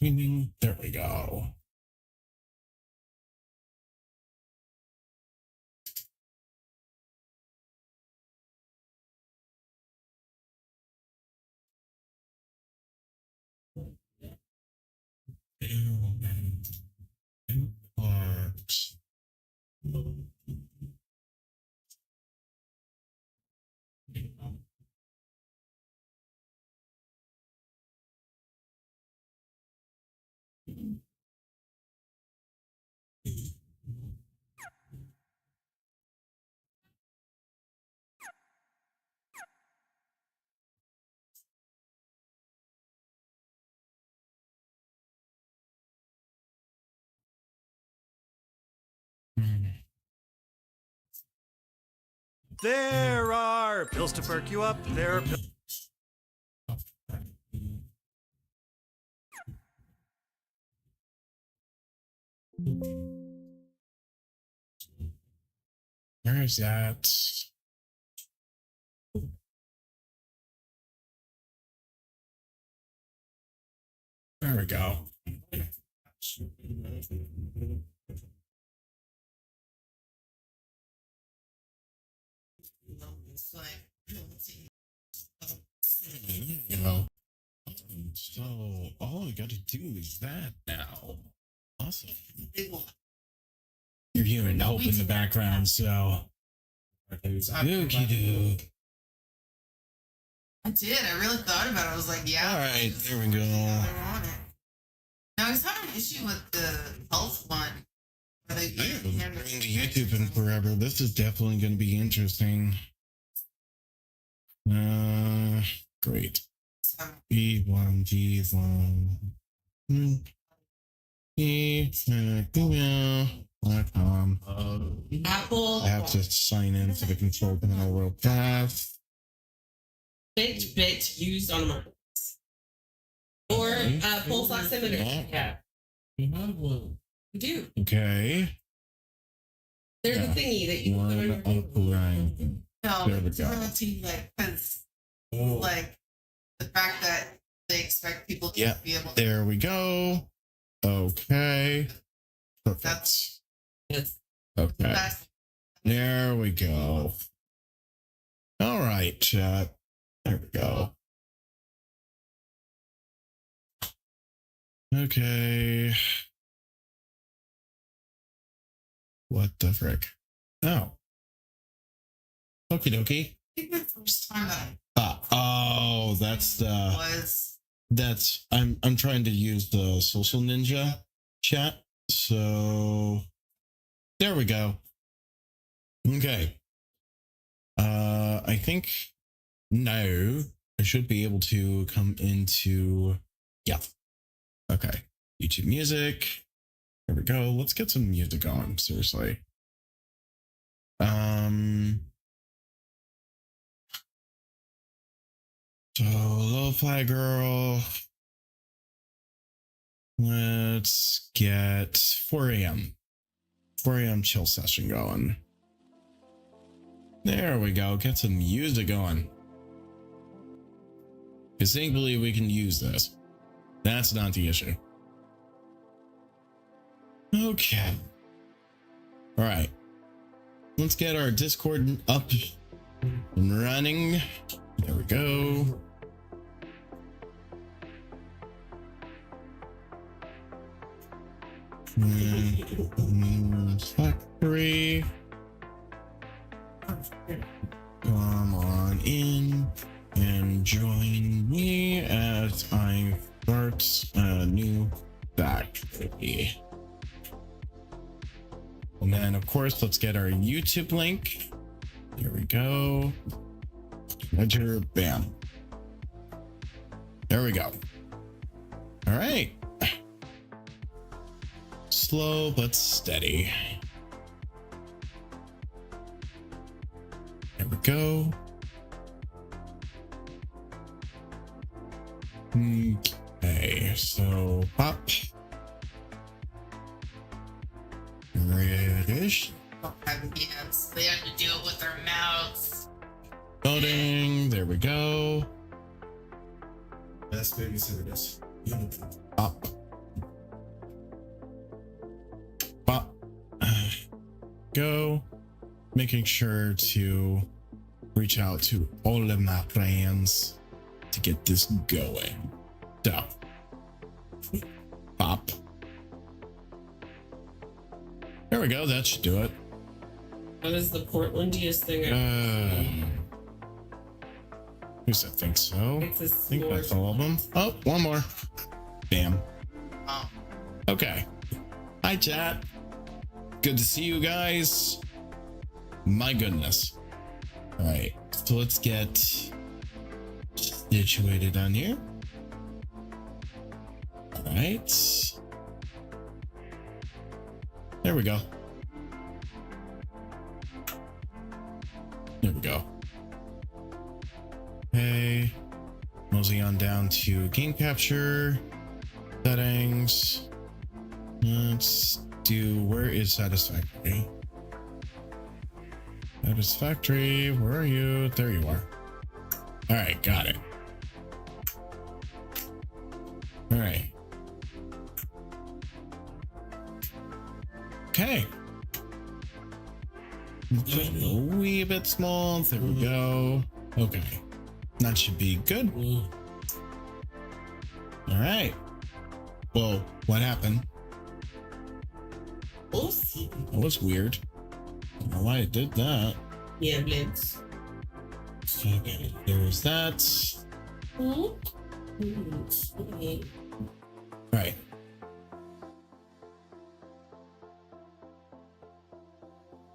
There we go. Import. There are pills to perk you up. There are Where is that? There we go. You know, so all we got to do is that now. Awesome. You're hearing hope in the background, so. Dookie doo. I did. I really thought about it. I was like, yeah. All right, there we go. I want it. Now, I was having an issue with the health one. I haven't been to YouTube in forever. This is definitely going to be interesting. Great. B1, G1. Gmail.com. Apple. I have to sign in to the control panel real fast. Bit used on a marketplace. Or pulse oximeter. Yeah. We have one. We do. Okay. There's a thingy that you put on your phone. No, There we it's go. really like, because like the fact that they expect people to Yeah, be able to. there we go. Okay. Perfect. That's Yes. Okay. that's There we go. All right, chat. There we go. Okay. What the frick? Oh. Okie dokie. I think the first time that Oh, that's the was I'm trying to use the social ninja chat. So there we go. Okay. I think now I should be able to come into okay. YouTube music. There we go. Let's get some music on, seriously. So Lo-Fi Girl. Let's get 4 a.m. 4 a.m. chill session going. There we go. Get some music going. Distinctly, we can use this. That's not the issue. Okay. All right. Let's get our Discord up and running. There we go. Factory. Come on in and join me as I start a new factory. And then, of course, let's get our YouTube link. Here we go. Ledger, bam. There we go. All right. Slow but steady. There we go. Okay, so pop. Reddish. don't have hands. They have to do it with their mouths. Loading. There we go. Best babysitter this. Up. go. Making sure to reach out to all of my friends to get this going. So, pop. There we go. That should do it. What is the Portlandiest thing? At least I think so. It's a I think s'more. that's all of them. Oh, one more. Damn. Oh, Okay. Hi, chat. Good to see you guys. My goodness. All right. So let's get situated on here. All right. There we go. There we go. Okay. Mosey on down to game capture settings. Let's do, where is Satisfactory? Satisfactory, where are you? There you are. All right, got it. All right. Okay. A wee bit small. There we go. Okay. That should be good. All right. Whoa, what happened? Oopsie. That was weird. I don't know why it did that. Yeah, blitz. Okay, there's that. Okay. All right.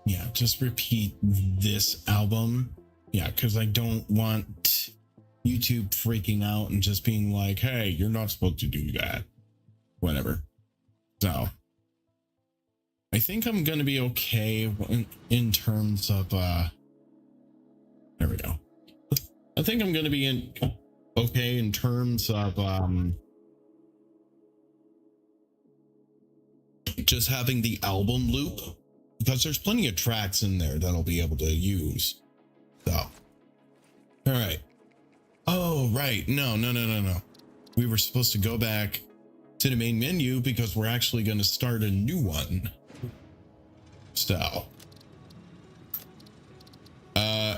Yeah, just repeat this album. Yeah, because I don't want YouTube freaking out and just being like, hey, you're not supposed to do that. Whatever. So I think I'm gonna be okay in terms of there we go. I think I'm gonna be okay in terms of just having the album loop, because there's plenty of tracks in there that I'll be able to use. So all right. Oh right, no. We were supposed to go back to the main menu because we're actually going to start a new one. So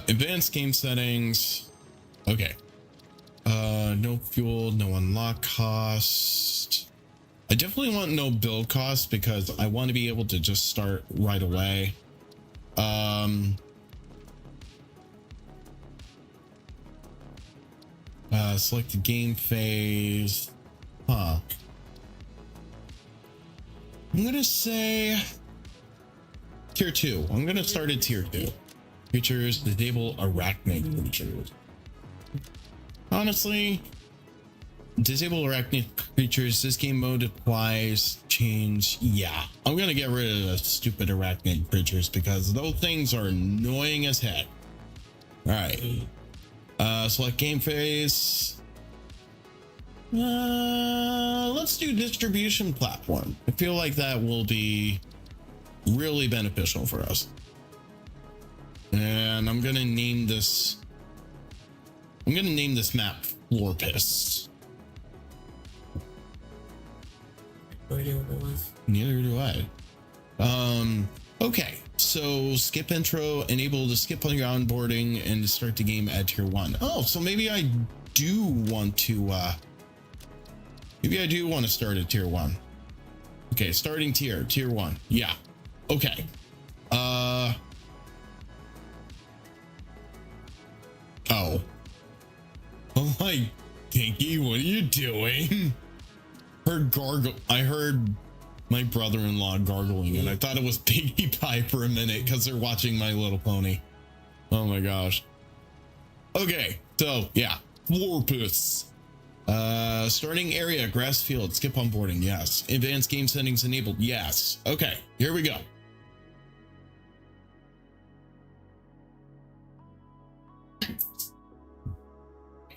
advanced game settings. Okay. No fuel, no unlock cost. I definitely want no build cost because I want to be able to just start right away. Select the game phase. I'm gonna say tier 2. I'm gonna start at tier 2. Features, disable arachnid creatures. Honestly, disable arachnid creatures. This game mode applies change. Yeah, I'm gonna get rid of the stupid arachnid creatures because those things are annoying as heck. All right. Select game phase. Let's do distribution platform. I feel like that will be really beneficial for us. And I'm gonna name this map Floor Piss. No idea what that was. Neither do I. Okay, so skip intro, enable to skip on your onboarding and to start the game at tier 1. Oh, so maybe I do want to start at tier 1. Okay, starting tier 1. Yeah. Okay. Oh. Oh my Dinky, what are you doing? I heard my brother-in-law gargling and I thought it was Piggy Pie for a minute because they're watching My Little Pony. Oh my gosh. Okay, so yeah, Floor Piss. Starting area, grass field, skip onboarding, yes. Advanced game settings enabled, yes. Okay, here we go.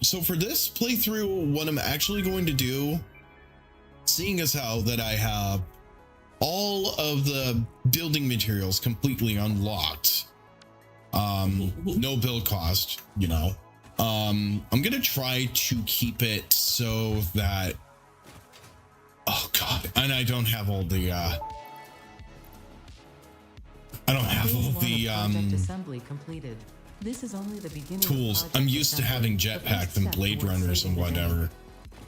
So for this playthrough, what I'm actually going to do, seeing as how that I have all of the building materials completely unlocked, no build cost, you know, I'm gonna try to keep it so that, oh god, and I don't have all the I don't have all the Project assembly completed. This is only the beginning of tools. project I'm used to having assembly, the jetpacks first and step blade towards runners and saving the day. whatever.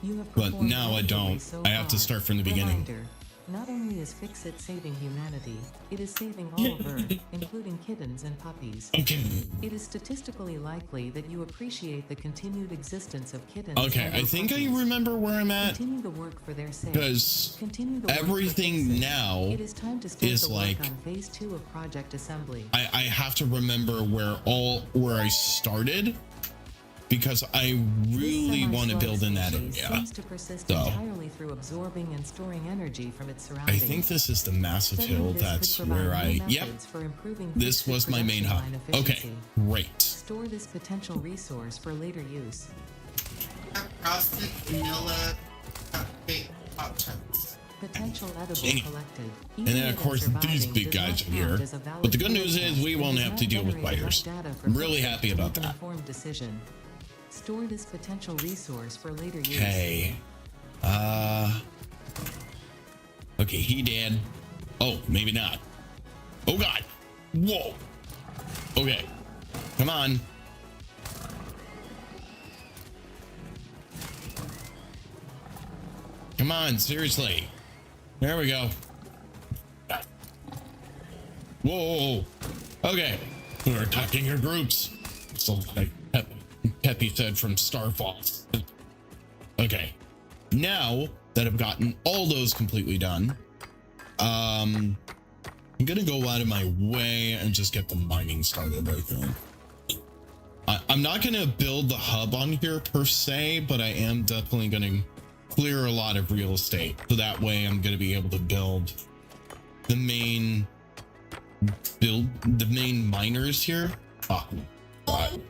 You have But performed now I wonderfully don't. so I have to far. start from the beginning. Reminder, not only is FICSIT saving humanity, it is saving all of Earth, including kittens and puppies. Okay. It is statistically likely that you appreciate the continued existence of kittens. Okay, and I or think I puppies. remember where I'm at. Continue the work for their sake. Because Continue the work for everything FICSIT. now It is time to start is the work like on phase 2 of project assembly. I have to remember where I started, because I really want to build in that area. Seems to persist So entirely through absorbing and storing energy from its I surroundings. think this is the massive Studying hill. this That's could provide where new yep, methods for improving this FICSIT was my main hub. production line Okay, efficiency. great. Store this potential resource for later use. Frosted vanilla cupcake pop tarts. Potential edible Dang it. collected. And then, of course, these big guys are here. But the good news is we won't have to deal with spiders. I'm really happy about that. Informed decision. Store this potential resource for later use. Okay. Okay, he did. Oh, maybe not. Oh God. Whoa. Okay. Come on. Come on, seriously. There we go. Whoa. Okay. We're attacking your groups. So like Peppy said from Star Fox. Okay. Now that I've gotten all those completely done, I'm gonna go out of my way and just get the mining started, I think. I'm not gonna build the hub on here per se, but I am definitely gonna clear a lot of real estate, so that way I'm gonna be able to build the main miners here. Oh, God.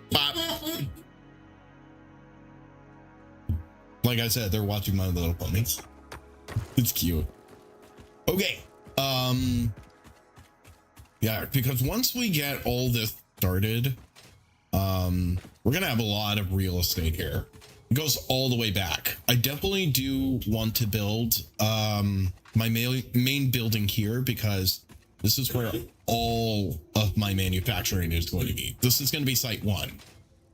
Like I said, they're watching My Little Ponies. It's cute. Okay. Yeah, because once we get all this started, we're gonna have a lot of real estate here. It goes all the way back. I definitely do want to build my main building here, because this is where all of my manufacturing is going to be. This is going to be site 1,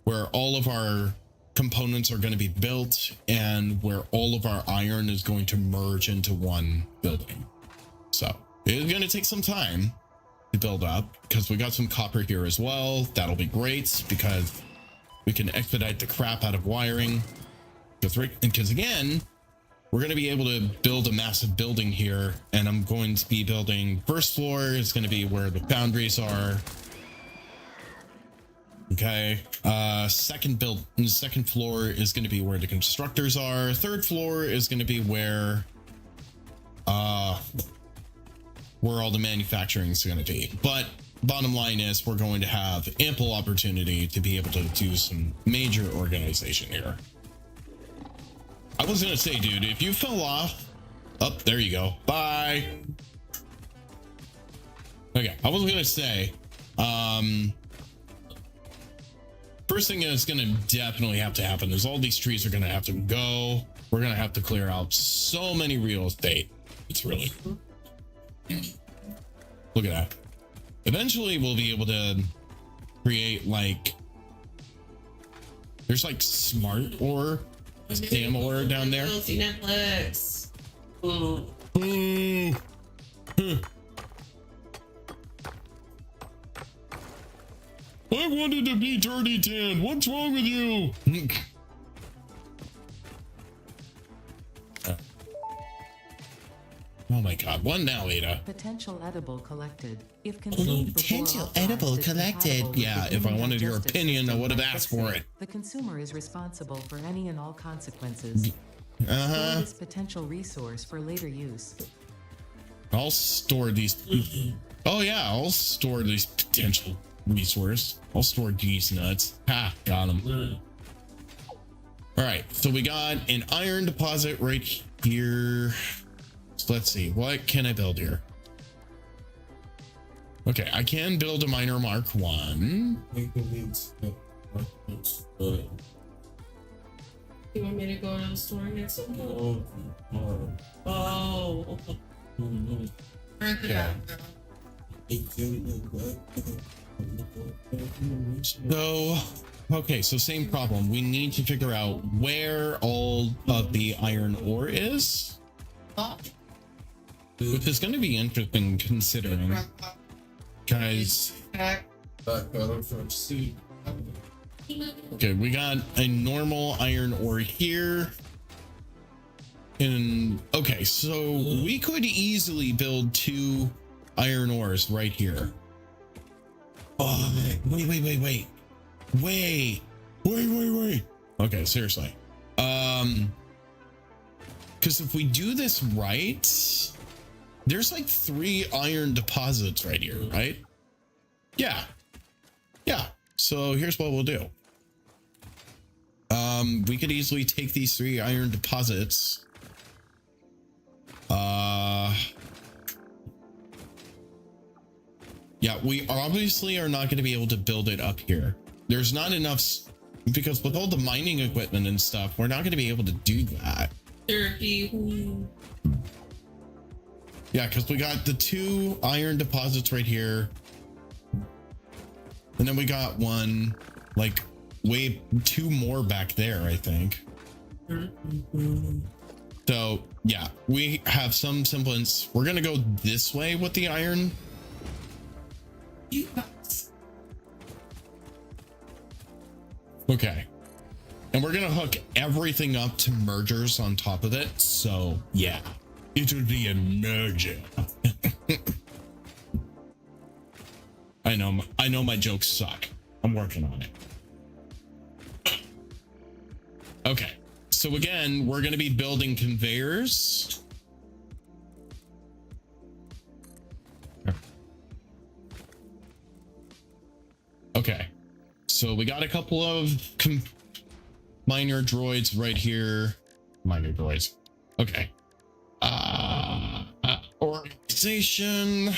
where all of our components are going to be built and where all of our iron is going to merge into one building. So it's going to take some time to build up, because we got some copper here as well. That'll be great, because we can expedite the crap out of wiring. Because again, we're going to be able to build a massive building here, and I'm going to be building first floor is going to be where the foundries are. Okay. Second floor is going to be where the constructors are. Third floor is going to be where all the manufacturing is going to be. But bottom line is we're going to have ample opportunity to be able to do some major organization here. I was going to say, dude, if you fell off, oh, there you go. Bye. Okay. I was going to say, first thing that's going to definitely have to happen is all these trees are going to have to go. We're going to have to clear out so many real estate. It's really, look at that. Eventually we'll be able to create like, there's like smart ore, damn ore down there. See Netflix. Ooh. I wanted to be dirty tan. What's wrong with you? Oh my God. What now, Ada? Potential edible collected. If consumed Potential before edible authorized, it's collected. compatible with Yeah, the if I human wanted your digestive opinion, I system would have by asked FICSIT. for it. The consumer is responsible for any and all consequences. Store Uh-huh. this potential resource for later use. I'll store these. Oh yeah, I'll store these potential resource. I'll store these nuts. Ha, got them. All right, so we got an iron deposit right here. So let's see, what can I build here? Okay, I can build a miner Mark 1. You want me to go to the store and get some? Oh. Burn the Yeah. background. So, okay, so same problem. We need to figure out where all of the iron ore is, which is going to be interesting considering, guys. Okay, we got a normal iron ore here. And okay, so we could easily build 2 iron ores right here. Oh, wait. Okay, seriously. Because if we do this right, there's like 3 iron deposits right here, right? Yeah. So here's what we'll do. We could easily take these 3 iron deposits. Yeah, we obviously are not going to be able to build it up here. There's not enough, because with all the mining equipment and stuff, we're not going to be able to do that. Turkey. Yeah, because we got the 2 iron deposits right here. And then we got one, like, 2 more back there, I think. So, yeah, we have some semblance. We're going to go this way with the iron. Okay. And we're going to hook everything up to mergers on top of it. So, yeah, it would be a merger. I know my jokes suck. I'm working on it. Okay. So again, we're going to be building conveyors. Okay. So we got a couple of minor droids right here. Minor droids. Okay. Organization.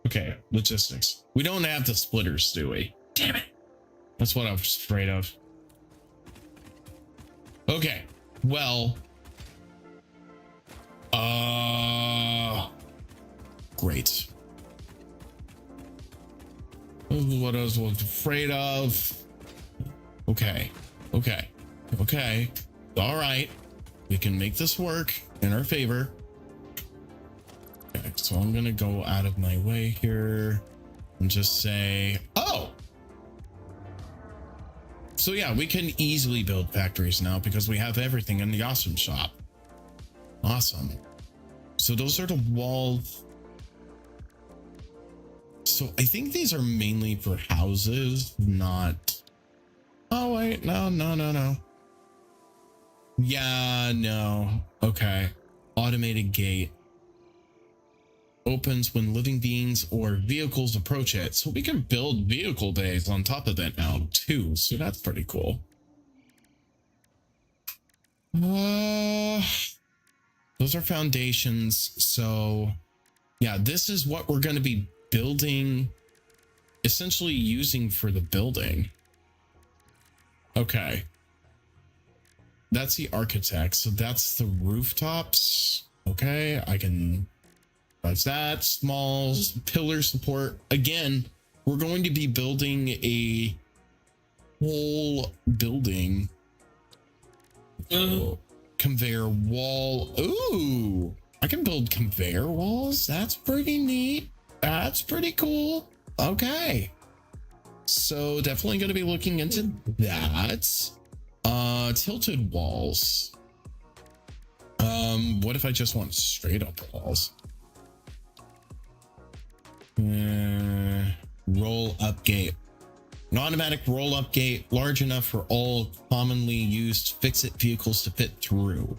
Okay, logistics. We don't have the splitters, do we? Damn it. That's what I was afraid of. Okay, well. Great. What I was afraid of. Okay. All right. We can make this work in our favor. Okay, so I'm gonna go out of my way here and just say, oh. So yeah, we can easily build factories now because we have everything in the awesome shop. Awesome. So those are the walls. So I think these are mainly for houses, not. Oh wait, no. Yeah, no. Okay. Automated gate. Opens when living beings or vehicles approach it. So we can build vehicle bays on top of it now too. So that's pretty cool. Those are foundations. So yeah, this is what we're going to be building, essentially using for the building. Okay. That's the architect. So that's the rooftops. Okay, I can. That's that. Small pillar support. Again, we're going to be building a whole building. Conveyor wall. Ooh, I can build conveyor walls. That's pretty neat. That's pretty cool. Okay. So definitely going to be looking into that. Tilted walls. What if I just want straight up walls? Roll up gate. An automatic roll up gate large enough for all commonly used FICSIT vehicles to fit through.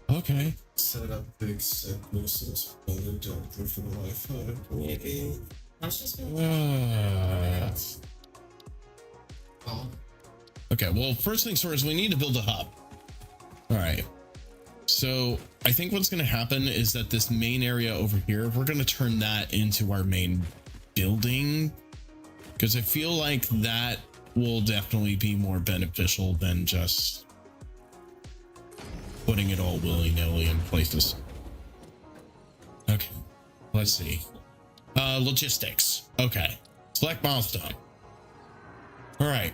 Okay. Set up big segments for the Wi-Fi. Okay, well, first things first, we need to build a hub. All right. So I think what's going to happen is that this main area over here, we're going to turn that into our main building, because I feel like that will definitely be more beneficial than just putting it all willy-nilly in places. Okay. let's see. Logistics. Okay. Select milestone. All right.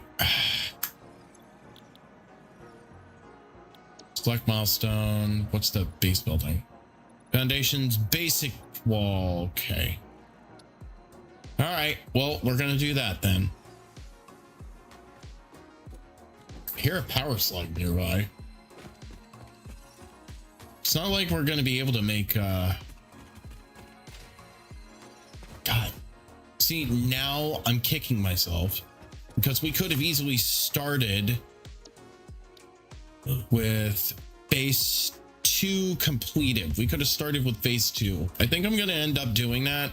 Select milestone. What's the base building? Foundations, basic wall. Okay. All right. Well, we're going to do that then. I hear a power slug nearby. It's not like we're going to be able to make, God. See, now I'm kicking myself because we could have easily started with phase 2 completed. We could have started with phase 2. I think I'm going to end up doing that.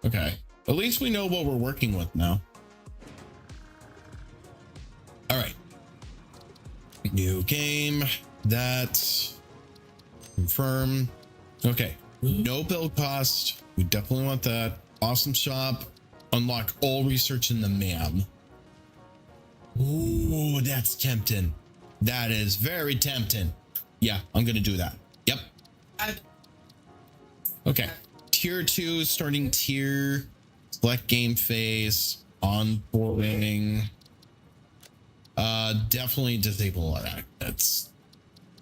Okay. At least we know what we're working with now. All right. New game. That's confirm. Okay. No build cost. We definitely want that. Awesome shop. Unlock all research in the MAM. Ooh, that's tempting. That is very tempting. Yeah, I'm gonna do that. Yep. Okay. Tier 2, starting tier. Select game phase. Onboarding. Definitely disable that. That's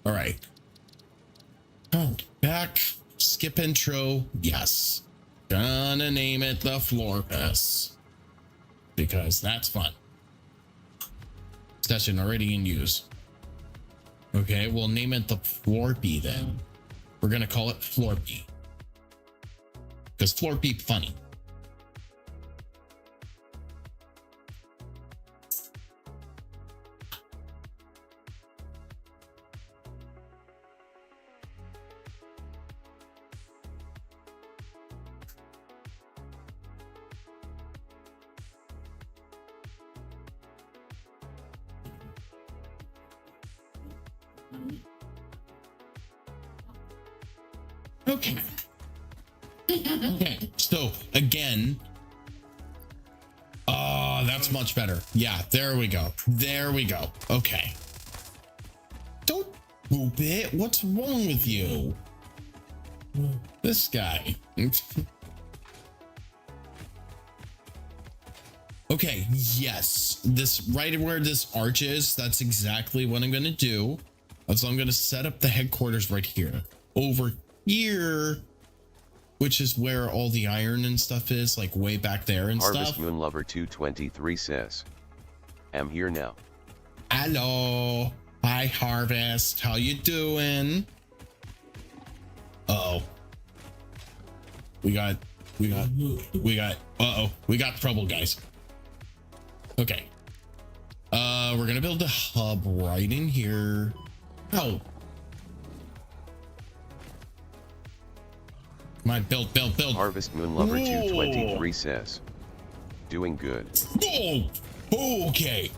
all right. Oh, back. Skip intro. Yes. Gonna name it the floor pass because that's fun. Session already in use. Okay, we'll name it the Florpy then. We're gonna call it Florpy because Florpy funny. Okay. Okay. So again, that's much better. Yeah, there we go. There we go. Okay. Don't poop it. What's wrong with you? This guy. Okay, yes. This right where this arch is, that's exactly what I'm gonna do. So I'm gonna set up the headquarters right here. Over here, which is where all the iron and stuff is, like way back there and Harvest stuff. Moonlover 223 says, "I'm here now." Hello. Hi, Harvest. How you doing? Uh-oh. We got trouble, guys. Okay. We're gonna build a hub right in here. Oh. Come on, build. Harvest Moonlover 223 says, "Doing good." Oh, okay.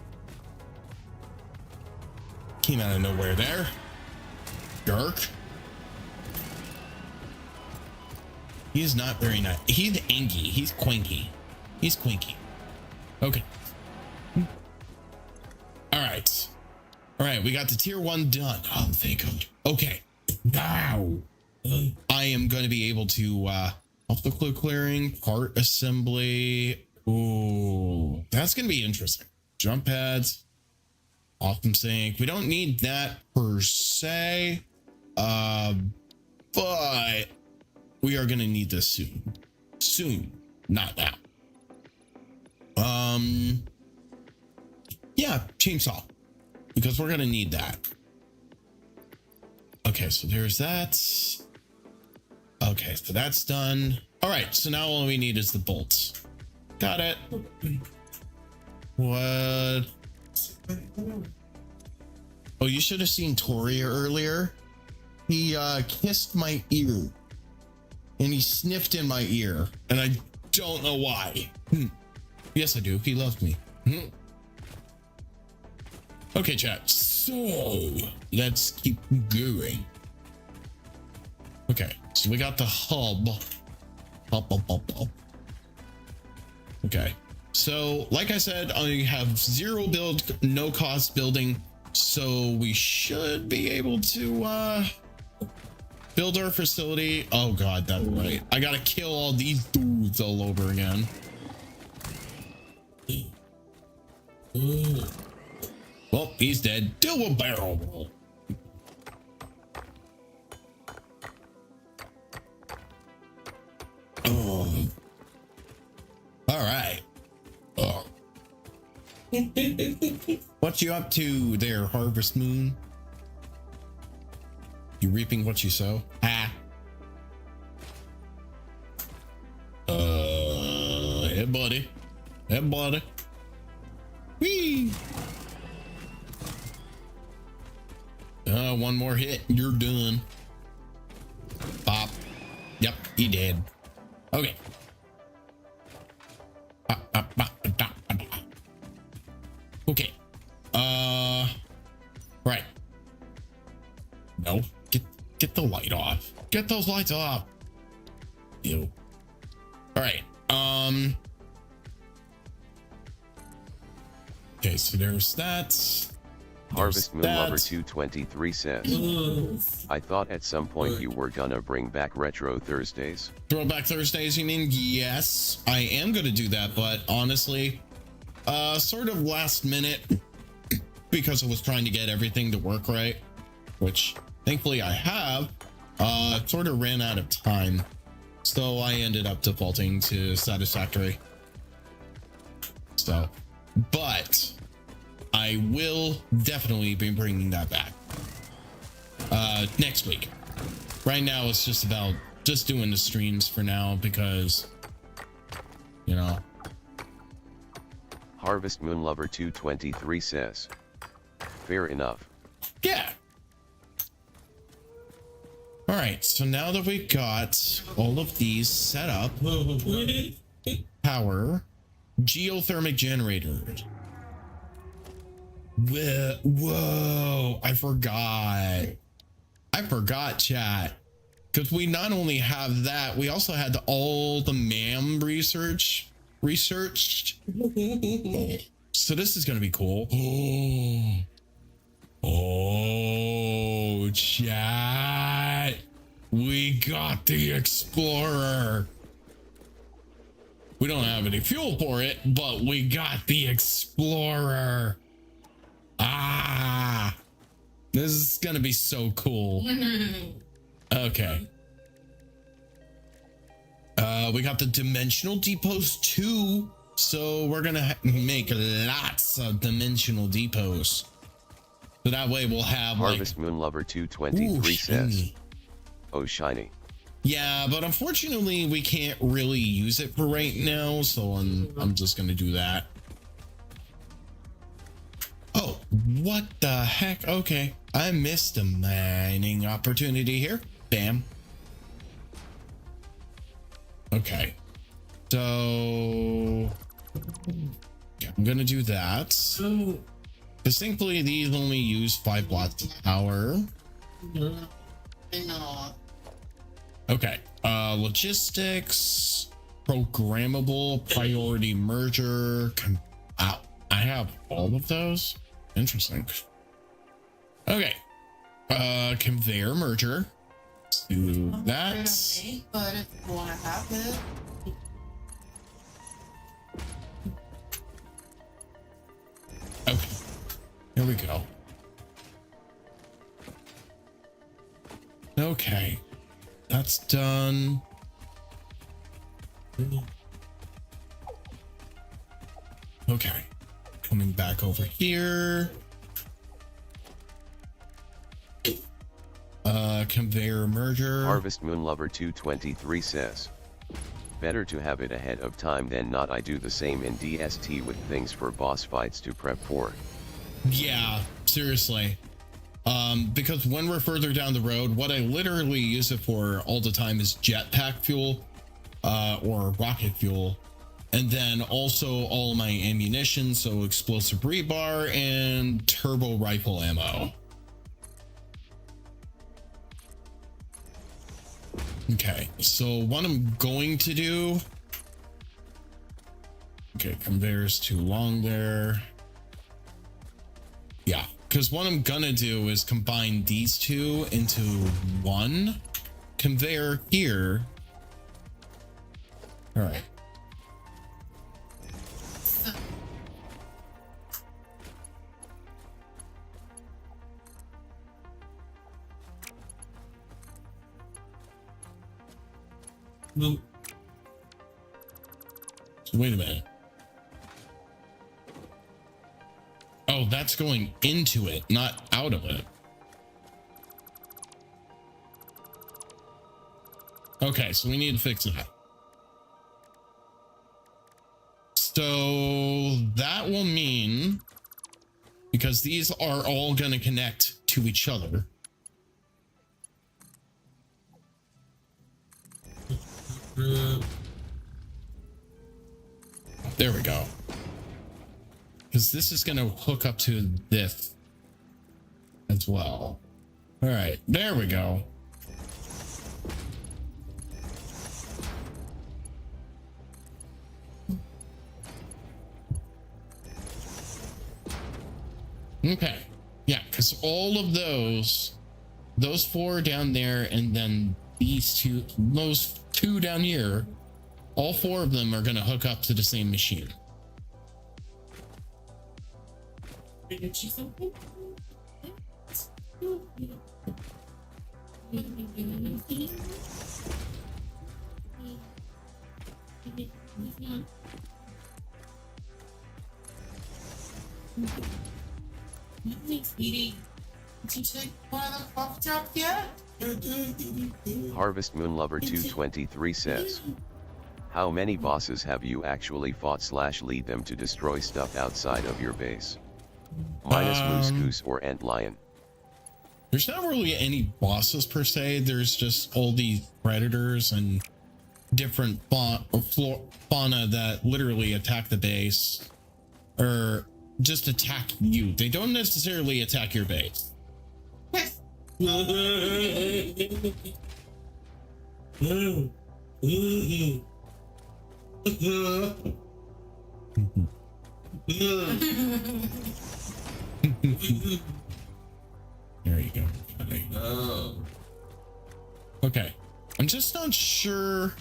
Came out of nowhere there. Dirk. He's not very nice. He's angy. He's quinky. He's quinky. Okay. All right. We got the tier 1 done. Oh, thank God. Okay. Now I am going to be able to off the clue clearing, part assembly. Ooh, that's going to be interesting. Jump pads, often sink. We don't need that per se, but we are going to need this soon. Soon, not now. Yeah, chainsaw, because we're going to need that. Okay, so there's that. Okay, so that's done. All right, so now all we need is the bolts. Got it. What? Oh, you should have seen Tori earlier. He kissed my ear. And he sniffed in my ear. And I don't know why. Yes, I do. He loved me. Okay, chat. So let's keep going. Okay, so we got the hub. Hub. Okay, so like I said, I have 0 build, no cost building, so we should be able to build our facility. Oh god, that's right. I gotta kill all these dudes all over again. Well, he's dead. Do a barrel roll. Oh. All right. Oh. What you up to there, Harvest Moon? You reaping what you sow? Ah. Hey buddy. Hey buddy. Whee! One more hit, you're done. Pop. Yep, he did. Okay. Okay. Right. No. Get the light off. Get those lights off. Ew. All right. Okay, so there's that. Harvest Moon Lover 223 says, I thought at some point you were gonna bring back Retro Thursdays. Throwback Thursdays, you mean? Yes, I am gonna do that, but honestly, sort of last minute, because I was trying to get everything to work right, which thankfully I have, sort of ran out of time. So I ended up defaulting to Satisfactory. So, but I will definitely be bringing that back next week. Right now it's just about just doing the streams for now because, you know. Harvest Moon Lover 223 says, fair enough. Yeah. All right, so now that we got all of these set up, power, geothermic generators. Whoa, I forgot, chat. Because we not only have that, we also had all the MAM researched. So this is going to be cool. Oh, chat. We got the Explorer. We don't have any fuel for it, but we got the Explorer. Ah, this is gonna be so cool. Okay. We got the dimensional depots too, so we're gonna make lots of dimensional depots. So that way we'll have Harvest Moon Lover 223 says, oh shiny. Yeah, but unfortunately we can't really use it for right now, so I'm just gonna do that. Oh, what the heck? Okay, I missed a mining opportunity here. Bam. Okay, so yeah, I'm gonna do that. Because thankfully these only use 5 watts an hour. I know. Okay, logistics, programmable, priority merger. I have all of those. Interesting. Okay, conveyor merger. Let's do that. But if you want to have it. Okay, here we go. Okay, that's done. Okay, coming back over here. Conveyor merger. Harvest Moon Lover 223 says, better to have it ahead of time than not. I do the same in DST with things for boss fights to prep for. Yeah, seriously. Because when we're further down the road, what I literally use it for all the time is jetpack fuel, or rocket fuel. And then also all my ammunition, so explosive rebar and turbo rifle ammo. Okay, so what I'm going to do... Okay, conveyor's too long there. Yeah, because what I'm gonna do is combine these two into one. conveyor here. All right. No. So wait a minute. Oh, that's going into it, not out of it. Okay, so we need to fix that. So that will mean, because these are all going to connect to each other. There we go. Because this is going to hook up to this as well. All right, there we go. Okay, yeah, because all of those four down there, and then those two down here, all four of them are going to hook up to the same machine. Get you something? Sweetie, did you take one of the cough drops yet? Harvest Moon Lover 223 says, how many bosses have you actually fought / lead them to destroy stuff outside of your base? Minus Moose Goose or Ant Lion. There's not really any bosses per se. There's just all these predators and different fauna that literally attack the base, or just attack you. They don't necessarily attack your base. There you go. Oh. Okay. I'm just not sure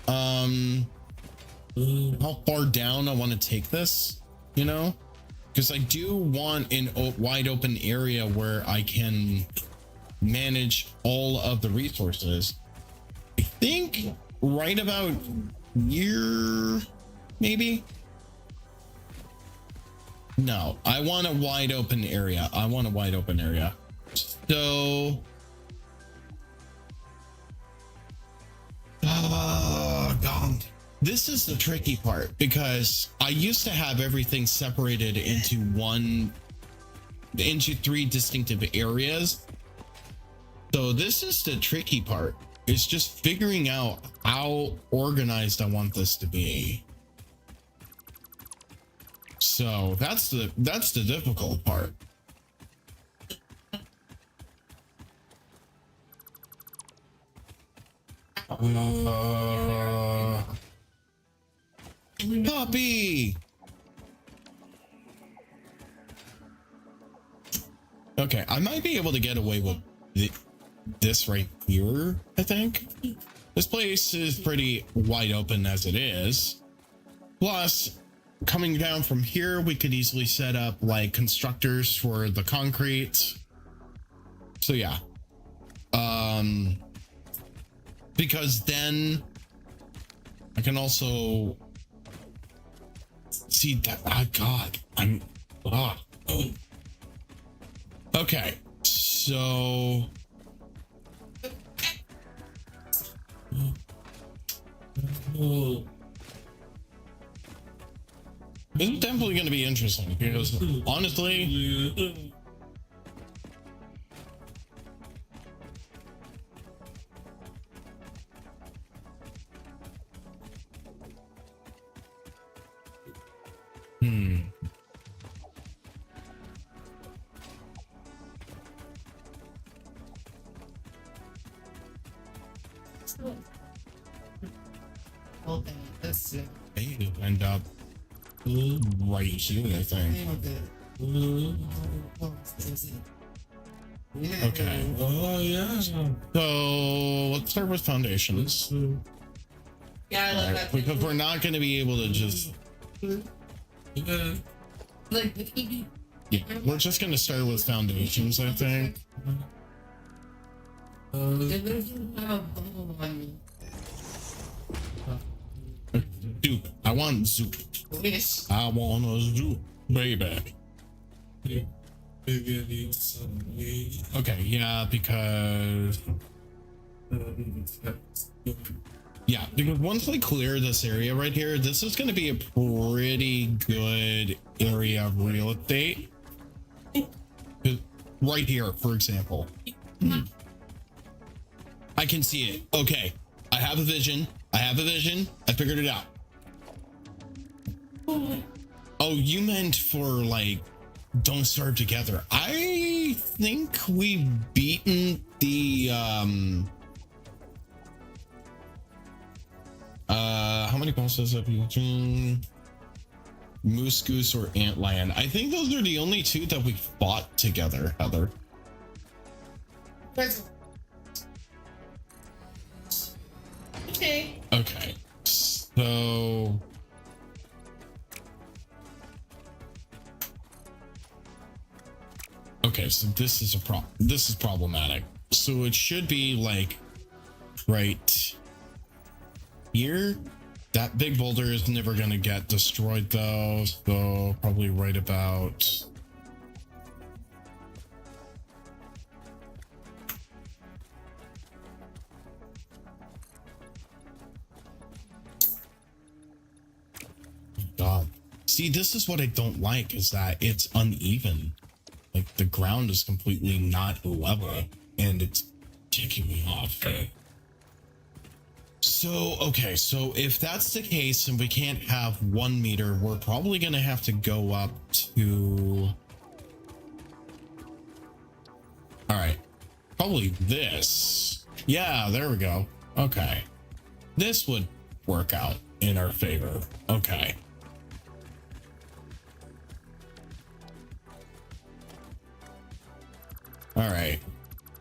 how far down I want to take this, you know, because I do want an wide open area where I can manage all of the resources. I think right about here, maybe. No, I want a wide open area. So, God. This is the tricky part, because I used to have everything separated into three distinctive areas. So this is the tricky part. It's just figuring out how organized I want this to be. So that's the difficult part. Puppy. Okay, I might be able to get away with this right here. I think this place is pretty wide open as it is. Plus, coming down from here, we could easily set up like constructors for the concrete. So yeah, because then I can also see that. Oh God, okay, so this is definitely going to be interesting, because honestly, Well, then this they end up right here, I think. name of it. What was it? Okay. Oh yeah. So let's start with foundations. Yeah, I love Right, that. because we're not going to be able to just. Yeah. Like, Yeah, we're just going to start with foundations, I think. Dude, I want zoop. wish. I want a zoop, baby. Maybe I need some weed. Okay, yeah, because once we clear this area right here, this is going to be a pretty good area of real estate. Right here, for example. I can see it. Okay, I have a vision. I figured it out. Oh, you meant for like don't starve together. I think we've beaten the how many bosses have you seen? Moose Goose or Antlion. I think those are the only two that we fought together, Heather. Okay. Okay, so okay, so this is problematic. So it should be like right here. That big boulder is never gonna get destroyed though, so probably right about God. See, this is what I don't like, is that it's uneven. Like the ground is completely not level and it's ticking me off. So, okay, so if that's the case and we can't have 1 meter, we're probably gonna have to go up to, all right, probably this. Yeah, there we go. Okay, this would work out in our favor. Okay. All right.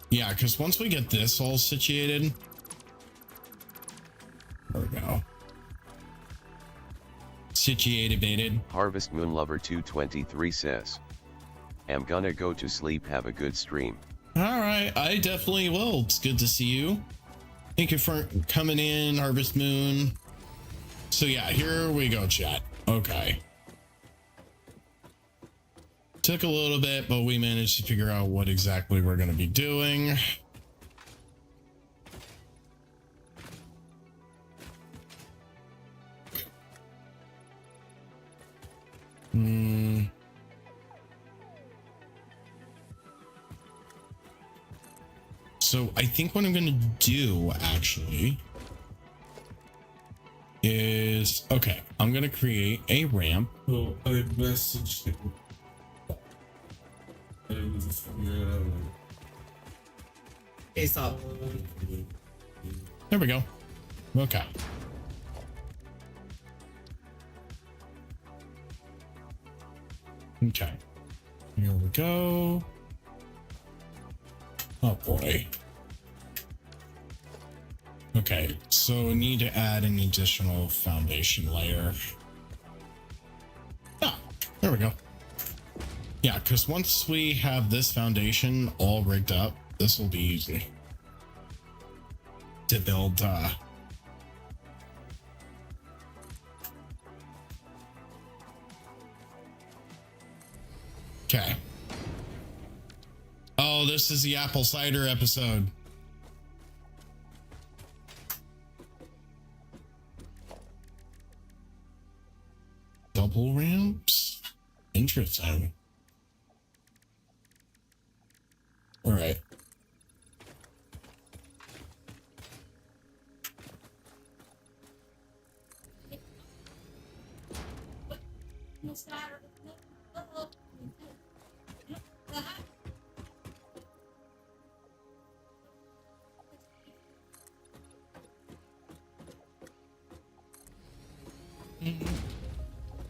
Yeah, because once we get this all situated, there we go. Situated. Harvest Moon Lover 223 says, "Am gonna go to sleep. Have a good stream." All right, I definitely will. It's good to see you. Thank you for coming in, Harvest Moon. So yeah, here we go, chat. Okay. Took a little bit, but we managed to figure out what exactly we're going to be doing. So I think what I'm going to do actually is, okay, I'm going to create a ramp. So I messaged him. Okay, stop. There we go. Okay. Okay. Here we go. Oh boy. Okay, so we need to add an additional foundation layer. Ah, there we go. Yeah, because once we have this foundation all rigged up, this will be easy to build. Okay. Oh, this is the apple cider episode. Double ramps? Interesting. All right.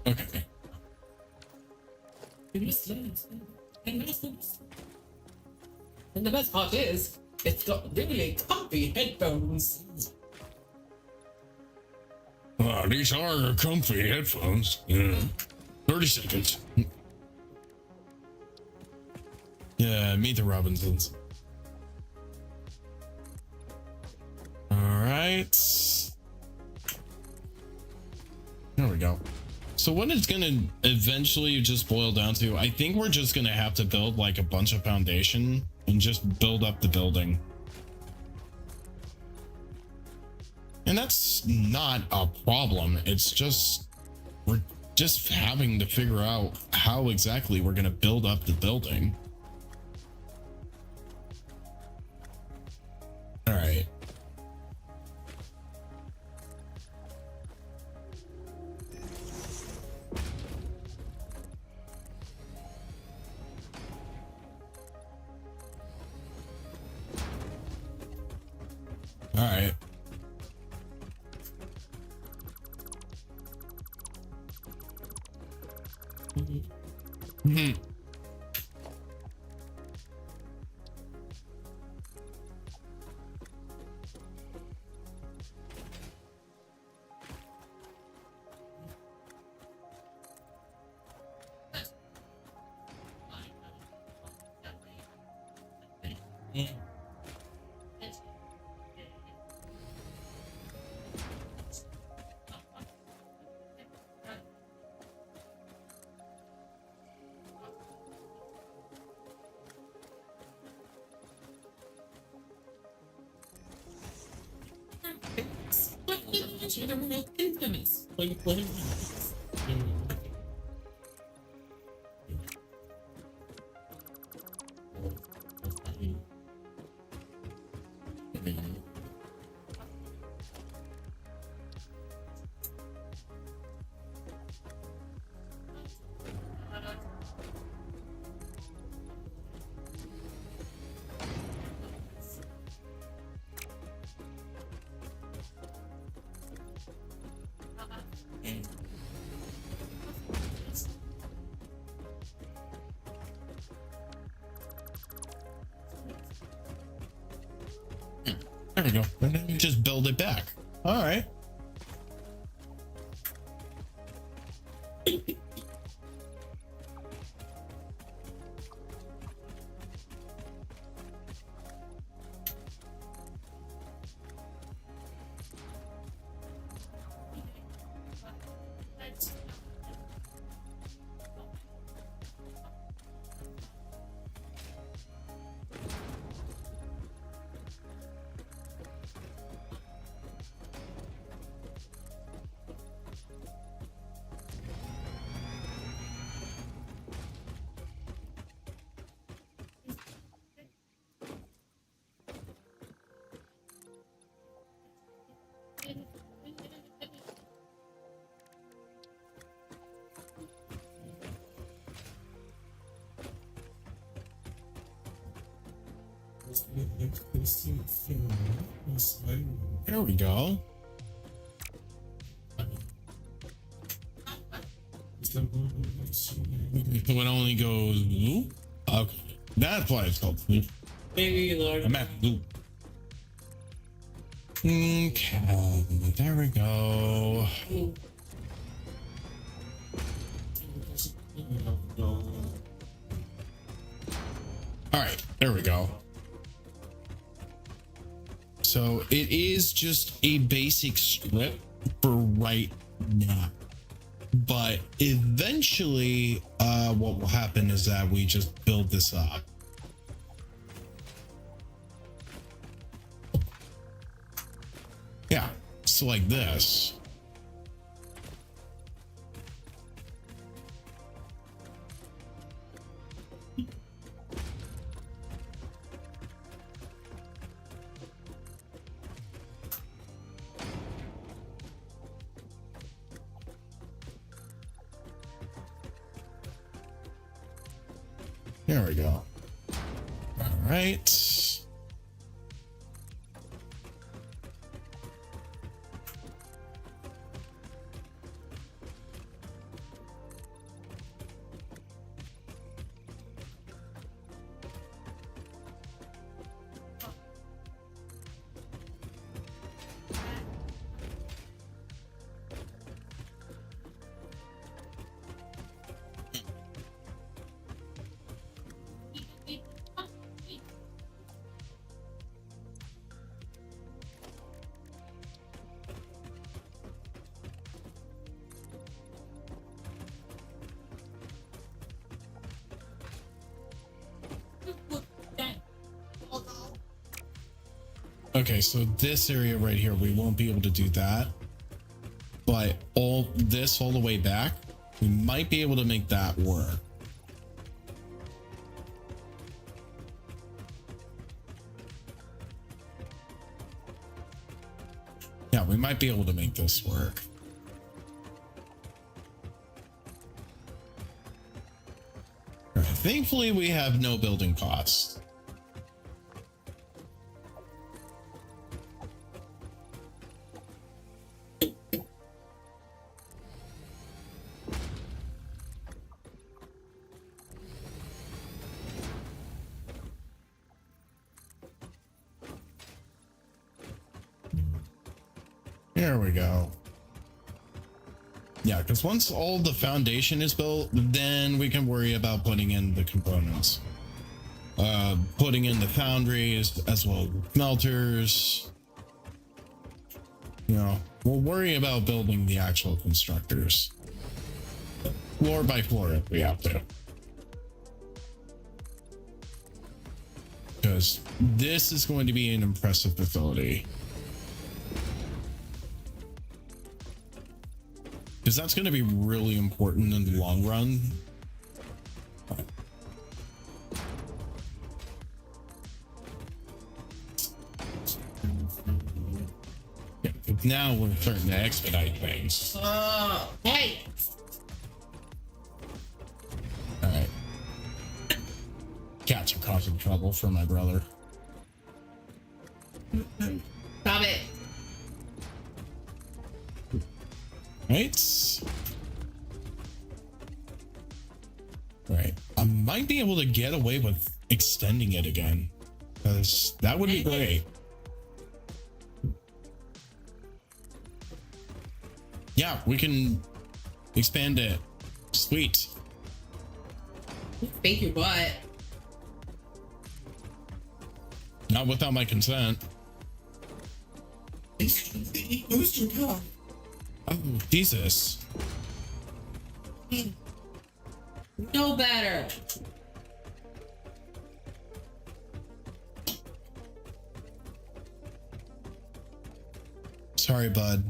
Okay. And the best part is, it's got really comfy headphones. Wow, these are comfy headphones. Yeah. 30 seconds. Yeah, meet the Robinsons. All right. There we go. So what it's going to eventually just boil down to, I think we're just going to have to build like a bunch of foundation and just build up the building. And that's not a problem. It's just, we're just having to figure out how exactly we're going to build up the building. All right. All right. Mm-hmm. Infamous. There we go. And then you just build it back. All right. There we go. When only goes loop. Okay, that's why it's called loop. Maybe Lord. I'm at loop. Okay, there we go. All right, there we go. So it is just a basic strip for right now. But eventually, what will happen is that we just build this up. Yeah, so like this. There we go. All right. Okay, so this area right here, we won't be able to do that. But all the way back, we might be able to make that work. Yeah, we might be able to make this work. All right, thankfully, we have no building costs. There we go. Yeah, because once all the foundation is built, then we can worry about putting in the components. Putting in the foundries as well as smelters. You know, we'll worry about building the actual constructors. Floor by floor if we have to. Because this is going to be an impressive facility. Because that's going to be really important in the long run. Yeah, but now we're starting to expedite things. Oh, hey. All right. Cats are causing trouble for my brother. Stop it. Right. Right. I might be able to get away with extending it again, because that would be great. Yeah, we can expand it. Sweet. Fake your butt. Not without my consent. Booster power. Oh, Jesus. No better. Sorry, bud.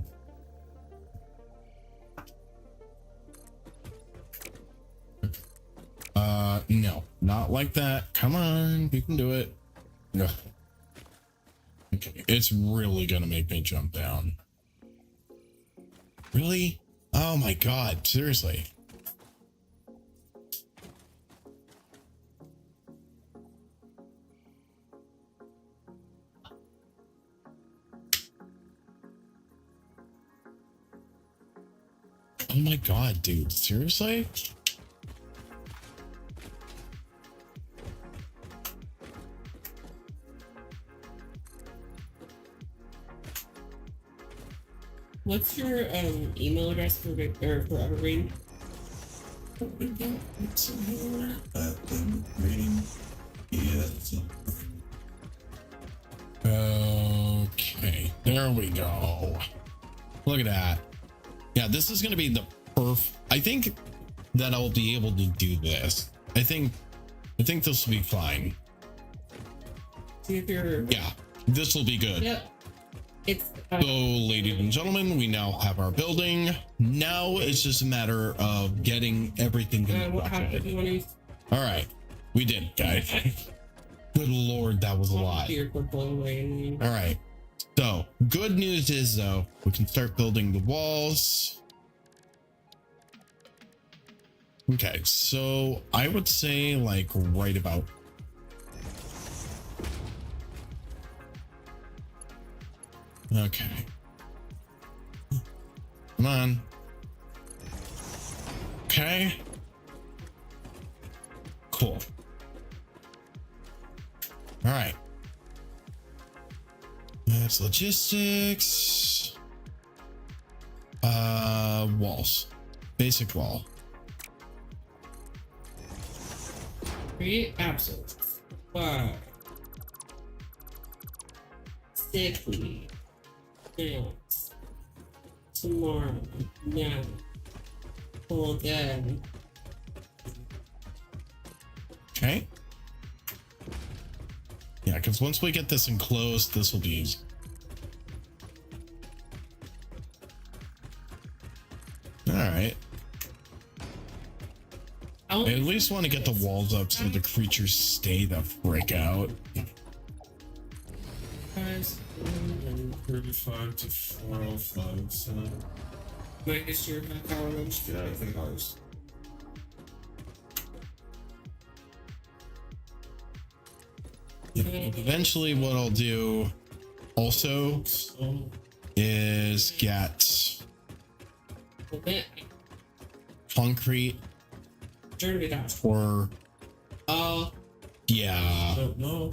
No, not like that. Come on, we can do it. Ugh. Okay, it's really gonna make me jump down. Really? Oh my God, seriously. Oh my God, dude, seriously? What's your email address for Evergreen? Okay, there we go. Look at that. Yeah, this is going to be the I think that I'll be able to do this. I think this will be fine. See if you're. Yeah, this will be good. Yep. It's. So, ladies and gentlemen, we now have our building. Now it's just a matter of getting everything constructed. All right, we did it, guys. Good Lord, that was a lot. All right. So, good news is though, we can start building the walls. Okay, so I would say like right about. Okay. Come on. Okay. Cool. All right. That's logistics. Walls. Basic wall. Create absence. 5. Sickly. Dance. Tomorrow. Now. All dead. Okay. Yeah, because once we get this enclosed, this will be easy. All right. I at least want to get the walls up so the creatures stay the frick out. Guys, 35 to 405. So, minus your half hour lunch. Yeah, I think ours. Eventually, what I'll do also is get concrete or yeah. No,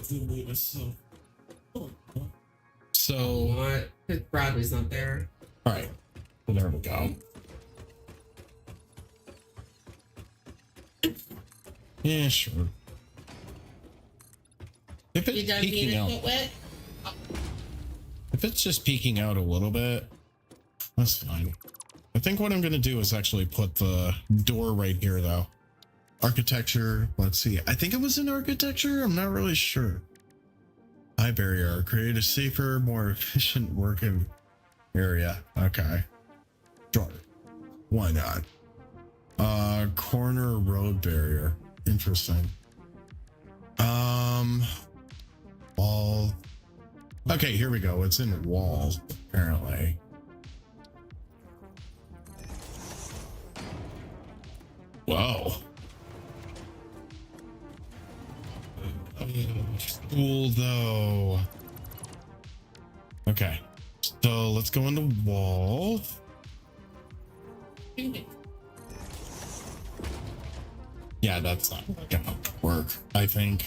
So What? Because Bradley's not there. all right, well, there we go. Yeah, sure. If You it's done peeking being a out, foot wet? if it's just peeking out a little bit, that's fine. I think what I'm going to do is actually put the door right here, though. Architecture. Let's see. I think it was in architecture. I'm not really sure. High barrier. Create a safer, more efficient working area. Okay. Sure. Why not? Corner road barrier. Interesting. Wall. Okay, here we go. It's in walls, apparently. Whoa. Cool though. Okay. So let's go into wall. Yeah, that's not gonna work, I think.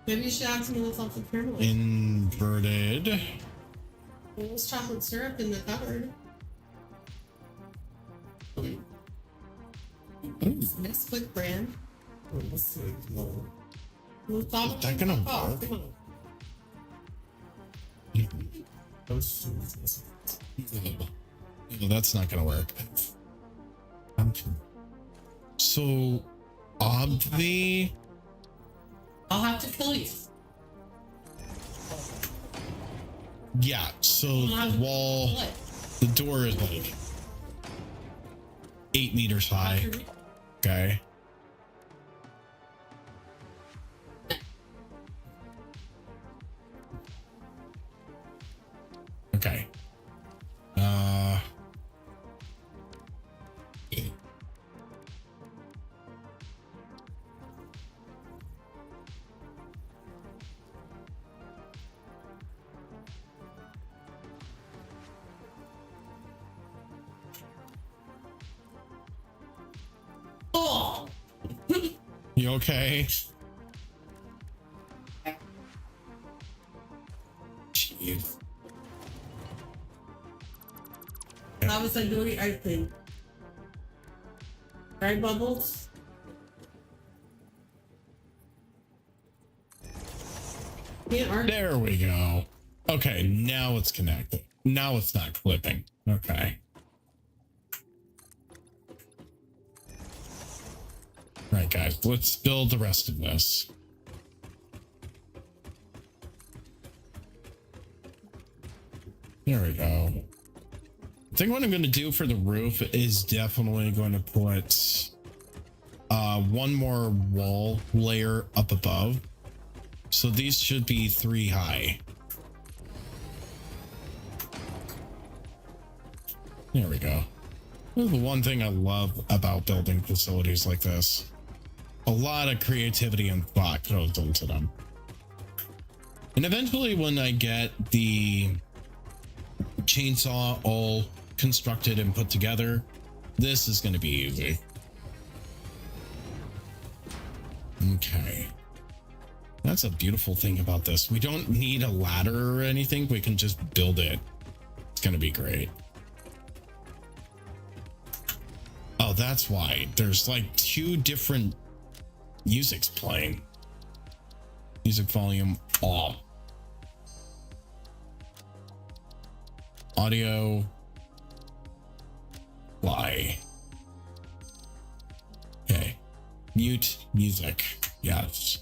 Maybe you should add some of this off the kernel. Inverted. There's chocolate syrup in the cupboard. Nesquik brand. We'll stop Is that gonna work? Come on. No, that's not gonna work. So, obvi. I'll have to kill you. Yeah. So the wall, What? the door is like 8 meters high. Okay. Okay. Oh! You okay? Jeez. That was like doing ice cream. Right, Bubbles? Can't argue. There we go. Okay, now it's connected. Now it's not clipping. Okay. Right, guys, let's build the rest of this. There we go. I think what I'm going to do for the roof is definitely going to put one more wall layer up above. So these should be 3 high. There we go. This is the one thing I love about building facilities like this. A lot of creativity and thought goes into them. And eventually when I get the chainsaw all constructed and put together, this is going to be easy. Okay. That's a beautiful thing about this. We don't need a ladder or anything. We can just build it. It's going to be great. Oh, that's why. There's like 2 different music's playing. Music volume off. Audio. Fly. Okay. Mute music. Yes.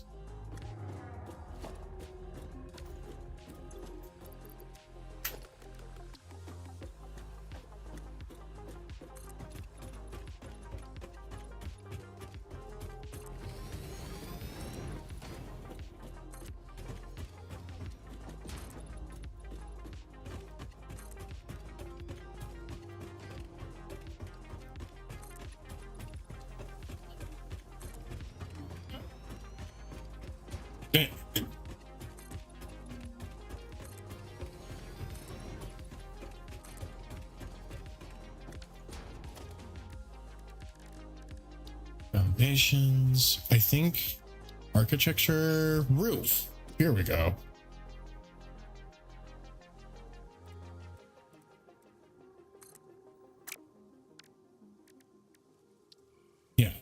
Eh. Foundations. I think architecture, roof. Here we go. Yeah.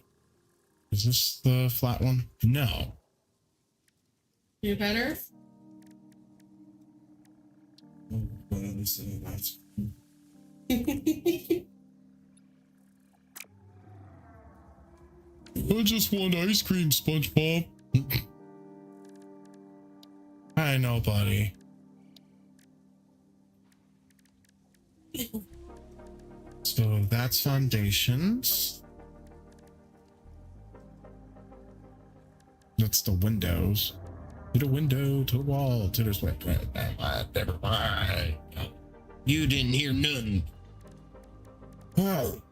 Is this the flat one? No. You better? I just want ice cream, SpongeBob. I know, buddy. So that's foundations. That's the windows. To the window, to the wall, to the sweat. Never mind. You didn't hear none. Oh,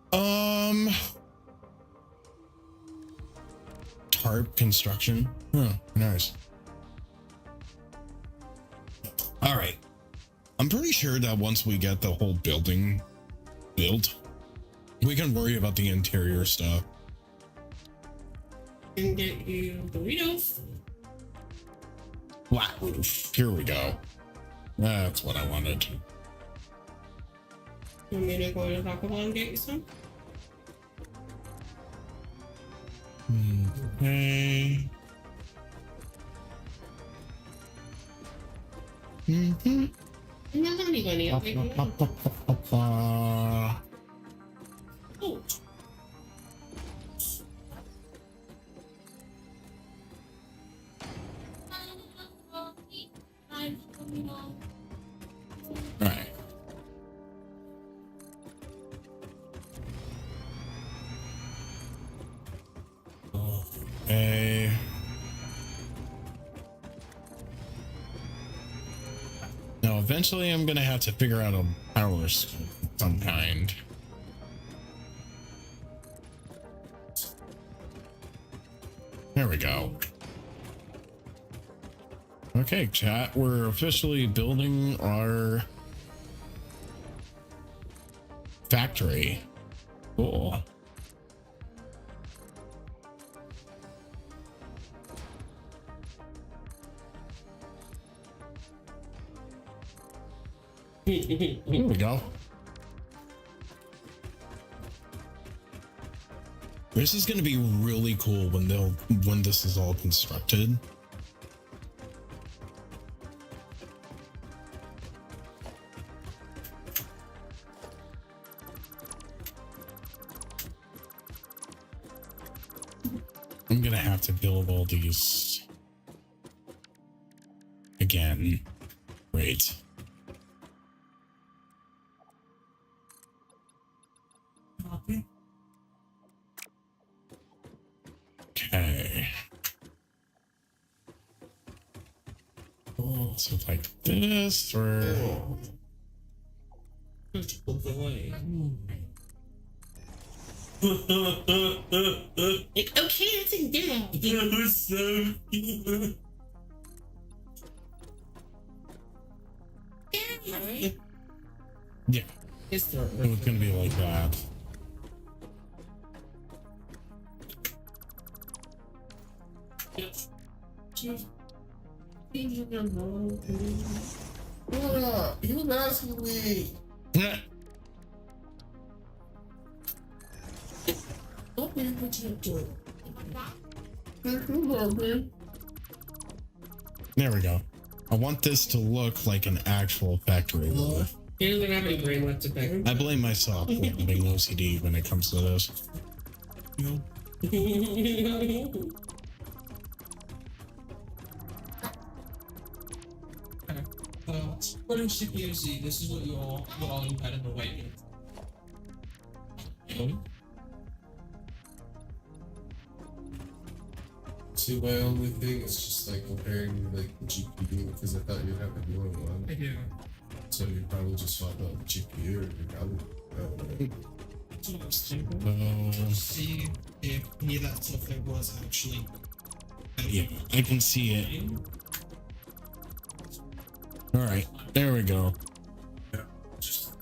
tarp construction. Huh, nice. All right. I'm pretty sure that once we get the whole building built, we can worry about the interior stuff. And get you burritos. Flat roof. Here we go. That's what I wanted. You want me to go to Taco Bell and get you some? Okay. Mm-hmm. I'm not honey bunny. I'll make you one. Oh. Right. Okay. Now, eventually, I'm gonna have to figure out a power of some kind. There we go. Okay, chat, we're officially building our factory. Cool. Here we go. This is going to be really cool when this is all constructed. I'm gonna have to build all these again. Great. Okay. So like this, or Like, okay, that's a dad. That was so cute. yeah, it was gonna be like that. He was asking me. Yeah. Okay, what you doing? There we go. I want this to look like an actual factory. He doesn't have any brain left to pick. I blame myself for being OCD when it comes to this. What in CPUC, this is what you all had in the way. See, my only thing is just like comparing like the GPU because I thought you'd have a newer one. I do. So you probably just swap out the GPU or you probably. See if any of that stuff there was actually Yeah, I can see it. All right, there we go. Yeah, just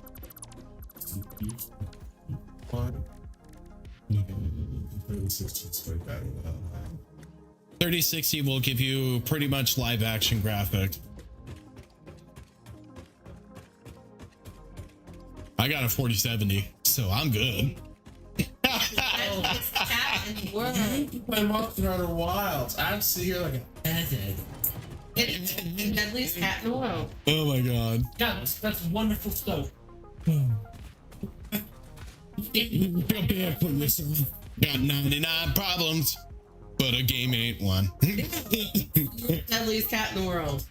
3060 will give you pretty much live action graphic. I got a 4070, so I'm good. Deadliest cat in the world. My Monster Hunter Wilds. I'm sitting here like a peasant. It's the deadliest cat in the world. Oh my god. Yeah, that's wonderful stuff. Got 99 problems, but a game ain't one. Deadliest cat in the world.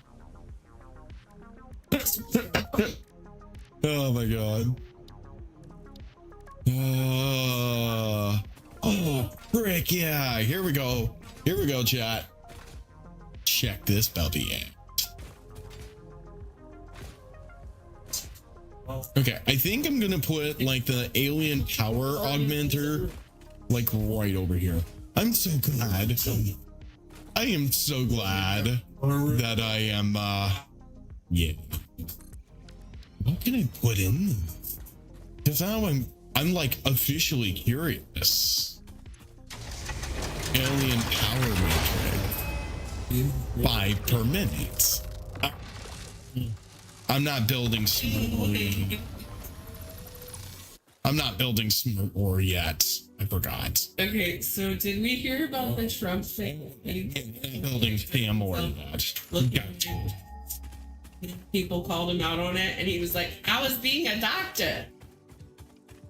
Oh my god. Oh, frick yeah. Here we go. Here we go, chat. Check this puppy out. Okay, I think I'm gonna put like the alien power augmenter like right over here. I'm so glad. I am so glad that I am yeah. What can I put in this? Because now I'm like officially curious. Alien power matrix. 5 per minute. I'm not building smart. I'm not building smart ore yet. I forgot. Okay, so did we hear about the Trump thing? I'm building spam ore yet. Gotcha. People called him out on it, and he was like, "I was being a doctor."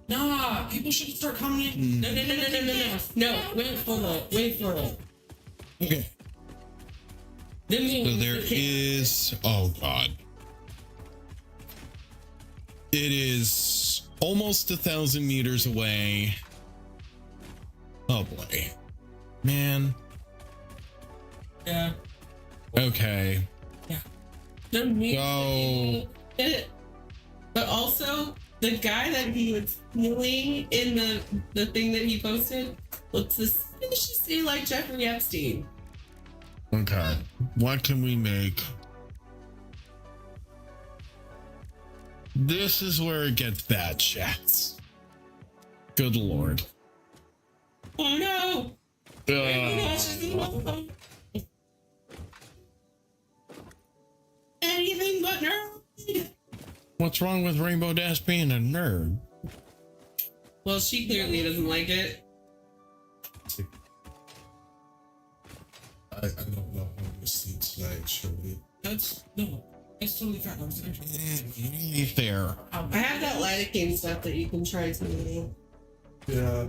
Nah, people should start coming in. No. Wait for it. Wait for it. Okay. So there is. Oh god. It is almost 1,000 meters away. Oh boy, man. Yeah. Okay. Go. But also, the guy that he was stealing in the thing that he posted looks suspiciously like Jeffrey Epstein. Okay. What can we make? This is where it gets bad, chats. Good lord. Oh no! Anything but nerd. What's wrong with Rainbow Dash being a nerd? Well, she clearly doesn't like it. I don't know how to sleep tonight, surely. That's totally fine. I was actually Fair. I have that lidocaine stuff that you can try to. Yeah,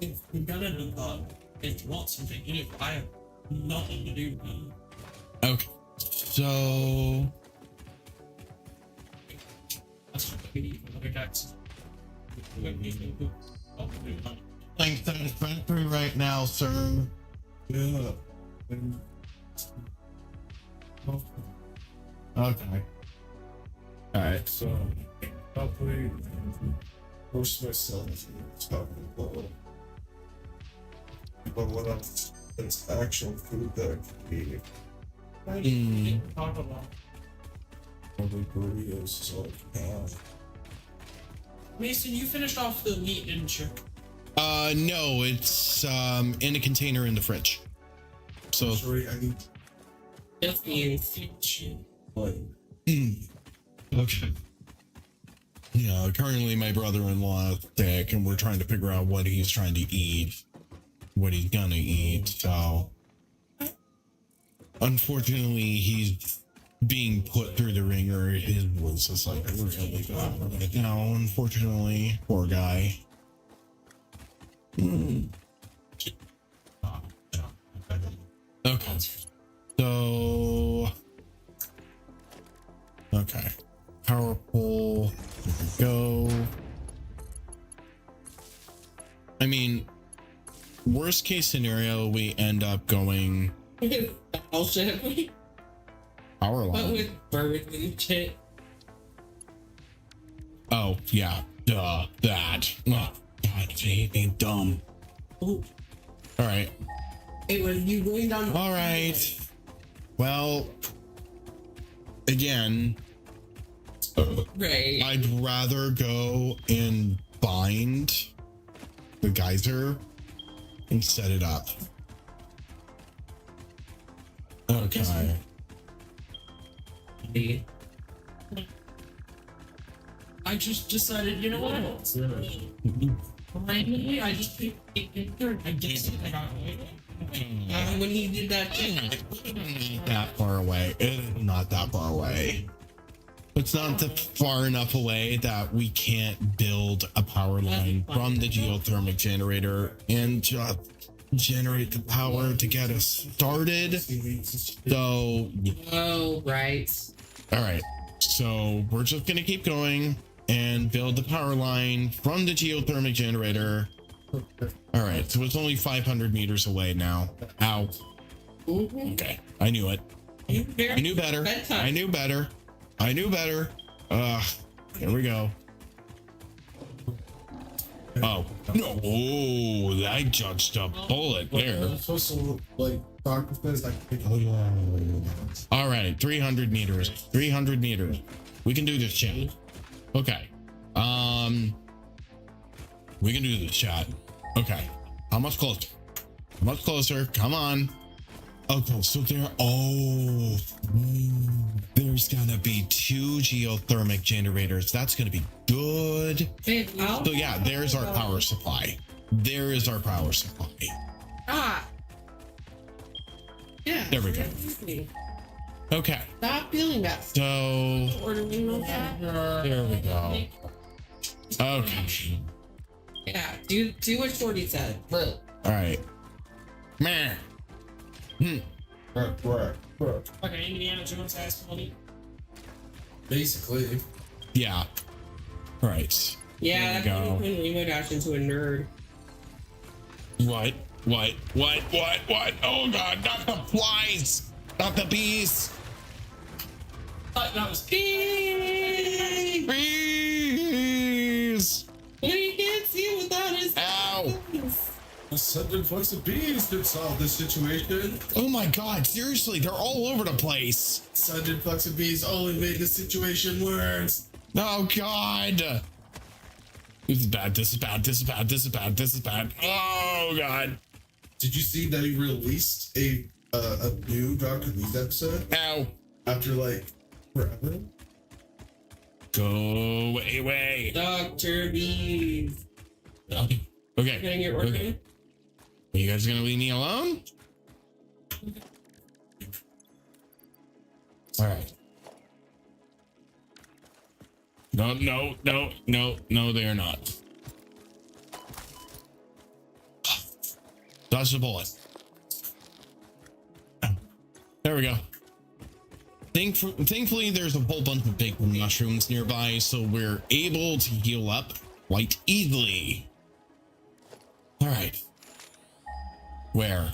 if you're gonna do that, if you want something, you know, I have nothing to do. Okay. So That's what we need for other decks. playing Satisfactory right now, sir. yeah. Okay. Alright. So, probably force myself to talk about what else is actual food that I can eat. Talk about. Probably burritos is all I can have. Mason, you finished off the meat, didn't you? No, it's in a container in the fridge. So Sorry, I need Just beans. like okay. Yeah, currently my brother-in-law is sick and we're trying to figure out what he's trying to eat, what he's gonna eat. So unfortunately he's being put through the ringer. His voice is like really bad right now, unfortunately. Poor guy. Okay. So okay. Power pole. There we go. I mean, worst case scenario, we end up going Bullshit. power But line. with birds and shit. Oh, yeah. Duh. That. Oh, God, I hate being dumb. Ooh. All right. It was you going down. All right. Well, again, Right. I'd rather go and bind the geyser and set it up. Okay. I just decided, you know what? Randomly, I just picked I guess I got When he did that thing. That far away. It is not that far away. It's not far enough away that we can't build a power line from the geothermic generator and just generate the power to get us started. So, Oh, right. all right. So we're just going to keep going and build the power line from the geothermic generator. All right. So it's only 500 meters away now. Ow. Okay. I knew it. I knew better. I knew better. I knew better. Here we go. Oh, no. Oh, I judged a bullet there. I'm supposed to like talk with this. All right, 300 meters. 300 meters. We can do this, chat. Okay. We can do this, chat. Okay. How much closer? How much closer? Come on. Okay, so there's gonna be 2 geothermic generators. That's gonna be good. So yeah, there's our power supply. There is our power supply. Yeah. There we go. Okay. Stop feeling that. So there we go. Okay. Yeah. Do what Shorty said. All right. Meh. like an Indiana Jones ass movie. Basically. Yeah. All right. Yeah, that's There we when Remo dashed into a nerd. What? Oh god, not the flies! Not the bees! That was Bees! But he can't see without his. Ow! A sudden flux of bees could solve this situation. Oh my god, seriously, they're all over the place! Sudden flux of bees only made the situation worse. Oh god! This is bad, this is bad, this is bad, this is bad, this is bad. Oh god. Did you see that he released a new Dr. Bees episode Ow. after like forever? Go away. Dr. Bees. Okay. Getting it working? Okay. Are you guys gonna leave me alone? All right. No, they are not. Dodge the bullet. There we go. Thankfully, there's a whole bunch of big mushrooms nearby, so we're able to heal up quite easily. All right. Where?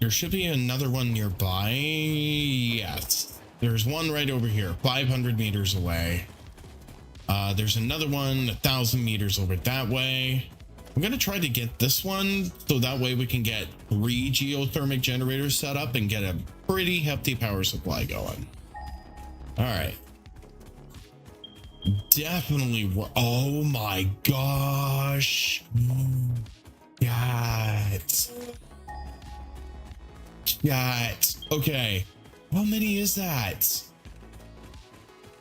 There should be another one nearby. Yes. There's one right over here, 500 meters away. There's another one 1,000 meters over that way. I'm going to try to get this one so that way we can get 3 geothermic generators set up and get a pretty hefty power supply going. All right. Definitely. Oh my gosh. Yes. Okay. How many is that?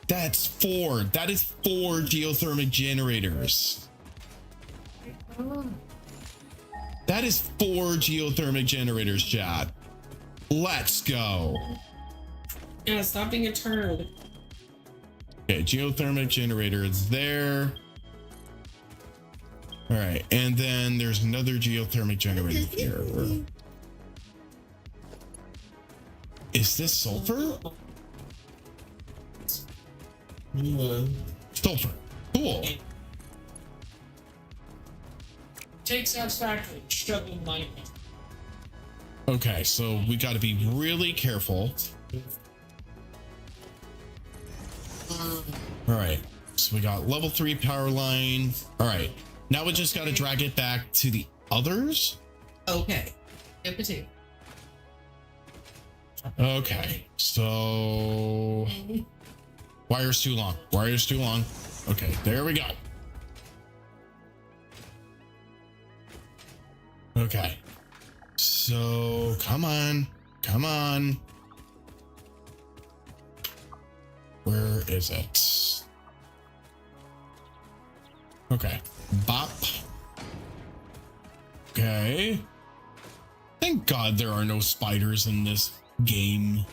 That's 4. That is 4 geothermic generators. That is 4 geothermic generators, chat. Let's go. Yeah, stop being a turd. Okay, geothermic generator is there. All right, and then there's another geothermic generator here. Is this sulfur? Sulfur. Cool. Take Satisfactory. Struggle light. Okay, so we got to be really careful. All right, so we got level 3 power line. All right, Now we just got to drag it back to the others. Okay. Good potato. Okay, so wire's too long. Wire's too long. Okay, there we go. Okay, so come on, come on. Where is it? Okay, bop. Okay. Thank God there are no spiders in this game,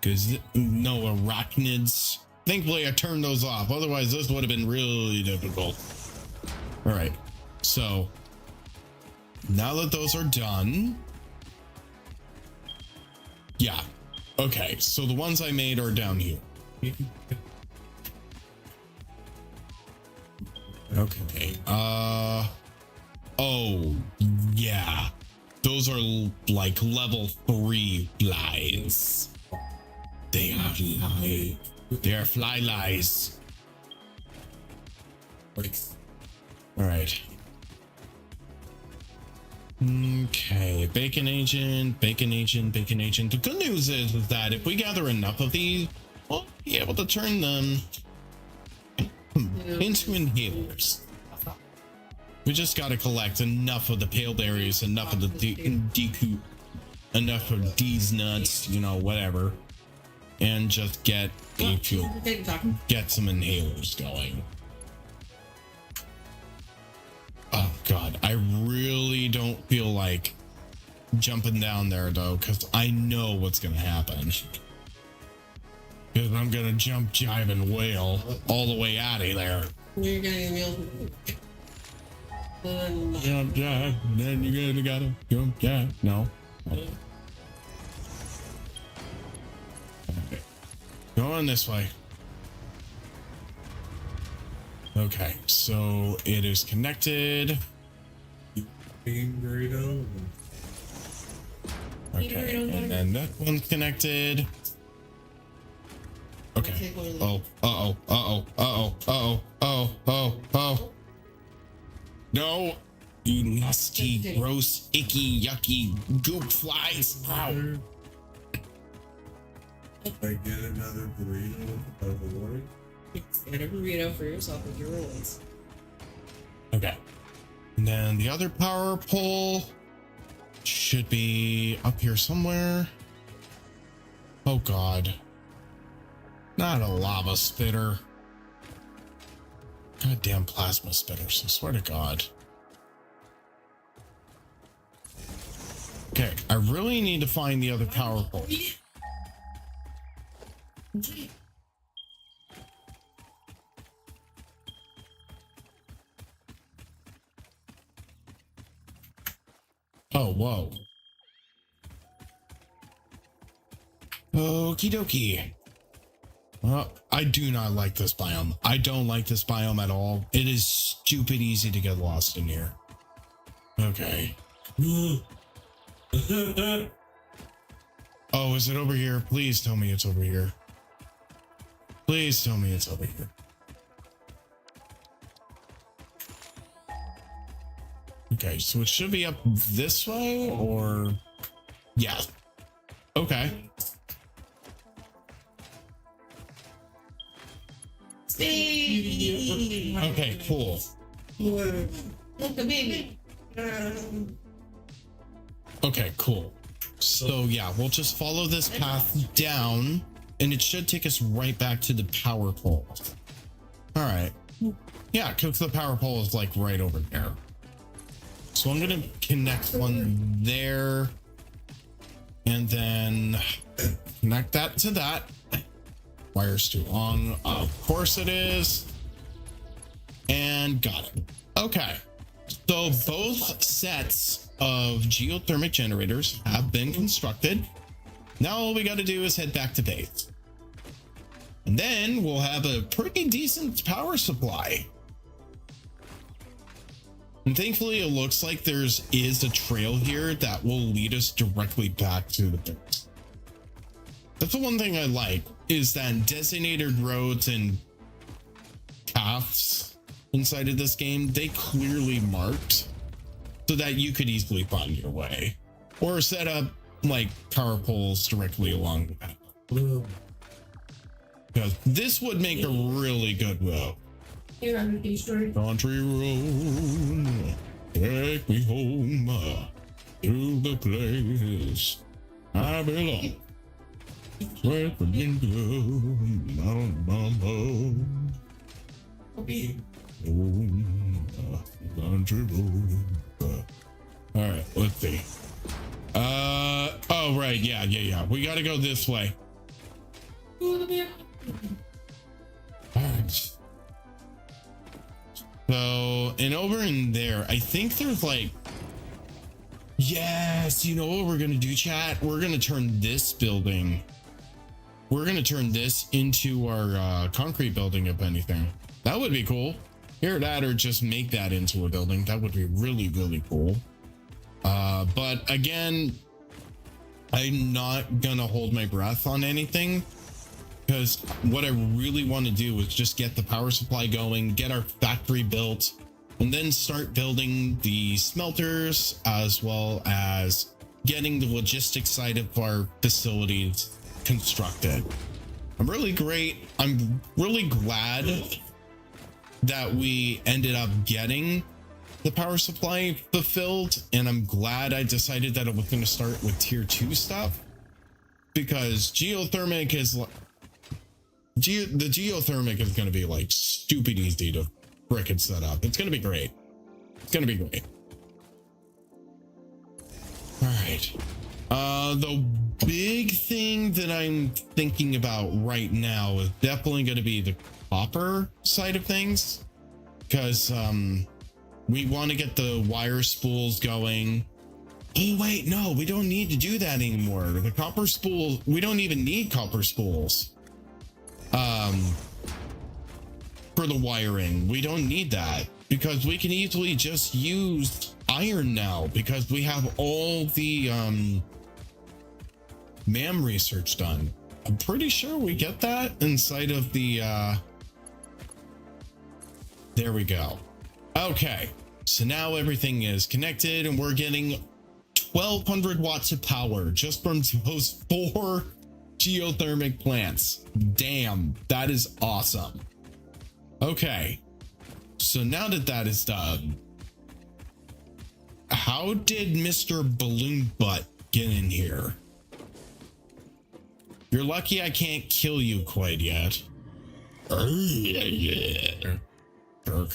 because no arachnids. Thankfully I turned those off, otherwise this would have been really difficult. All right, so now that those are done, yeah, okay, so the ones I made are down here. Okay, oh yeah, those are like level 3 flies. They are fly. They are fly lies. All right. Okay, bacon agent, bacon agent, bacon agent. The good news is that if we gather enough of these, we'll be able to turn them into inhalers. We just got to collect enough of the pale berries, enough of the deku, enough of these nuts, you know, whatever, and just get a few, get some inhalers going. Oh God, I really don't feel like jumping down there though, because I know what's gonna happen. Because I'm gonna jump, jive, and wail all the way out of there. You're getting a meal. Jump, jive, then you gotta jump, jive. No. Okay. Going this way. Okay, so it is connected. Bean burrito. Okay, and then that one's connected. Okay. Oh, uh-oh, uh-oh, uh-oh, uh-oh, uh-oh, uh-oh, uh-oh. No, you nasty, gross, icky, yucky goop flies. Ow. I get another burrito of the morning. Get a burrito for yourself with your rolls. Okay. And then the other power pole should be up here somewhere. Oh God. Not a lava spitter. Goddamn plasma spitters, I swear to God. Okay, I really need to find the other power pole. Oh, whoa. Okie dokie. Well, I do not like this biome. I don't like this biome at all. It is stupid easy to get lost in here. Okay. Oh, is it over here? Please tell me it's over here. Please tell me it's over here. Okay, so it should be up this way, or... Yeah. Okay. Okay, cool. Okay, cool. So yeah, we'll just follow this path down, and it should take us right back to the power pole. All right. Yeah, because the power pole is like right over there. So I'm gonna connect one there, and then connect that to that. Wire's too long. Of course it is. And got it. Okay. So both sets of geothermic generators have been constructed. Now all we got to do is head back to base. And then we'll have a pretty decent power supply. And thankfully it looks like is a trail here that will lead us directly back to the base. That's the one thing I like, is that designated roads and paths inside of this game, they clearly marked so that you could easily find your way or set up like power poles directly along the path. Because this would make a really good road. Here on the story. Country road, take me home to the place I belong. Where the wind blows, on my home. Country road. All right, let's see. Oh right, yeah. We gotta go this way. All right. So, and over in there, I think there's like, yes, you know what we're gonna do, chat? We're gonna turn this building. We're gonna turn this into our concrete building, if anything. That would be cool. Either that or just make that into a building. That would be really, really cool. But again, I'm not gonna hold my breath on anything because what I really want to do is just get the power supply going, get our factory built, and then start building the smelters as well as getting the logistics side of our facilities constructed. I'm really glad that we ended up getting the power supply fulfilled, and I'm glad I decided that I was going to start with tier 2 stuff because geothermic is the geothermic is going to be like stupid easy to frickin' set up. It's going to be great. It's going to be great. All right. The big thing that I'm thinking about right now is definitely going to be the copper side of things because we want to get the wire spools going. Oh wait, no, we don't need to do that anymore. The copper spools, we don't even need copper spools for the wiring. We don't need that because we can easily just use iron now because we have all the MAM research done. I'm pretty sure we get that inside of the there we go. Okay, so now everything is connected and we're getting 1200 watts of power just from those 4 geothermic plants. Damn, that is awesome. Okay, so now that that is done, how did Mr. Balloon Butt get in here? You're lucky I can't kill you quite yet. Jerk.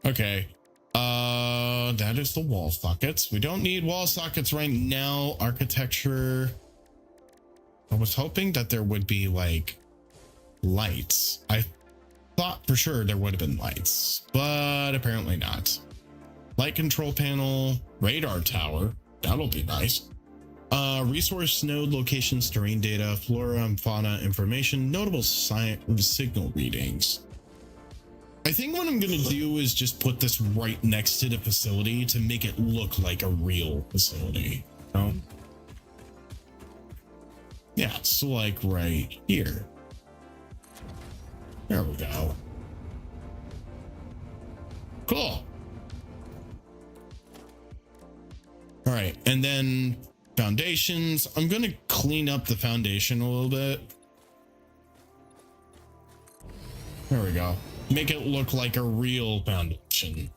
Okay. That is the wall sockets. We don't need wall sockets right now. Architecture. I was hoping that there would be like lights. I thought for sure there would have been lights, but apparently not. Light control panel, radar tower. That'll be nice. Resource node locations, terrain data, flora and fauna information, notable signal readings. I think what I'm going to do is just put this right next to the facility to make it look like a real facility. You know? Yeah, so like right here. There we go. Cool. All right, and then foundations. I'm going to clean up the foundation a little bit. There we go. Make it look like a real foundation.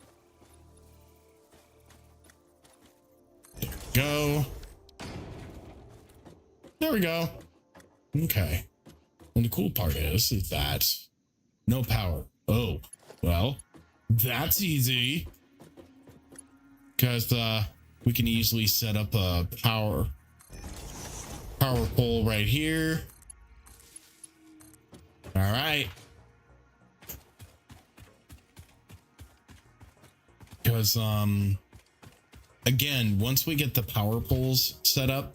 There we go. There we go. Okay. And the cool part is that no power. Oh, well, that's easy. Because we can easily set up a power pole right here. All right. Because again, once we get the power poles set up,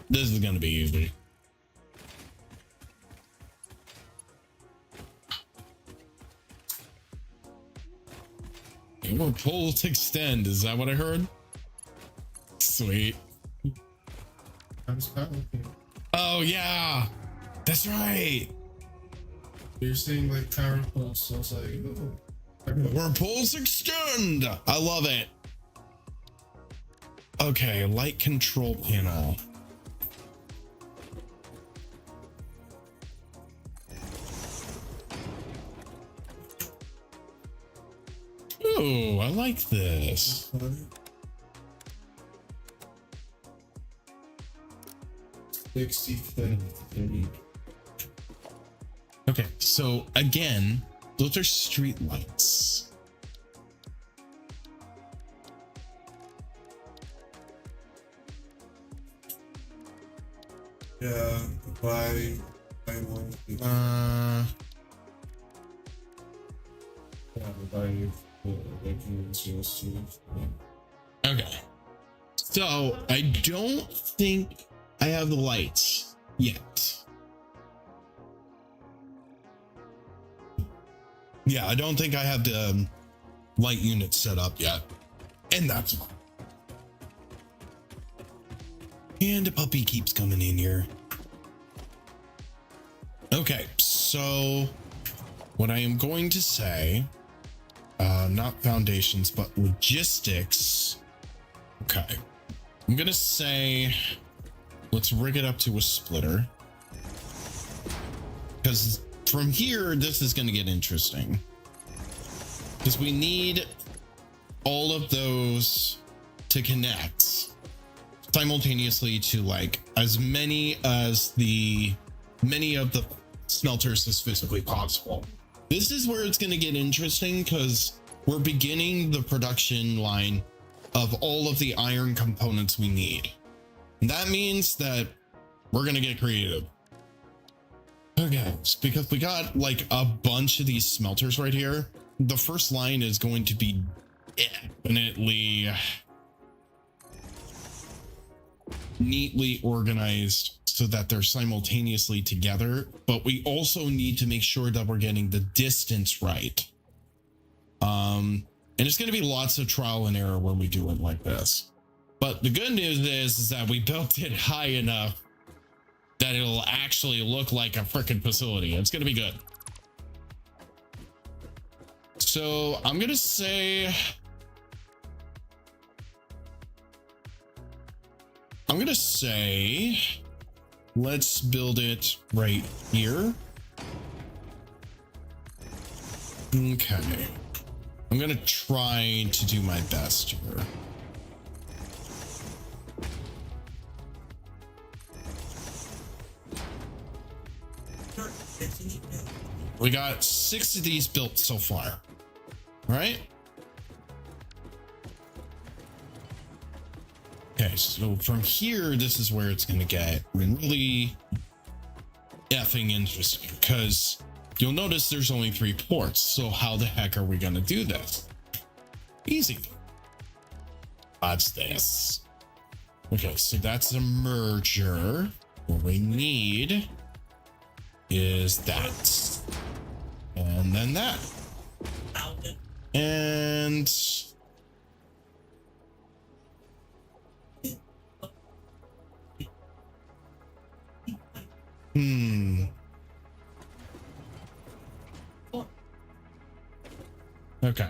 this is going to be easy. Power poles extend. Is that what I heard? Sweet. Oh yeah, that's right. You're saying like power poles, so I was like, oh. Pulse extend. I love it. Okay, light control panel. Ooh, I like this. 60. Okay, so again, those are street lights. Yeah, buy one. Yeah, buy Okay. So I don't think I have the lights yet. Yeah, I don't think I have the light unit set up yet. And that's fine. And a puppy keeps coming in here. Okay, so what I am going to say, not foundations, but logistics. Okay. I'm going to say, let's rig it up to a splitter. Because from here, this is going to get interesting. Because we need all of those to connect simultaneously to like as many of the smelters as physically possible. This is where it's going to get interesting because we're beginning the production line of all of the iron components we need. And that means that we're going to get creative. Okay, because we got like a bunch of these smelters right here. The first line is going to be definitely neatly organized so that they're simultaneously together, but we also need to make sure that we're getting the distance right. And it's going to be lots of trial and error when we do it like this. But the good news is that we built it high enough that it'll actually look like a freaking facility. It's going to be good. So I'm going to say, let's build it right here. Okay. I'm going to try to do my best here. We got 6 of these built so far. All right. Okay, so from here, this is where it's going to get really effing interesting because you'll notice there's only 3 ports. So how the heck are we going to do this? Easy. Watch this. Okay, so that's a merger. What we need is that. And then that. And okay.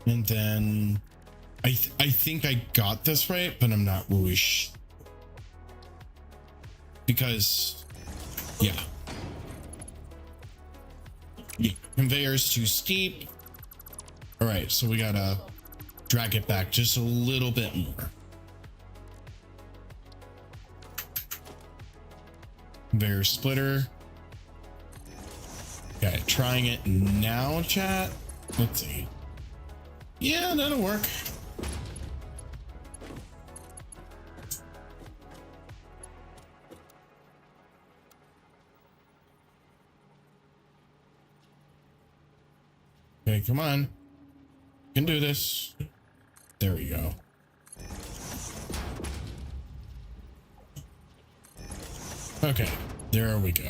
And then I think I got this right, but I'm not really sure. Because yeah, conveyor's too steep. All right, so we gotta drag it back just a little bit more. Conveyor splitter. Okay, trying it now, chat. Let's see. Yeah, that'll work. Okay, come on. You can do this. There we go. Okay, there we go.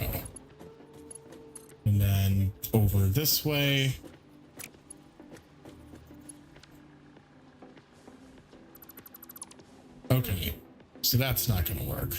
And then over this way. Okay, so that's not going to work.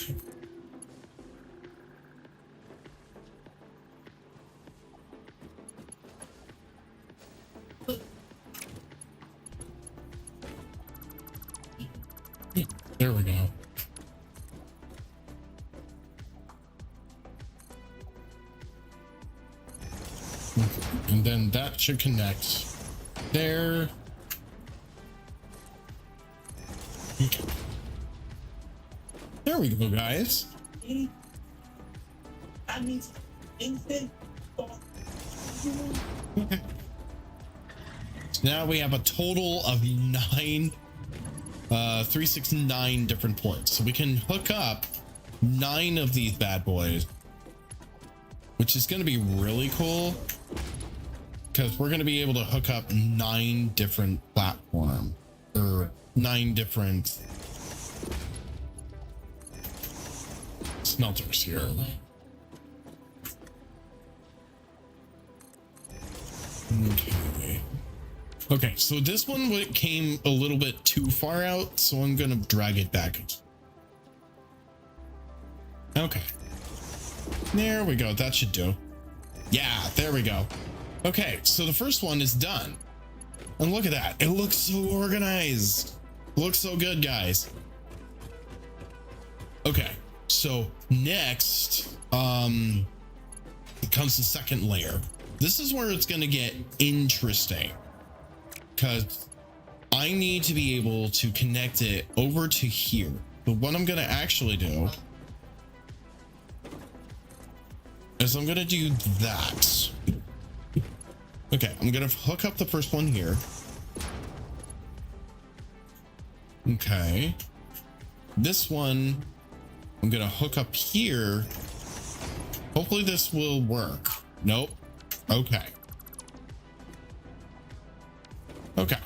then that should connect there. Okay. There we go, guys. That means anything. Okay. So now we have a total of 369 different ports. So we can hook up 9 of these bad boys, which is going to be really cool because we're going to be able to hook up 9 different platforms or 9 different smelters here. Okay, so this one came a little bit too far out, so I'm gonna drag it back. Okay, there we go. That should do. Yeah, there we go. Okay, so the first one is done, and look at that. It looks so organized. Looks so good, guys. Okay, so next comes the second layer. This is where it's going to get interesting because I need to be able to connect it over to here. But what I'm going to actually do is I'm going to do that. Okay, I'm going to hook up the first one here. Okay. This one I'm going to hook up here. Hopefully this will work. Nope. Okay. Okay.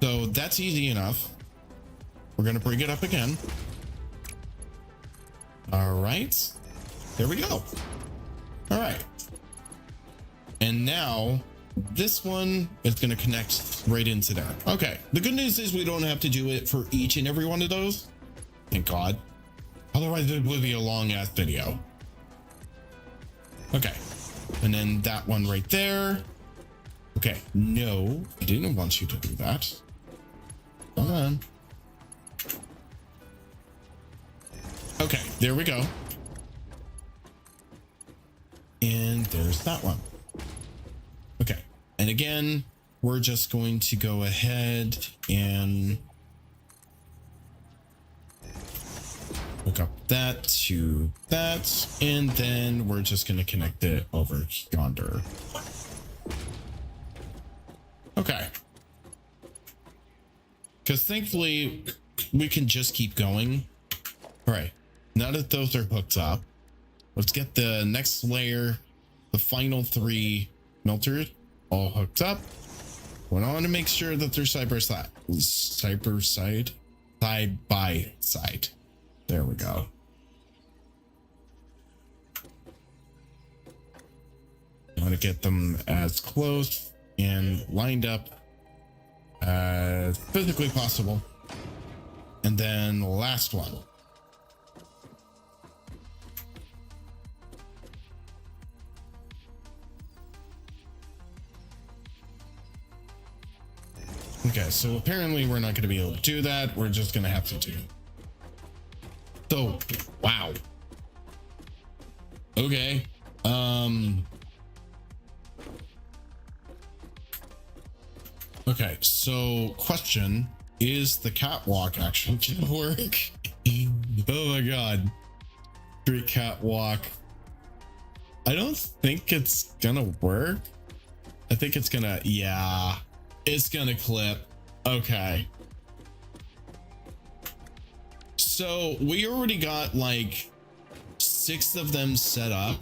So that's easy enough. We're going to bring it up again. All right. There we go. All right. And now this one is going to connect right into there. Okay. The good news is we don't have to do it for each and every one of those. Thank God. Otherwise it would be a long ass video. Okay. And then that one right there. Okay. No, I didn't want you to do that. Come on. Okay. There we go. And there's that one. Okay. And again, we're just going to go ahead and hook up that to that, and then we're just going to connect it over yonder. Okay. Because thankfully we can just keep going. All right. Now that those are hooked up, let's get the next layer, the final 3 melters all hooked up. We want to make sure that they're side by side. There we go. I want to get them as close and lined up as physically possible. And then the last one. Okay, so apparently we're not going to be able to do that. We're just going to have to do it. So, wow. Okay. Okay, so question, is the catwalk actually gonna work? Oh my god. Street catwalk. I don't think it's gonna work. I think it's gonna, yeah, it's gonna clip. Okay. So we already got like 6 of them set up.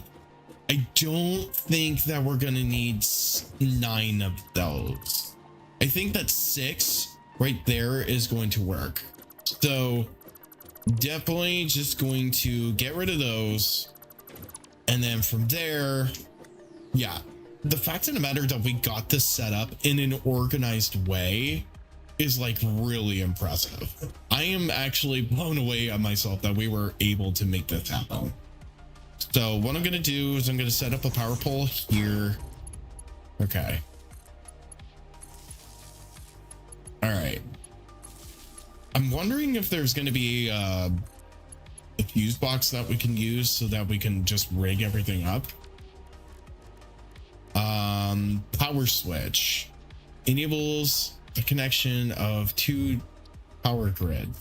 I don't think that we're gonna need 9 of those. I think that 6 right there is going to work. So definitely just going to get rid of those. And then from there, yeah, the fact of the matter that we got this set up in an organized way is like really impressive. I am actually blown away at myself that we were able to make this happen. So what I'm going to do is I'm going to set up a power pole here. Okay. All right. I'm wondering if there's going to be a fuse box that we can use so that we can just rig everything up. power switch enables the connection of 2 power grids.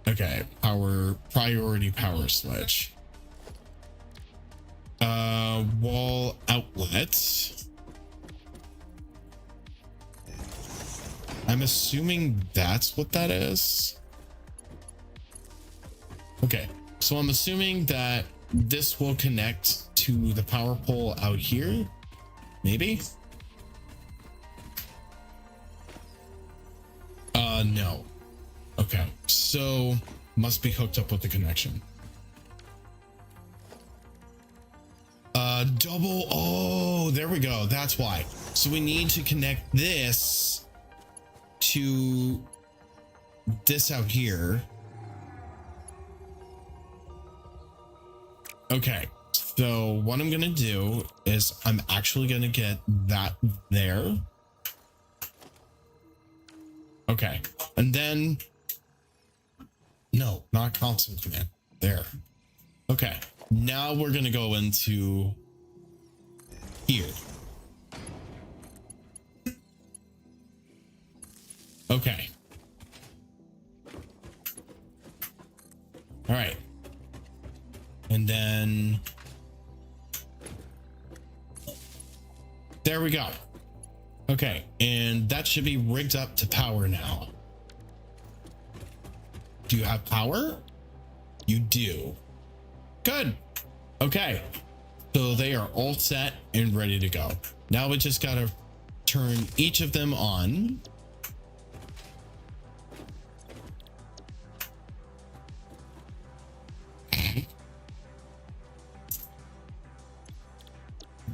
Okay, priority power switch. Wall outlet. I'm assuming that's what that is. Okay, so I'm assuming that this will connect to the power pole out here. Maybe? No. Okay, so must be hooked up with the connection. Double, oh, there we go. That's why. So we need to connect this to this out here. Okay, so what I'm gonna do is I'm actually gonna get that there. Okay, and then no, not console command. There. Okay, now we're gonna go into here. Okay. All right. And then there we go. Okay, and that should be rigged up to power now. Do you have power? You do. Good. Okay. So they are all set and ready to go. Now we just gotta turn each of them on.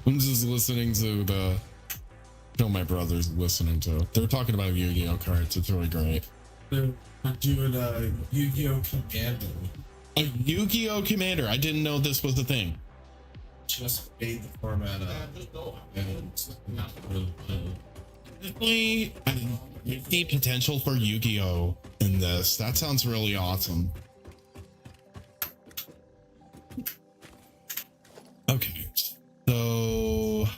I'm just listening to the show my brother's listening to. They're talking about Yu-Gi-Oh cards. It's really great. They're doing a Yu-Gi-Oh Commander. A Yu-Gi-Oh Commander. I didn't know this was a thing. Just made the format up. And Definitely, I see potential for Yu-Gi-Oh in this. That sounds really awesome. Okay, so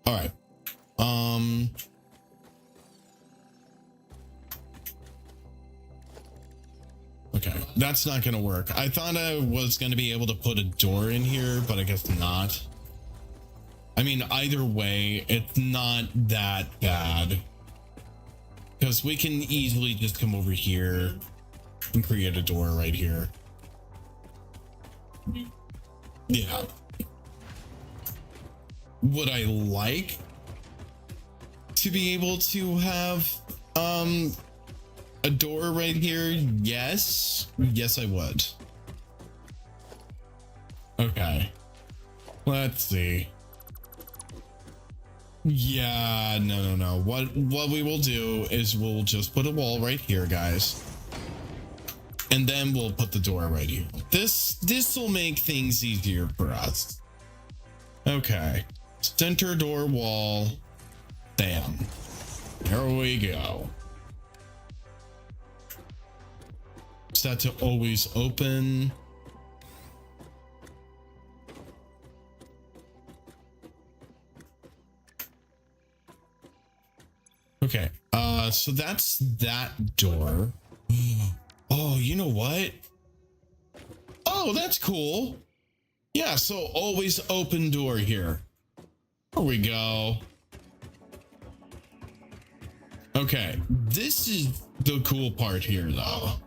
all right. Okay, that's not gonna work. I thought I was gonna be able to put a door in here, but I guess not. I mean, either way, it's not that bad, because we can easily just come over here and create a door right here. Yeah. Would I like to be able to have a door right here? Yes. Yes, I would. Okay. Let's see. Yeah, no. What we will do is we'll just put a wall right here, guys. And then we'll put the door right here. This will make things easier for us. Okay. Center door wall. Bam. There we go. Set to always open. Okay. So that's that door. Oh, you know what? Oh, that's cool. Yeah, so always open door here. There we go. Okay, this is the cool part here though,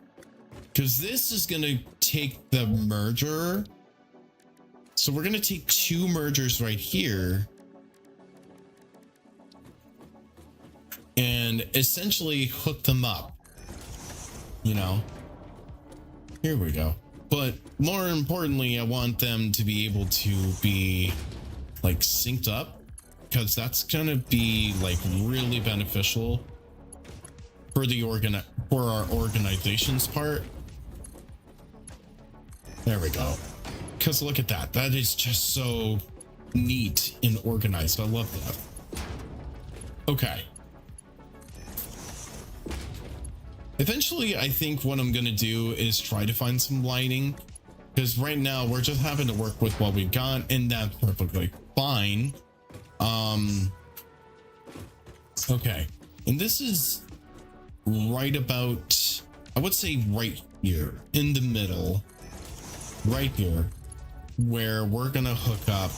because this is gonna take the merger. So we're gonna take 2 mergers right here and essentially hook them up. You know, here we go. But more importantly, I want them to be able to be like synced up, because that's gonna be like really beneficial for the for our organization's part. There we go. Because look at that. That is just so neat and organized. I love that. Okay. Eventually, I think what I'm going to do is try to find some lighting, because right now we're just having to work with what we got, and that's perfectly fine. Okay, and this is right about, I would say right here in the middle, right here, where we're gonna hook up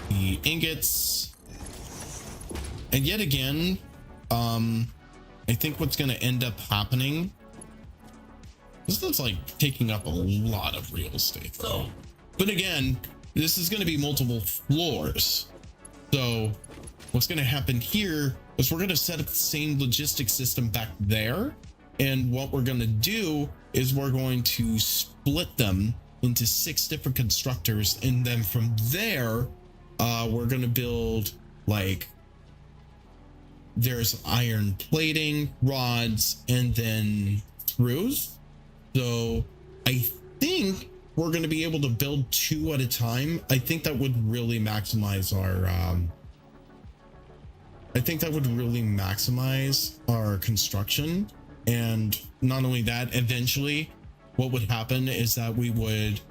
the ingots. And yet again, I think what's gonna end up happening, this is like taking up a lot of real estate. But again, this is gonna be multiple floors. So what's gonna happen here is we're gonna set up the same logistics system back there. And what we're gonna do is we're going to split them into 6 different constructors. And then from there, we're gonna build like, there's iron plating, rods, and then screws. So I think we're going to be able to build 2 at a time. I think that would really maximize our construction. And not only that, eventually what would happen is that we would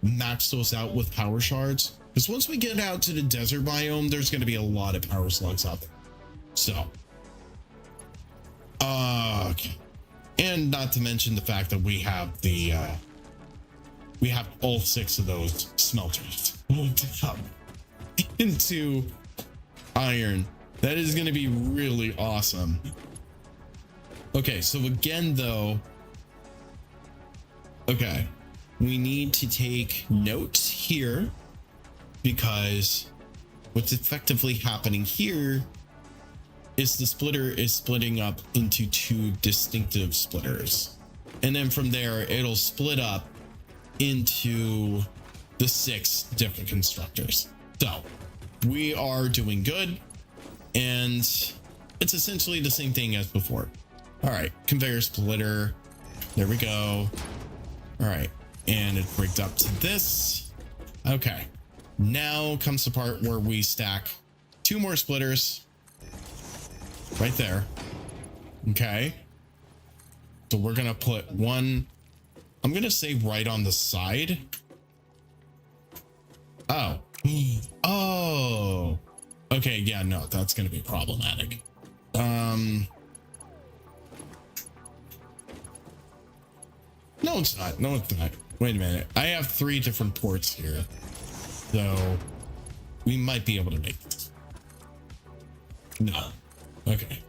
max those out with power shards, because once we get out to the desert biome, there's going to be a lot of power slugs out there. So okay. And not to mention the fact that we have all 6 of those smelters hooked up into iron. That is going to be really awesome. Okay, so again though, okay, we need to take notes here, because what's effectively happening here is the splitter is splitting up into 2 distinctive splitters. And then from there, it'll split up into the 6 different constructors. So we are doing good. And it's essentially the same thing as before. All right, conveyor splitter. There we go. All right, and it rigged up to this. Okay, now comes the part where we stack 2 more splitters right there. Okay, so we're gonna put one, I'm gonna say right on the side. Oh, okay, yeah, no, that's gonna be problematic. No, it's not. No, it's not. Wait a minute. I have 3 different ports here, so we might be able to make this. No. Okay.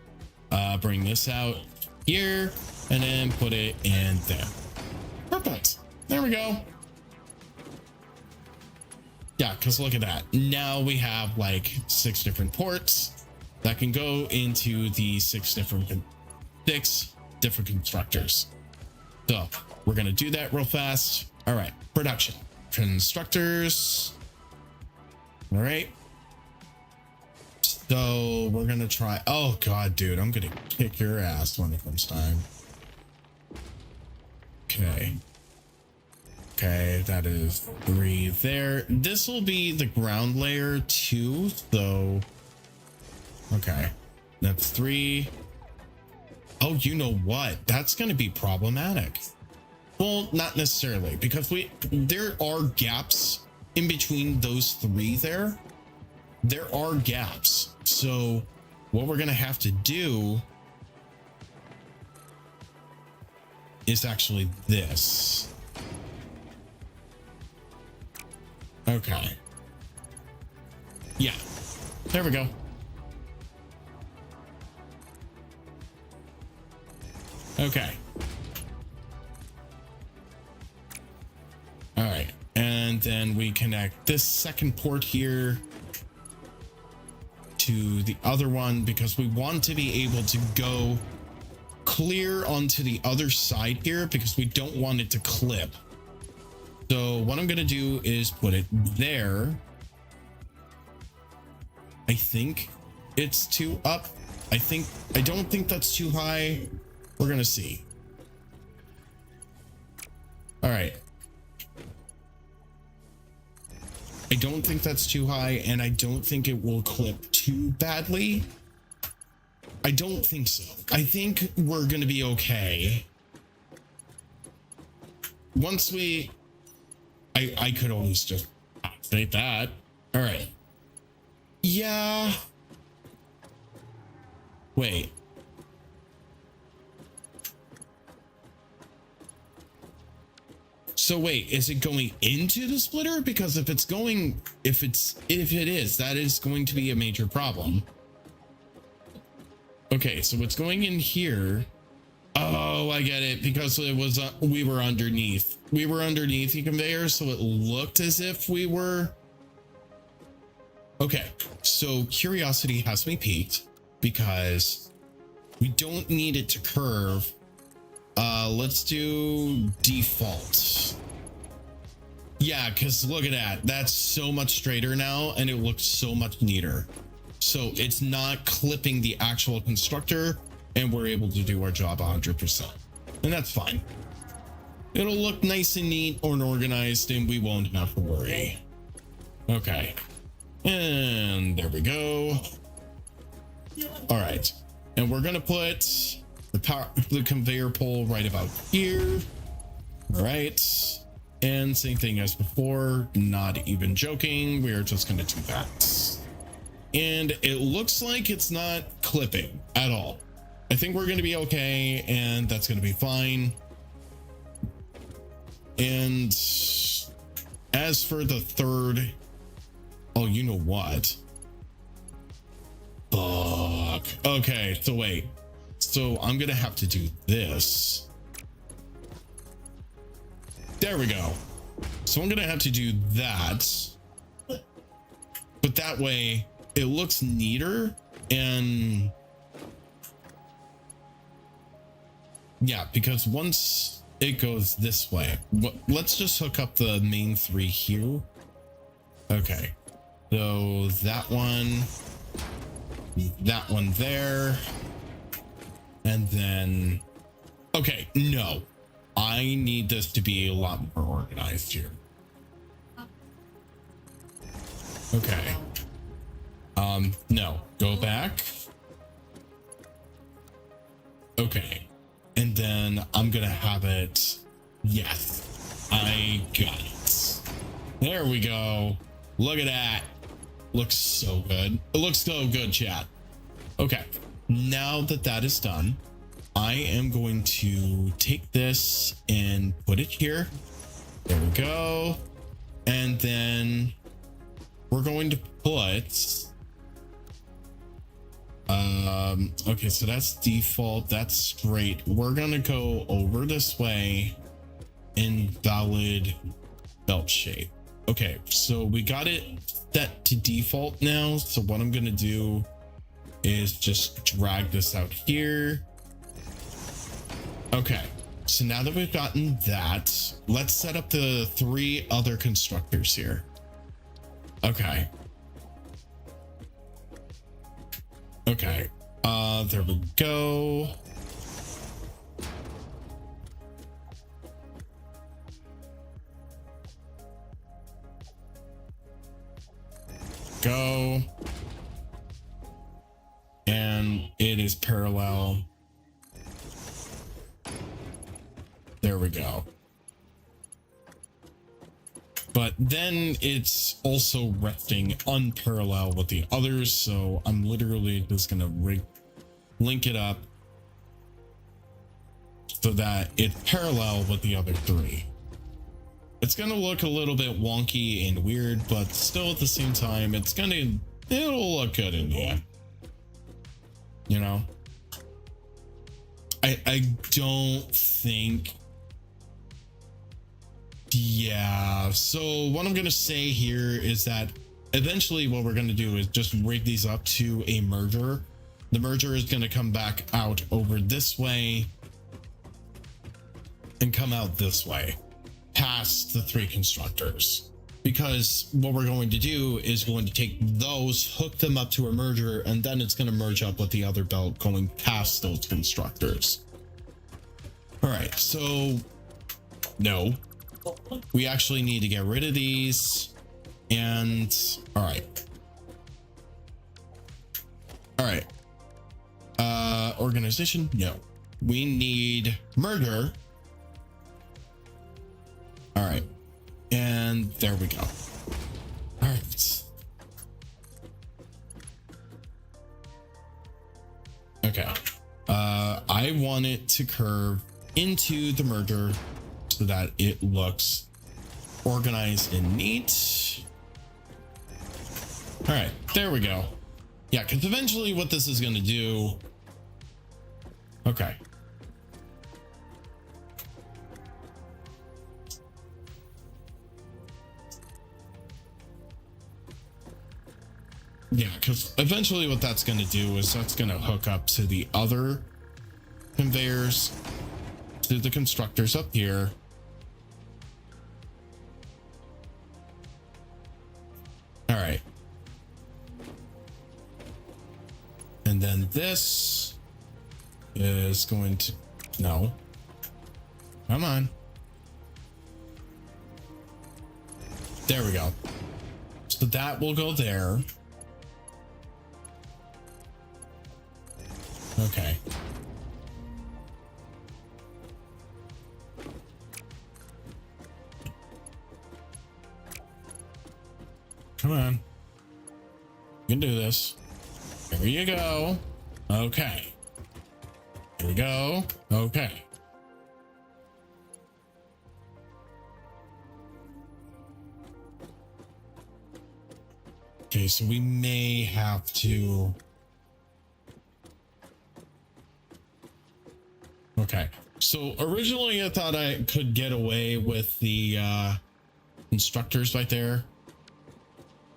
Bring this out here and then put it in there. Perfect. There we go. Yeah, because look at that. Now we have like 6 different ports that can go into the 6 different constructors. So we're going to do that real fast. All right. Production. Constructors. All right. So we're going to try. Oh, God, dude. I'm going to kick your ass when it comes time. Okay. Okay. That is 3 there. This will be the ground layer 2. So. Okay. That's 3. Oh, you know what? That's going to be problematic. Well, not necessarily, because there are gaps in between those 3 there. There are gaps. So what we're going to have to do is actually this. Okay. Yeah. There we go. Okay. All right. And then we connect this second port here to the other one, because we want to be able to go clear onto the other side here, because we don't want it to clip. So what I'm going to do is put it there. I think it's too up. I don't think that's too high. We're going to see. All right. I don't think that's too high, and I don't think it will clip too badly. I don't think so. I think we're going to be okay. I could always just activate that. All right. Yeah. Wait. So wait, is it going into the splitter? Because if it is, that is going to be a major problem. Okay, so it's going in here. Oh, I get it. Because it was we were underneath. We were underneath the conveyor, so it looked as if we were. Okay, so curiosity has me piqued because we don't need it to curve. Let's do default. Yeah, because look at that. That's so much straighter now, and it looks so much neater. So it's not clipping the actual constructor, and we're able to do our job 100%. And that's fine. It'll look nice and neat and organized, and we won't have to worry. Okay. And there we go. All right. And we're going to put the conveyor pole right about here. All right. And same thing as before, not even joking. We are just going to do that. And it looks like it's not clipping at all. I think we're going to be okay, and that's going to be fine. And as for the third, oh, you know what? Fuck. Okay, so wait. So I'm going to have to do this. There we go. So I'm going to have to do that. But that way it looks neater, and yeah, because once it goes this way, let's just hook up the main three here. Okay. So that one there, and then, okay, no, I need this to be a lot more organized here. Okay. No, go back. Okay. And then I'm gonna have it. Yes, I got it. There we go. Look at that. Looks so good. It looks so good, chat. Okay. Now that that is done, I am going to take this and put it here. There we go. And then we're going to put, okay, so that's default, that's straight. We're gonna go over this way in valid belt shape. Okay, so we got it set to default now. So what I'm gonna do is just drag this out here. Okay, so now that we've gotten that, let's set up the three other constructors here. Okay. Okay. There we go. Go. And it is parallel. There we go. But then it's also resting unparalleled with the others, so I'm literally just gonna link it up so that it's parallel with the other three. It's gonna look a little bit wonky and weird, but still at the same time, it'll look good in the end. You know? I don't think. Yeah, so what I'm gonna say here is that eventually what we're gonna do is just rig these up to a merger. The merger is gonna come back out over this way and come out this way past the three constructors, because what we're going to do is going to take those, hook them up to a merger, and then it's going to merge up with the other belt going past those constructors. All right, so no, we actually need to get rid of these. And all right, organization, no, we need merger. All right, and There we go. All right. Okay. I want it to curve into the merger so that it looks organized and neat. All right, there we go. Yeah, because eventually what this is going to do. Okay. Yeah, because eventually what that's going to do is that's going to hook up to the other conveyors, to the constructors up here. All right. And then this is going to, no. Come on. There we go. So that will go there. Okay. Come on. You can do this. There you go. Okay. Here we go. Okay. Okay, so we may have to. Okay. So originally I thought I could get away with the instructors right there.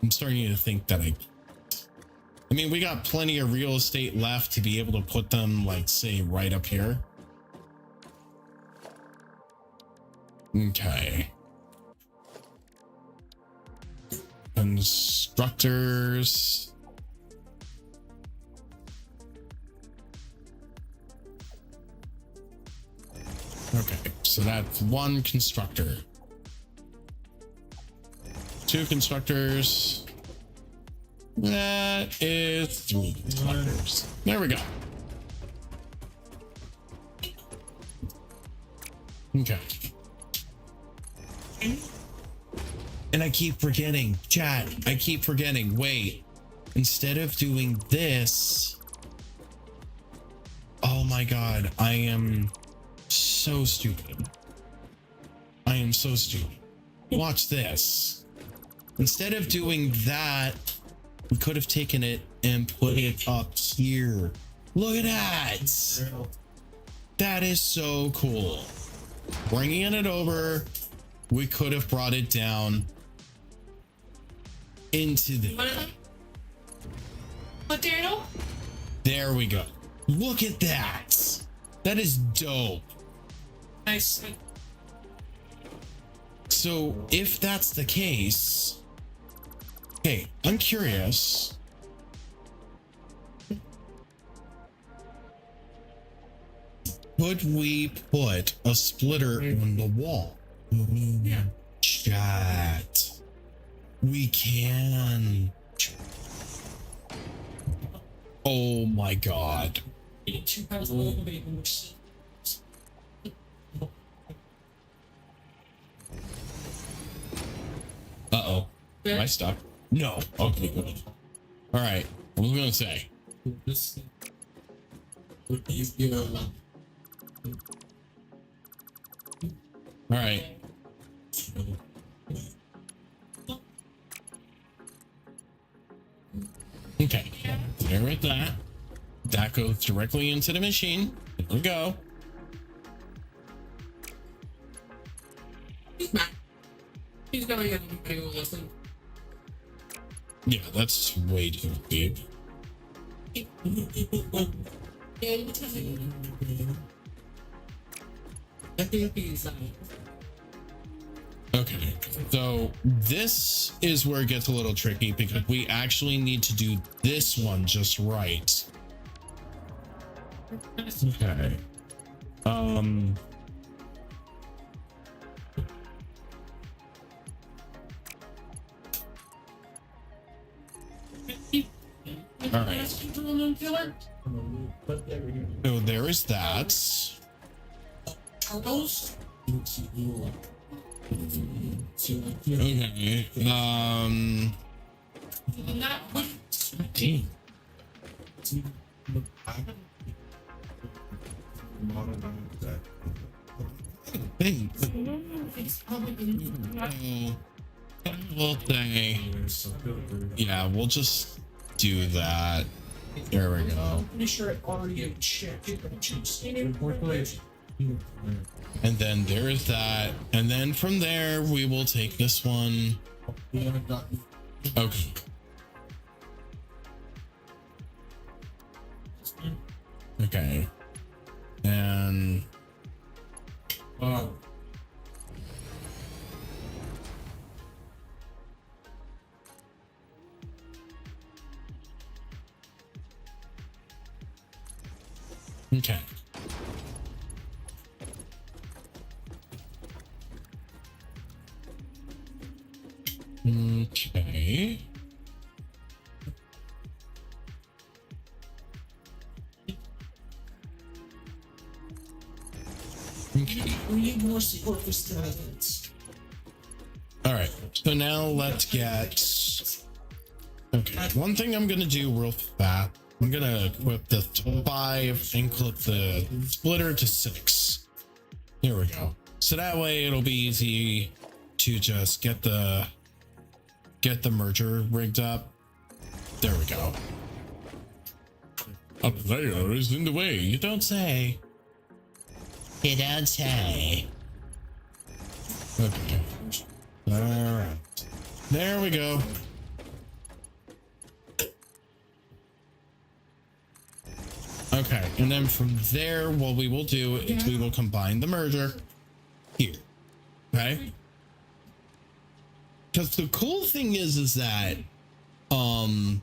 I'm starting to think that I mean, we got plenty of real estate left to be able to put them, like, say, right up here. Okay. Constructors. Okay, so that's one constructor. Two constructors. That is three constructors. There we go. Okay. And I keep forgetting, chat. I keep forgetting. Wait, instead of doing this, oh my god, I am so stupid. I am so stupid. Watch this. Instead of doing that, we could have taken it and put it up here. Look at that. That is so cool. Bringing it over, we could have brought it down into the. What, Daniel? There we go. Look at that. That is dope. Nice. So if that's the case, okay, I'm curious. Could we put a splitter on the wall? Yeah. Chat. We can. Oh my god. Uh-oh. Am I stuck? No. Okay, good. All right. What was I going to say? All right. Okay. There with that. That goes directly into the machine. There we go. He's going to listen. Yeah, that's way too big. Okay, so this is where it gets a little tricky because we actually need to do this one just right. Okay. All right. So there is that. Okay. Hey. We'll say, yeah, we'll just do that. There we go. Pretty sure it already checked. And then there is that. And then from there, we will take this one. Okay. Okay. And okay. Okay. Okay. We need more support for skeletons. All right. So now let's get. Okay. One thing I'm gonna do real fast. I'm gonna equip the 5 and clip the splitter to 6. There we go. So that way it'll be easy to just get the merger rigged up. There we go. A player is in the way. You don't say. You don't say. Okay. All right. There we go. Okay, and then from there, what we will do is we will combine the merger here. Okay? Because the cool thing is that I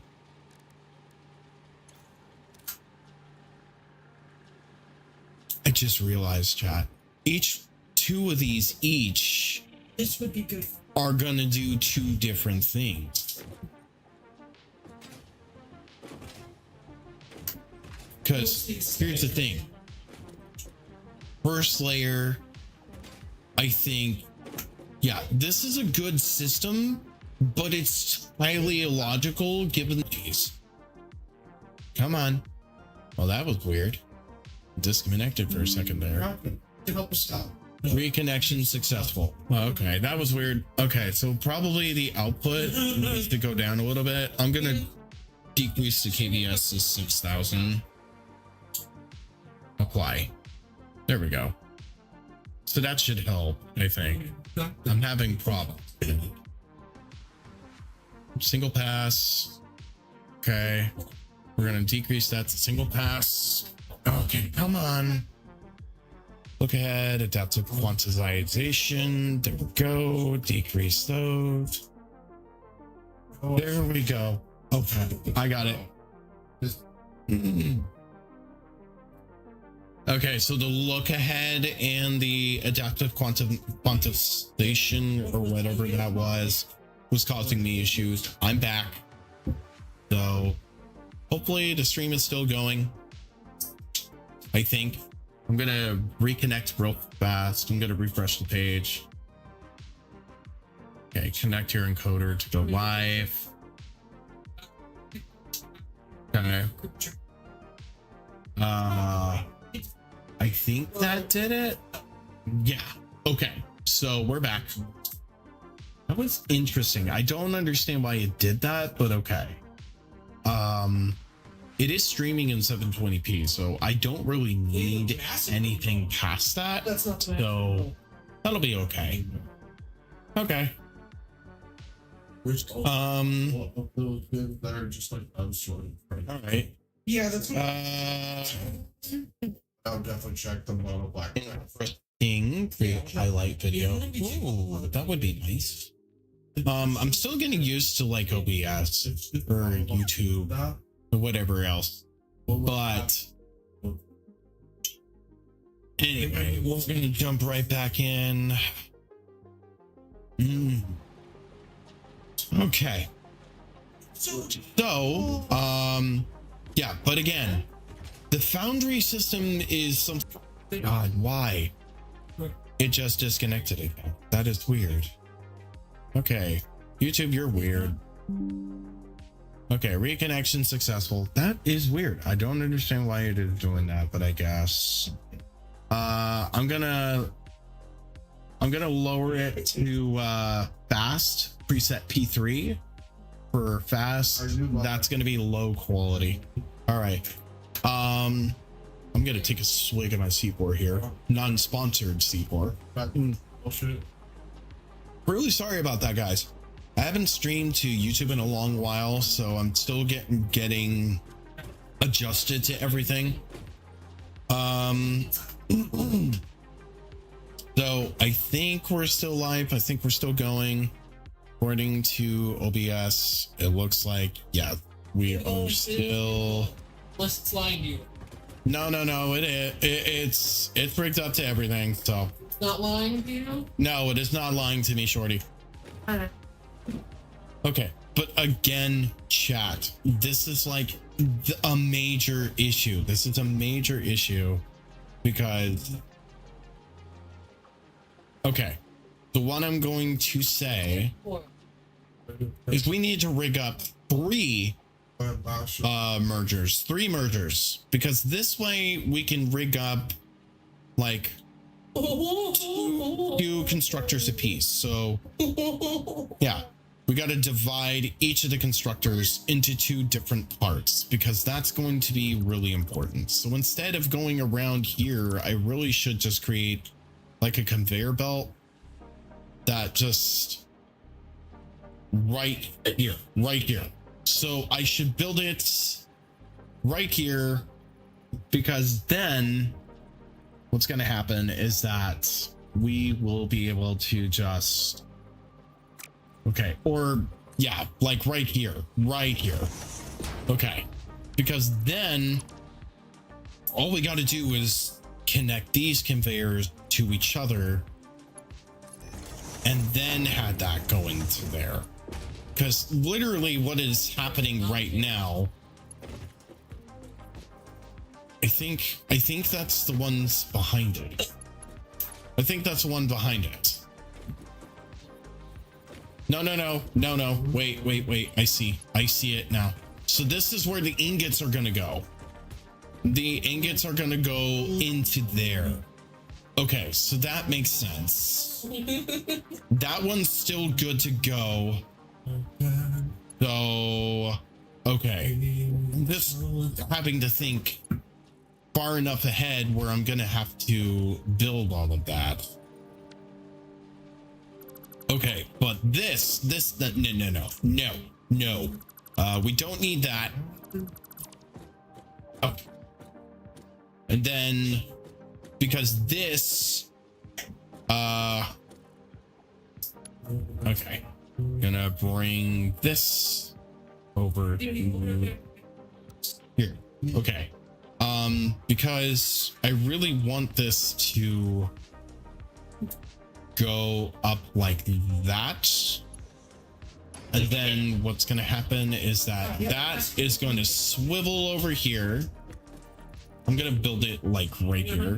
just realized, chat, each 2 of these This would be good. are gonna do 2 different things. Because here's the thing. First layer, I think, yeah, this is a good system, but it's highly illogical given these. Come on. Well, that was weird. Disconnected for a second there. Reconnection successful. Okay, that was weird. Okay, so probably the output needs to go down a little bit. I'm gonna decrease the KBS to 6,000. Apply. There we go. So that should help, I think. I'm having problems. Single pass. Okay. We're gonna decrease that to single pass. Okay, come on. Look ahead, adaptive quantization. There we go. Decrease those. There we go. Okay, I got it. Okay, so the look ahead and the adaptive quantization or whatever that was causing me issues. I'm back. So hopefully the stream is still going. I think. I'm gonna reconnect real fast. I'm gonna refresh the page. Okay, connect your encoder to go live. Okay. I think that did it. Yeah. Okay. So we're back. That was interesting. I don't understand why it did that, but okay. It is streaming in 720p, so I don't really need anything past that. That's not bad. So that'll be okay. Okay. That are just like unsort. All right. Yeah, that's what I'll definitely check the mono black. Create highlight video. Ooh, that would be nice. I'm still getting used to like OBS or YouTube or whatever else, but anyway, we're gonna jump right back in. Okay. So, yeah, but again, the foundry system is some. God, why? it just disconnected again. That is weird. Okay, YouTube, you're weird. Okay, reconnection successful. That is weird. I don't understand why it is doing that, but I guess I'm gonna lower it to fast preset P3 for fast. That's gonna be low quality. All right. I'm gonna take a swig of my C4 here. Non-sponsored C4. Bullshit. Really sorry about that, guys. I haven't streamed to YouTube in a long while, so I'm still getting adjusted to everything. So I think we're still live. I think we're still going. According to OBS, it looks like, yeah, we are still. Unless it's lying to you. No. It's rigged up to everything. So It's not lying to you? no, it is not lying to me, Shorty. Okay, but again, chat, this is like a major issue. This is a major issue because, okay, so what I'm going to say is we need to rig up three mergers, because this way we can rig up like two constructors apiece. So yeah, we got to divide each of the constructors into two different parts, because that's going to be really important. So instead of going around here, I really should just create like a conveyor belt that just right here. So I should build it right here, because then what's going to happen is that we will be able to just, okay, or yeah, like right here. Okay, because then all we got to do is connect these conveyors to each other and then add that going to there. Because literally what is happening right now, I think that's the ones behind it. I think that's the one behind it. No. Wait. I see it now. So this is where the ingots are gonna go. The ingots are gonna go into there. Okay, so that makes sense. That one's still good to go. So, okay. I'm just having to think far enough ahead where I'm gonna have to build all of that. Okay, but no. We don't need that. Okay. And then, because this, okay, gonna bring this over here. Okay. Because I really want this to go up like that. And then what's going to happen is that is going to swivel over here. I'm going to build it like right here.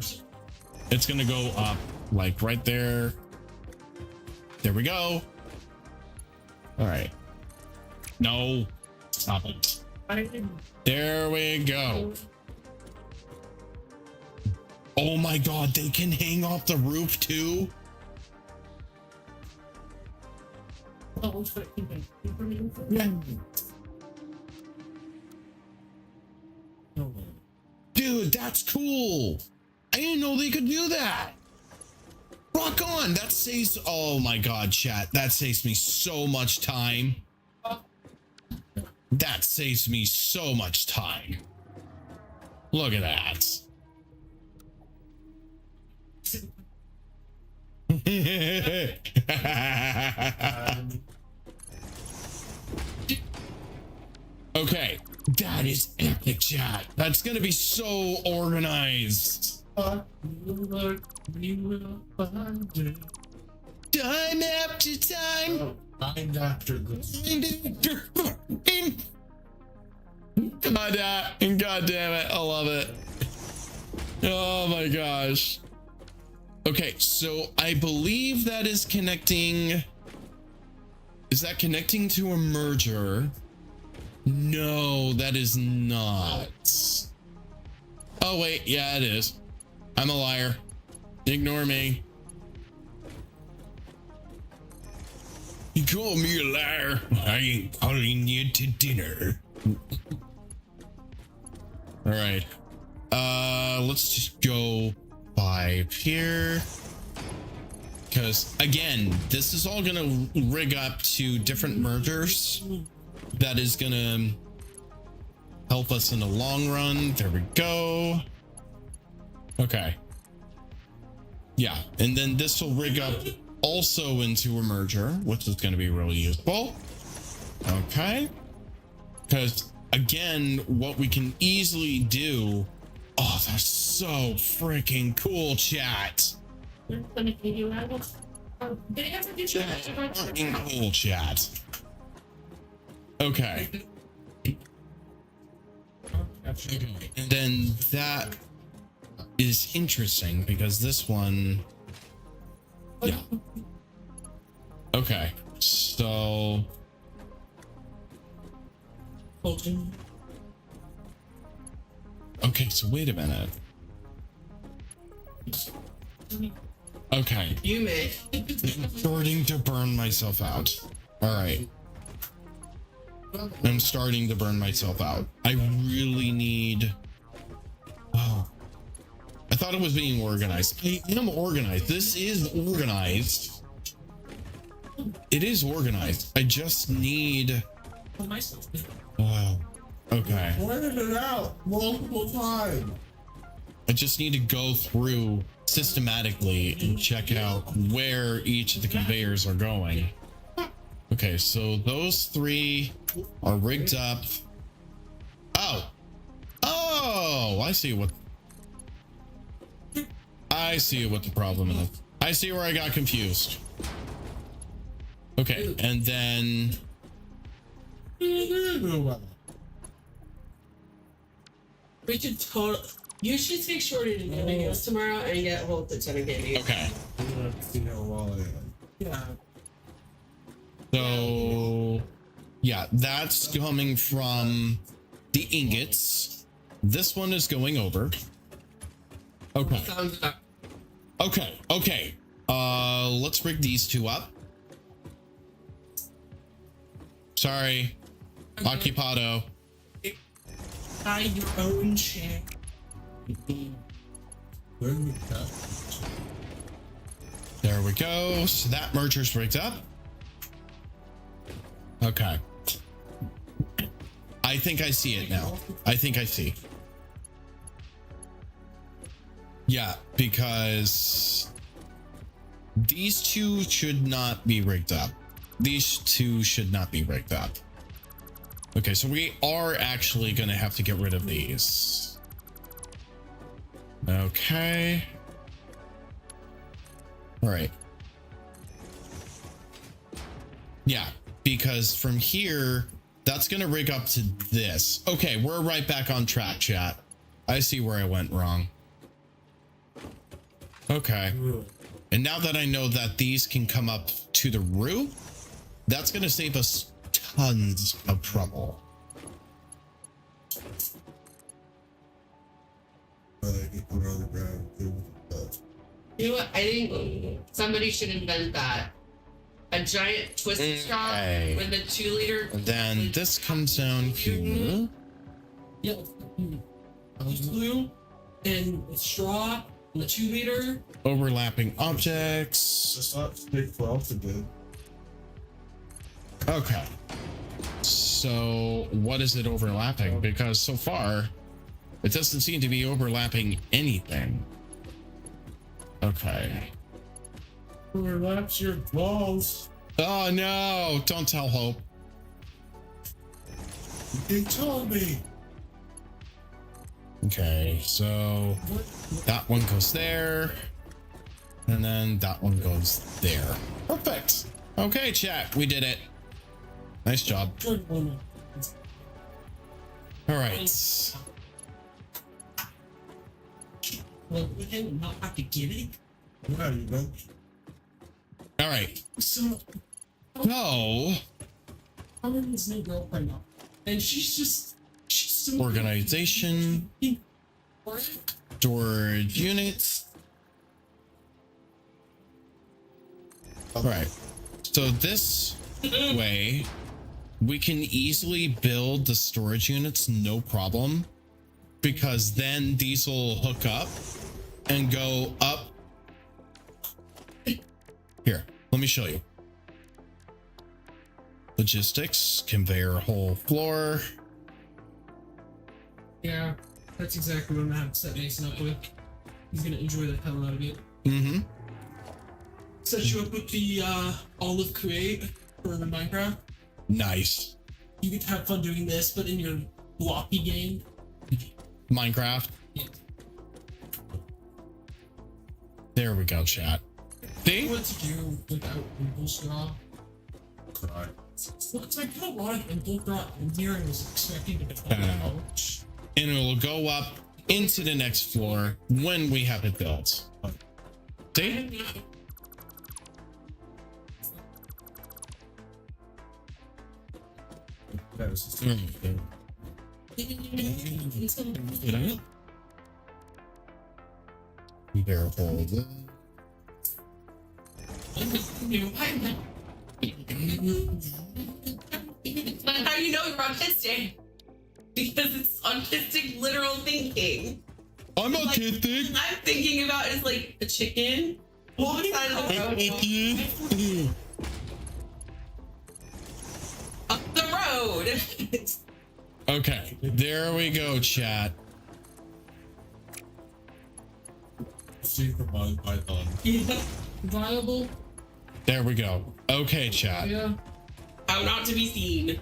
It's going to go up like right there. There we go. All right. No, stop it. There we go. Oh my God, they can hang off the roof too. Dude, that's cool. I didn't know they could do that. Rock on. That saves, oh my God, chat. That saves me so much time. That saves me so much time. Look at that. Okay, that is epic, chat. That's gonna be so organized. Time after time. Mind after this. God damn it, I love it. Oh my gosh. Okay, so I believe that is connecting. Is that connecting to a merger? No, that is not. Oh, wait. Yeah, it is. I'm a liar. Ignore me. You call me a liar. I ain't calling you to dinner. All right. Let's just go 5 here. Because again, this is all gonna rig up to different mergers. That is gonna help us in the long run. There we go. Okay. Yeah, and then this will rig up also into a merger, which is going to be really useful. Okay. Because again, what we can easily do. Oh, that's so freaking cool, chat. Fucking cool, chat. Okay. And then that is interesting because this one. Yeah. Okay. So. Okay, so wait a minute. Okay. You may. I'm starting to burn myself out. All right. I'm starting to burn myself out. I really need. Oh. I thought it was being organized. I am organized. This is organized. It is organized. I just need. Wow. Okay. Pointed it out multiple times. I just need to go through systematically and check out where each of the conveyors are going. Okay, so those 3 are rigged up. Oh. Oh, I see what the problem is. I see where I got confused. Okay, and then We should You should take Shorty to videos tomorrow and get Holt to Lieutenant Candy. okay. I'm gonna have to see how well I am. Yeah. So yeah, that's coming from the ingots. This one is going over. Okay. Sounds good. Okay. Let's rig these 2 up. Sorry. Occupado. Buy your own shit. Where did we cut? There we go. So that merger's rigged up. Okay. I think I see it now. I think I see. Yeah, because these 2 should not be rigged up. These 2 should not be rigged up. Okay, so we are actually going to have to get rid of these. Okay. All right. Yeah, because from here, that's going to rig up to this. Okay, we're right back on track, chat. I see where I went wrong. Okay. And now that I know that these can come up to the roof, that's going to save us tons of trouble. Get them on the ground. You know what? I think somebody should invent that. A giant twisted straw Okay. with a 2-liter. And then this comes down here. Yeah. Glue and straw and the 2-liter. Overlapping objects. Just not stick well again. Okay. So what is it overlapping? Because so far, it doesn't seem to be overlapping anything. Okay. Relax your balls. Oh no, don't tell Hope. You told me. Okay, so that one goes there. And then that one goes there. Perfect. Okay, chat, we did it. Nice job. All right. Well, we did not have to get it. Yeah, you know. All right. So, So, I'm in this new girlfriend now. And she's so organization, storage units. All right. So this way, we can easily build the storage units, no problem, because then these will hook up and go up. Here, let me show you. Logistics, conveyor whole floor. Yeah, that's exactly what I'm gonna have to set Mason up with. He's gonna enjoy the hell out of it. Mm-hmm. Set you up with the Olive Create for Minecraft. Nice. You get to have fun doing this, but in your blocky game. Minecraft. Yeah. There we go, chat. See? What to do without Impulse Straw? Cry. Well, it's like put a lot of Impulse Straw in here and was expecting to come out. And it will go up into the next floor when we have it built. See? That was just Conveyor hold. How do you know you're autistic? Because it's autistic literal thinking. I'm Like, autistic. what I'm thinking about is like a chicken alongside of the I'm road. autistic. Up the road. Okay, there we go, chat. super Python. Yeah. Viable? There we go. Okay, chat. Yeah. How not to be seen.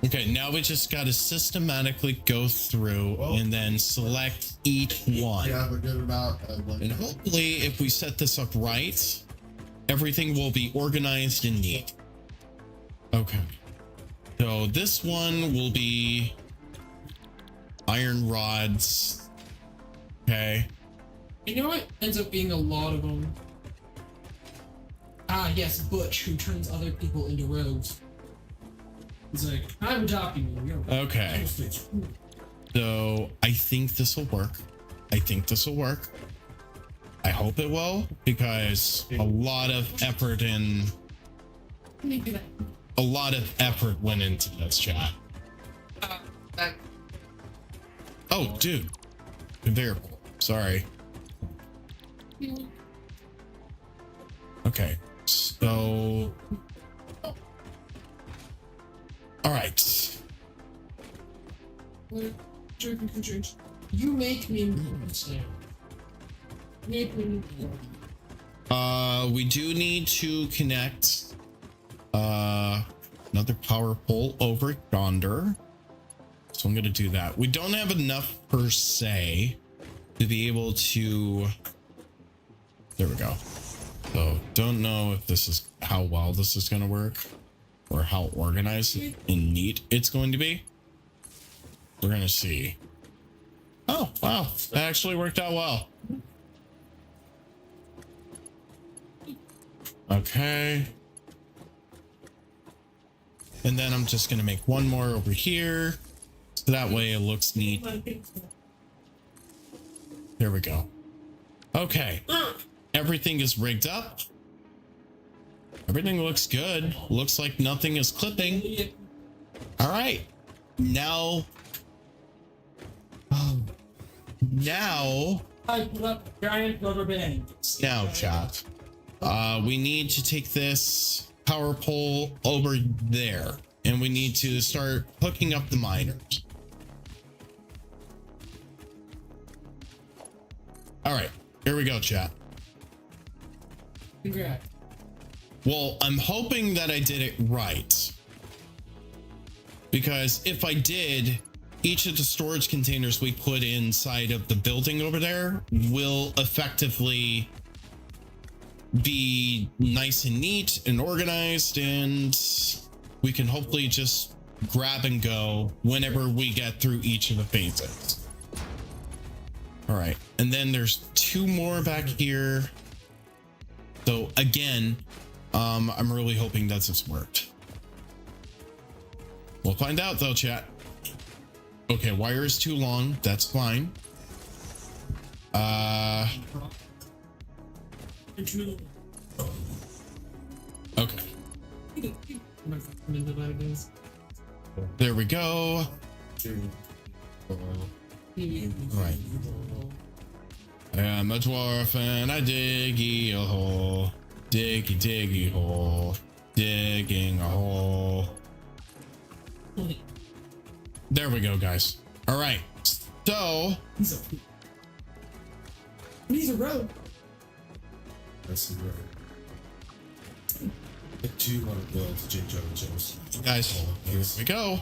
Okay, now we just got to systematically go through and then select each one. Yeah, we're good about And hopefully, if we set this up right, everything will be organized and neat. Okay. So this one will be iron rods. Okay. You know what ends up being a lot of them? Ah, yes, Butch, who turns other people into rogues. He's like, I'm adopting you. You're Okay. So I think this will work. I hope it will, because a lot of effort went into this, chat. Oh, dude. Conveyor belt. Sorry. Okay. So. All right. You make me understand. Make me. We do need to connect another power pole over yonder. So I'm gonna do that. We don't have enough per se to be able to. There we go. So don't know if this is how well this is gonna work or how organized and neat it's going to be. We're gonna see. Oh wow, that actually worked out well. Okay. And then I'm just gonna make one more over here. So that way it looks neat. There we go. Okay. Everything is rigged up. Everything looks good. Looks like nothing is clipping. All right. Now. Now. I put up giant rubber bands. Now, chat. We need to take this power pole over there, and we need to start hooking up the miners. All right, here we go, chat. Congrats. Well, I'm hoping that I did it right, because if I did, each of the storage containers we put inside of the building over there will effectively be nice and neat and organized, and we can hopefully just grab and go whenever we get through each of the phases. All right, and then there's 2 more back here. So again, I'm really hoping that this worked. We'll find out though, chat. Okay, wire is too long. That's fine. Okay. There we go. Right. I'm a dwarf and I dig a hole. Diggy hole. Digging a hole. There we go, guys. All right. So. He's a road. That's the road. I do want to build J. Jonah Jones. Guys, here we go.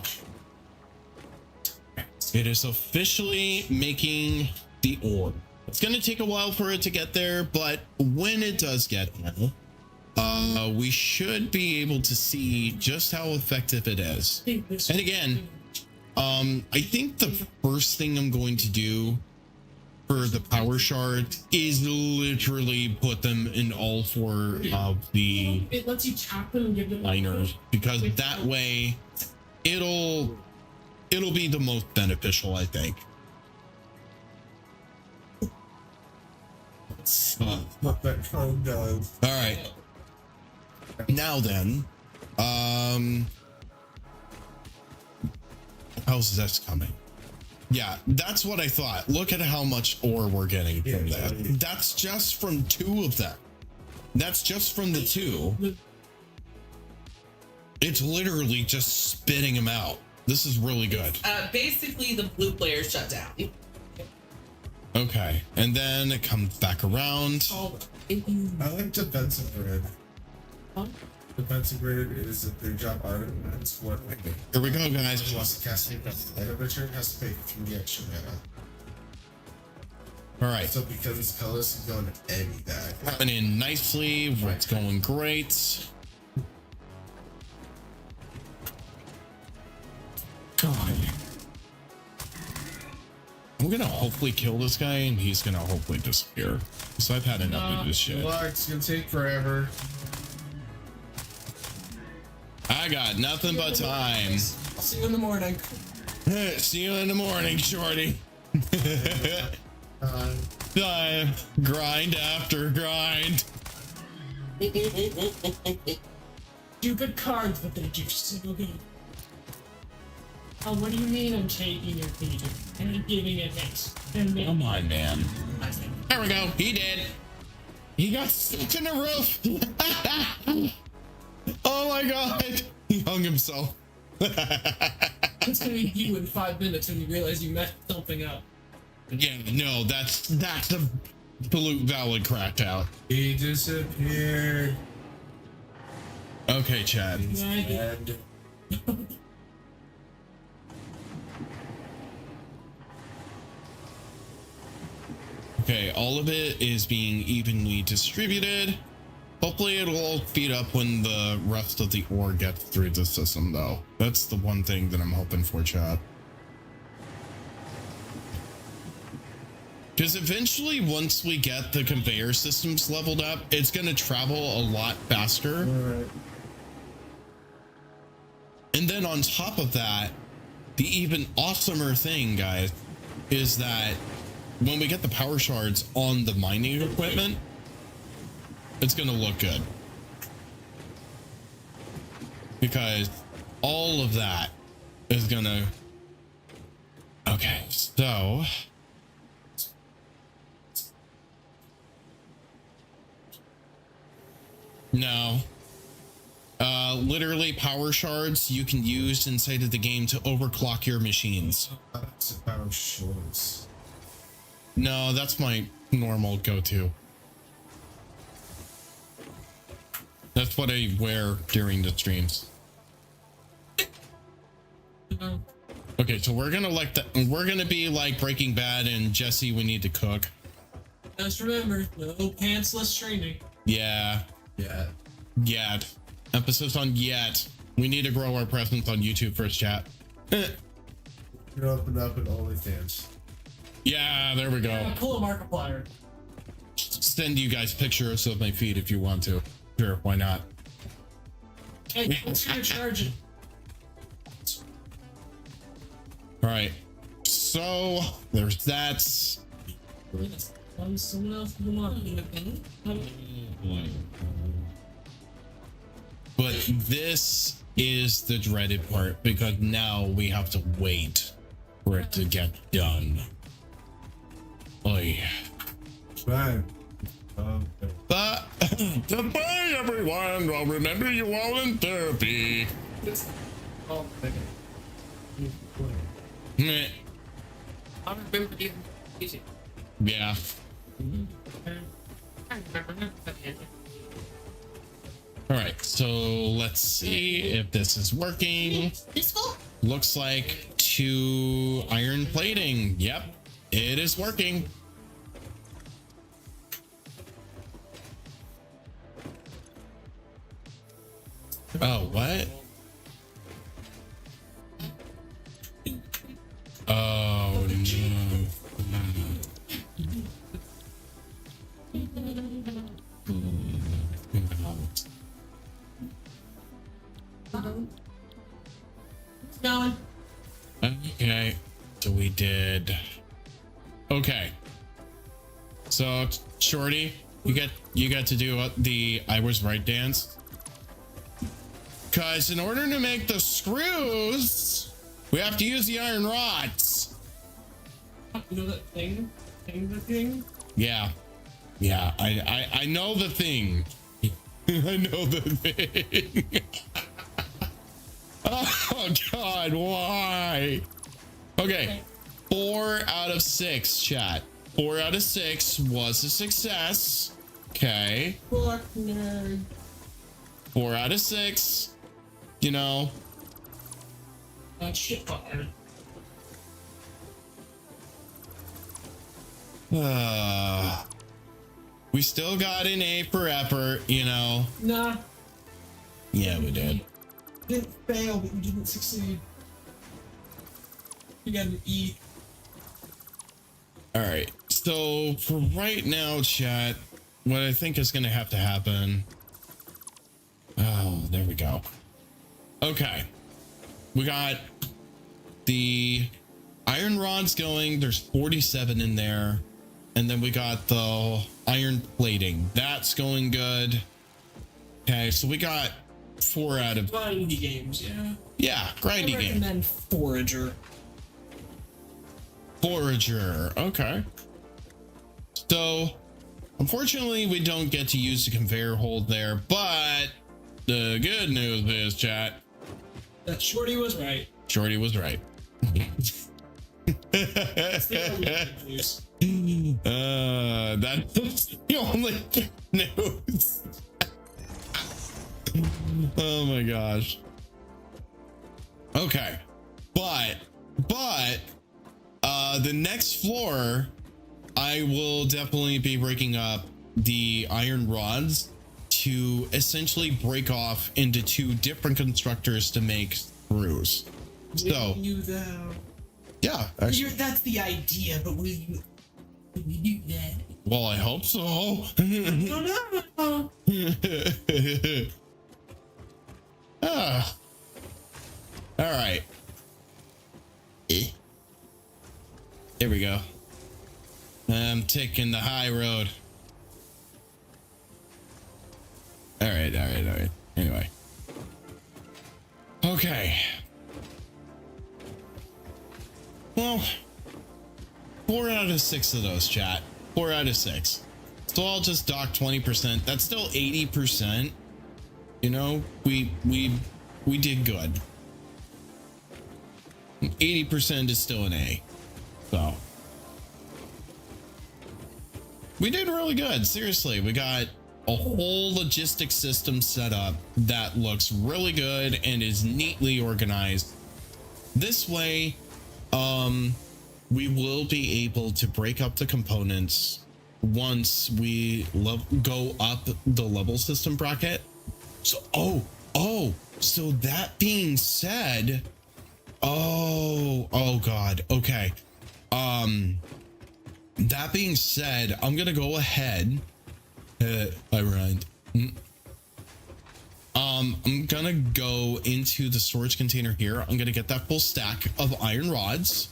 It is officially making the orb. It's going to take a while for it to get there, but when it does get there, we should be able to see just how effective it is. And again, I think the first thing I'm going to do for the power shard is literally put them in all 4 of the It lets you tap them and give them liners, because that way it'll be the most beneficial, I think. What that code does. All right. Now then, how's this coming? Yeah, that's what I thought. Look at how much ore we're getting from that. That's just from 2 of them. That's just from the 2. It's literally just spitting them out. This is really good. Basically, the blue player shut down. Okay, and then it comes back around. I like defensive grid. Defensive grid is a big job on it. It's what Here we go, guys. wants to cast it. Temperature has to pay 3 extra mana. All right. So because it's colorless, it's going to any bag. Coming in nicely. It's going great. God. I'm gonna hopefully kill this guy and he's gonna hopefully disappear. Because I've had enough of this shit. It's gonna take forever. I got nothing but time. I'll see you in the morning. See you in the morning, shorty. Grind after grind. Stupid cards, but they do so good. Oh, what do you mean I'm taking your feet and giving it next? Come on, man. There we go. He did. He got stuck in the roof. Oh my god. He hung himself. It's gonna be you in 5 minutes when you realize you messed something up. Yeah, no, that's the absolute valid cracked out. He disappeared. Okay, Chad. And Okay, all of it is being evenly distributed. Hopefully it'll all speed up when the rest of the ore gets through the system, though. That's the one thing that I'm hoping for, chat. Because eventually, once we get the conveyor systems leveled up, it's going to travel a lot faster. alright. And then on top of that, the even awesomer thing, guys, is that when we get the power shards on the mining equipment, it's going to look good. Because all of that is going to... Okay, so... No. Literally power shards you can use inside of the game to overclock your machines. That's about shorts. No, that's my normal go-to. That's what I wear during the streams. Okay, so we're gonna be like Breaking Bad and Jesse, we need to cook. Just remember, no pantsless streaming. Yeah. Yeah. Yet. Emphasis on yet. We need to grow our presence on YouTube first, chat. You're open up in OnlyFans. Yeah, there we go. Yeah, pull a Markiplier. Send you guys pictures of my feet if you want to. Sure, why not? Hey, what's your charging? All right. So there's that. Someone else in the line. But this is the dreaded part because now we have to wait for it to get done. Oy. Bye. But goodbye, everyone. I'll remember you all in therapy. Oh, Meh. I remember you. Yeah. All right, so let's see if this is working. Looks like 2 iron plating. Yep, it is working. Oh, what? Oh, no. Going. Okay, so we did. Okay, so Shorty, you got to do the I was right dance. Cause in order to make the screws, we have to use the iron rods. You know that thing? The thing? Yeah, I know the thing. I know the thing. Oh God, why? Okay, 4 out of 6, chat. 4 out of 6 was a success. Okay. Fuck nerd. 4 out of 6. You know. Shit fucker. We still got an A for effort, you know. Nah. Yeah, we did. You didn't fail, but you didn't succeed. You got an E. All right. So for right now, chat, what I think is going to have to happen. Oh, there we go. Okay. We got the iron rods going. There's 47 in there. And then we got the iron plating. That's going good. Okay, so we got 4 out of... Grindy games, yeah. Yeah, grindy I game. recommend Forager. Forager. Okay. So, unfortunately, we don't get to use the conveyor hold there, but the good news is, chat, That Shorty was right. Shorty was right. That's the only good news. That's the only good news. Oh my gosh. Okay. But the next floor, I will definitely be breaking up the iron rods to essentially break off into 2 different constructors to make screws. So You though. yeah, actually, That's the idea, but will you do that? well, I hope so. I don't know. Ah. All right. There we go. I'm taking the high road. All right. Anyway. Okay. Well, 4 out of 6 of those, chat. 4 out of 6. So I'll just dock 20%. That's still 80%. You know, we did good. 80% is still an A. So we did really good. Seriously, we got a whole logistics system set up that looks really good and is neatly organized. This way, we will be able to break up the components once we go up the level system bracket. So, so that being said, oh God, okay. that being said, I'm gonna go ahead. I rhymed. I'm gonna go into the storage container here. I'm gonna get that full stack of iron rods,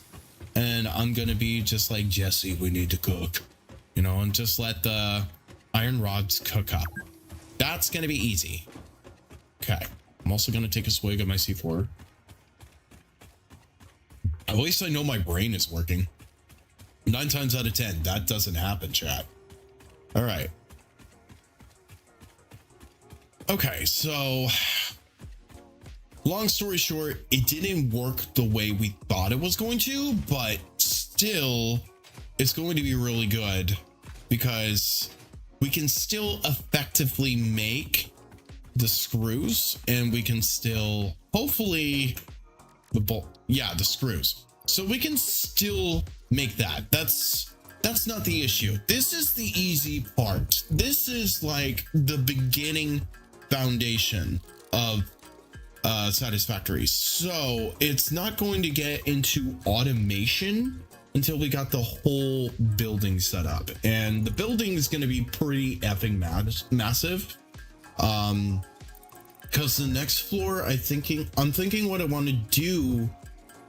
and I'm gonna be just like, Jesse, we need to cook, you know, and just let the iron rods cook up. That's gonna be easy. Okay, I'm also gonna take a swig of my C4. At least I know my brain is working. 9 times out of 10, that doesn't happen, chat. All right. Okay, so long story short, it didn't work the way we thought it was going to, but still, it's going to be really good because we can still effectively make the screws, and we can still hopefully the screws. So we can still make that. That's not the issue. This is the easy part. This is like the beginning foundation of Satisfactory. So it's not going to get into automation until we got the whole building set up, and the building is going to be pretty effing massive. Because the next floor, I'm thinking what I want to do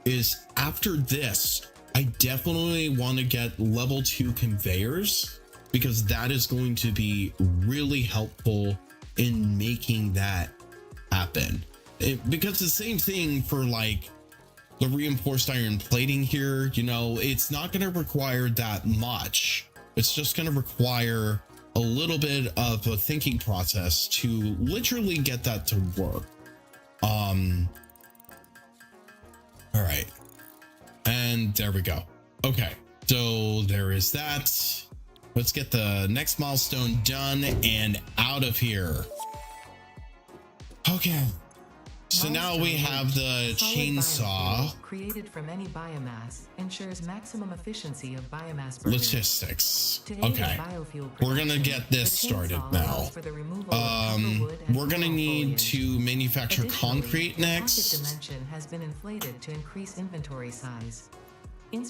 is after this, I definitely want to get level 2 conveyors, because that is going to be really helpful in making that happen. Because the same thing for like the reinforced iron plating here, you know, it's not going to require that much. It's just going to require a little bit of a thinking process to literally get that to work. All right. And there we go. Okay. So there is that. Let's get the next milestone done and out of here. Okay. So now we have the chainsaw. Created from any biomass ensures maximum efficiency of biomass burning. Logistics. Okay. We're gonna get this started now. We're gonna need to manufacture concrete next. The dimension has been inflated to increase inventory size.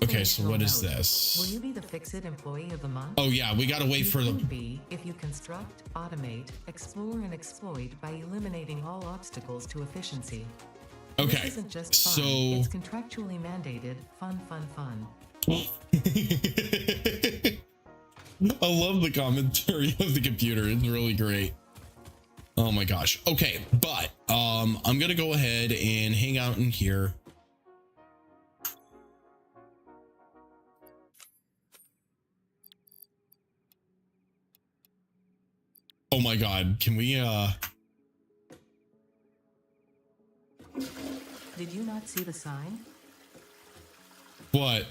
Okay, so what is this? Will you be the FICSIT Employee of the Month? Oh yeah, we gotta wait for the... be if you construct, automate, explore, and exploit by eliminating all obstacles to efficiency. Okay, This isn't just fun, so... it's contractually mandated fun. I love the commentary of the computer. It's really great. Oh my gosh. Okay, but I'm gonna go ahead and hang out in here. Oh my god, can we Did you not see the sign? what?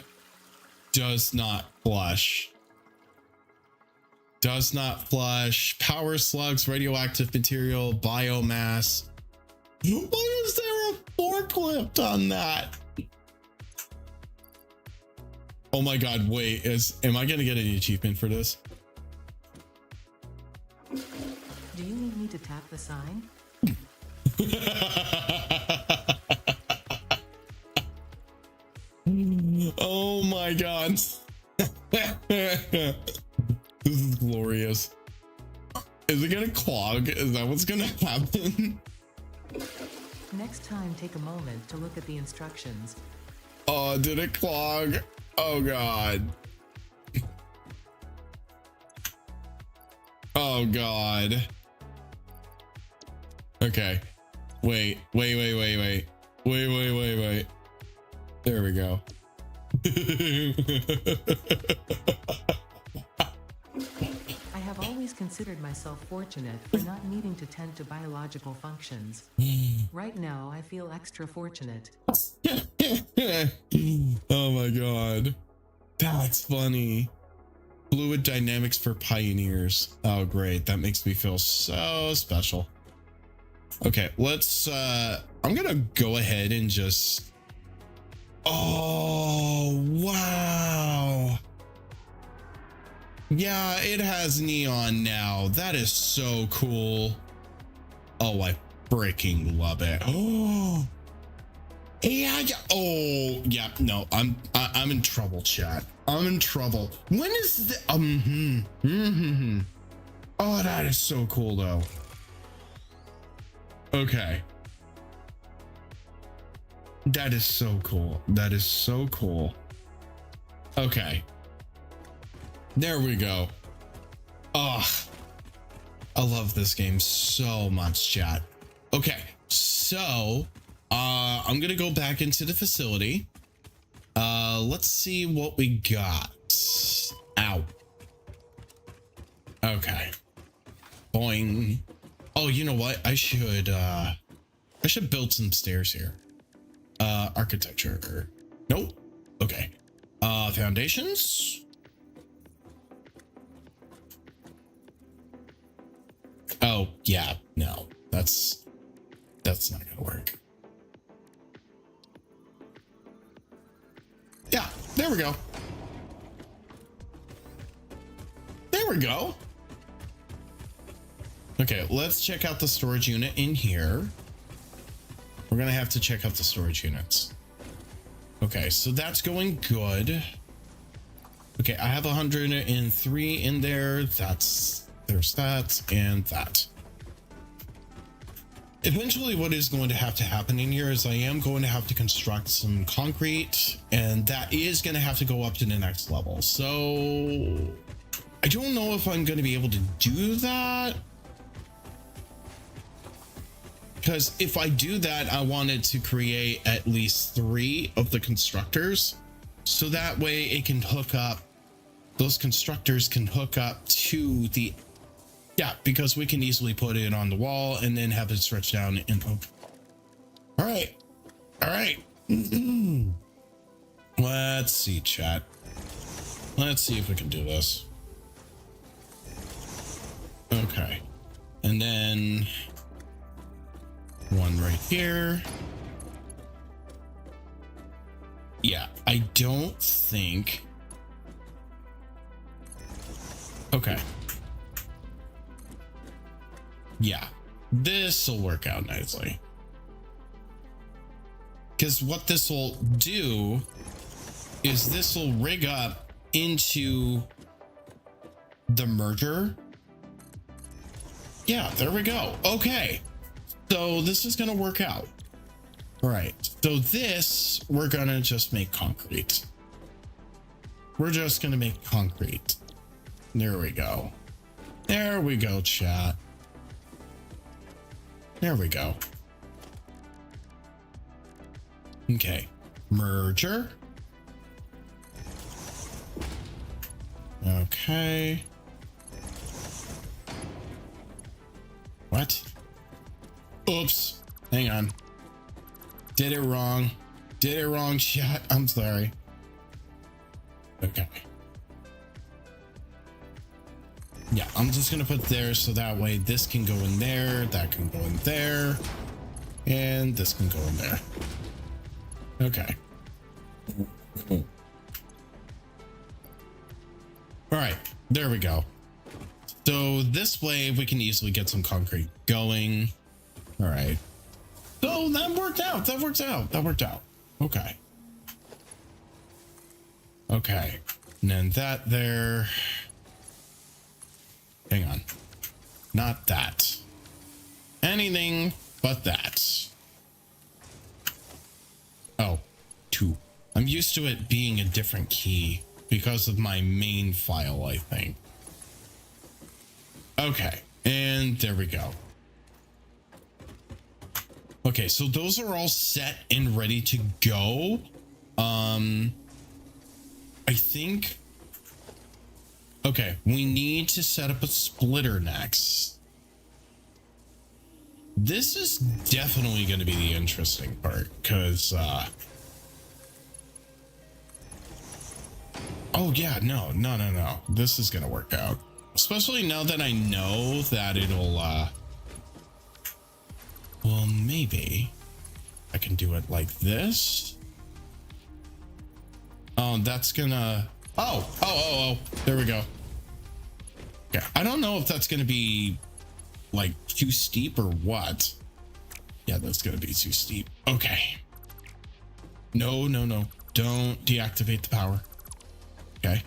Does not flush. Does not flush. Power slugs, radioactive material, biomass. Why is there a forklift on that? Oh my god, wait, am I gonna get an achievement for this? Do you need me to tap the sign? Oh my god. This is glorious. Is it gonna clog? Is that what's gonna happen? Next time, take a moment to look at the instructions. Oh, did it clog? Oh god. Oh god. Okay. Wait. There we go. I have always considered myself fortunate for not needing to tend to biological functions. Right now, I feel extra fortunate. Oh my god. That's funny. Fluid dynamics for pioneers. Oh great, that makes me feel so special. Okay, let's I'm gonna go ahead and just... Oh wow. Yeah, it has neon now. That is so cool. Oh, I freaking love it. Oh, Yeah, yeah. Oh, yeah. No, I'm in trouble, chat. I'm in trouble. When is the Oh, that is so cool, though. Okay. That is so cool. That is so cool. Okay. There we go. Oh, I love this game so much, chat. Okay, so I'm gonna go back into the facility. Let's see what we got. Ow. Okay. Boing. Oh, you know what? I should build some stairs here. Architecture. Nope. Okay. Foundations. Oh, yeah. No. That's not gonna work. Yeah, there we go. There we go. Okay, let's check out the storage unit in here. We're gonna have to check out the storage units. Okay, so that's going good. Okay, I have 103 in there. There's that and that. Eventually, what is going to have to happen in here is I am going to have to construct some concrete, and that is going to have to go up to the next level. So I don't know if I'm going to be able to do that. Because if I do that, I wanted to create at least 3 of the constructors. So that way it can hook up, those constructors can hook up to the, yeah, because we can easily put it on the wall and then have it stretch down and hook. All right. All right. Let's see, chat. Let's see if we can do this. Okay. And then one right here. Yeah, I don't think. Okay. Yeah, this will work out nicely. Because what this will do is this will rig up into the merger. Yeah, there we go. Okay. So this is going to work out. All right. So this, we're going to just make concrete. We're just going to make concrete. There we go. There we go, chat. There we go. Okay. Merger. Okay. What? Oops. Hang on. Did it wrong. Did it wrong, chat. I'm sorry. Okay. Yeah, I'm just gonna put there so that way this can go in there, that can go in there, and this can go in there. Okay. All right, there we go. So this way we can easily get some concrete going. All right. So that worked out. That worked out. That worked out. Okay. Okay. And then that there. Hang on. Not that. Anything but that. Oh, 2. I'm used to it being a different key because of my main file, I think. Okay, and there we go. Okay, so those are all set and ready to go. I think. Okay, we need to set up a splitter next. This is definitely going to be the interesting part because oh yeah, no. This is going to work out. Especially now that I know that it'll well, maybe I can do it like this. Oh, that's gonna oh, there we go. Okay, I don't know if that's gonna be like too steep or what. Yeah, that's gonna be too steep. Okay. No, no, no. Don't deactivate the power. Okay.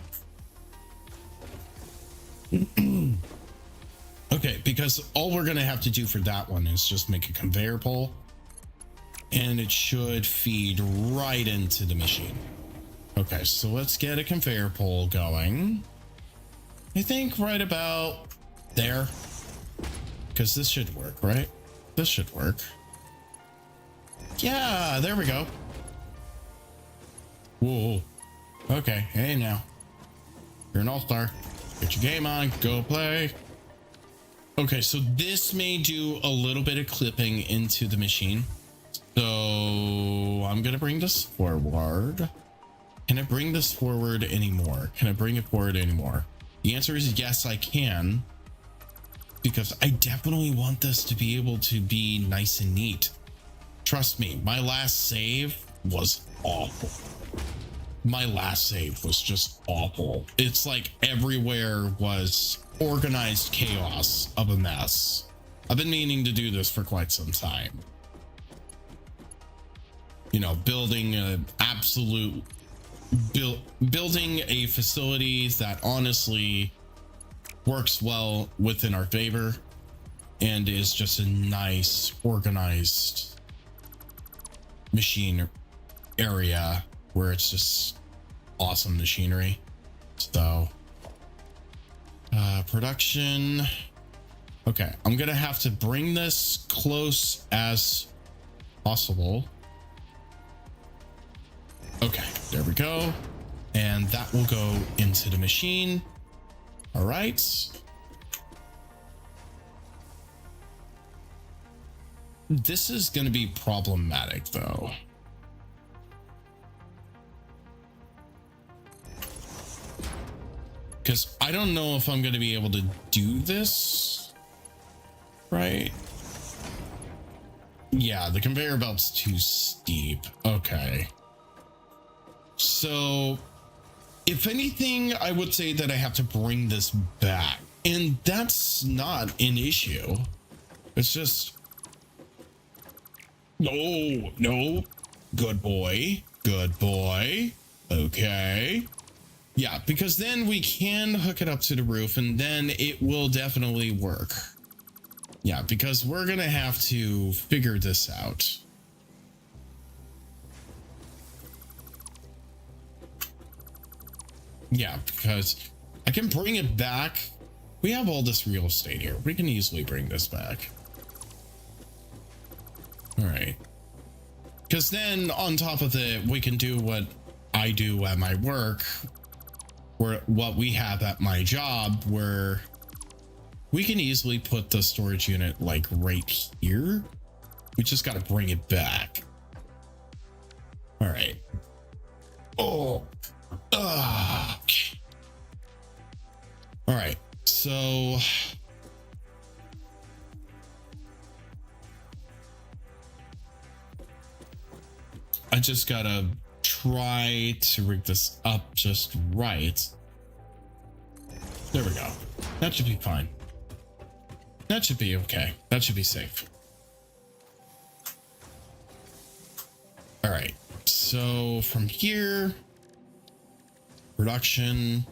Okay, because all we're gonna have to do for that one is just make a conveyor pole, and it should feed right into the machine. Okay, so let's get a conveyor pole going. I think right about there, because this should work, right? This should work. Yeah, there we go. Whoa. Okay, hey now. You're an all-star. Get your game on, go play. Okay, so this may do a little bit of clipping into the machine. So I'm gonna bring this forward. Can I bring this forward anymore? Can I bring it forward anymore? The answer is yes, I can. Because I definitely want this to be able to be nice and neat. Trust me, my last save was awful. My last save was just awful. It's like everywhere was organized chaos of a mess. I've been meaning to do this for quite some time. You know, building an absolute building a facility that honestly works well within our favor and is just a nice organized machine area where it's just awesome machinery. So production. Okay, I'm gonna have to bring this close as possible. Okay, there we go. And that will go into the machine. All right. This is going to be problematic though. Because I don't know if I'm going to be able to do this. Right? Yeah, the conveyor belt's too steep. Okay. So, if anything, I would say that I have to bring this back. And that's not an issue. It's just... No, no. Good boy. Good boy. Okay. Yeah, because then we can hook it up to the roof and then it will definitely work. Yeah, because we're going to have to figure this out. Yeah, because I can bring it back. We have all this real estate here. We can easily bring this back. All right. Because then on top of it, we can do what I do at my work, or what we have at my job, where we can easily put the storage unit like right here. We just got to bring it back. All right. Oh. Okay. All right, so I just gotta try to rig this up just right. There we go. That should be fine. That should be okay. That should be safe. All right, so from here, production.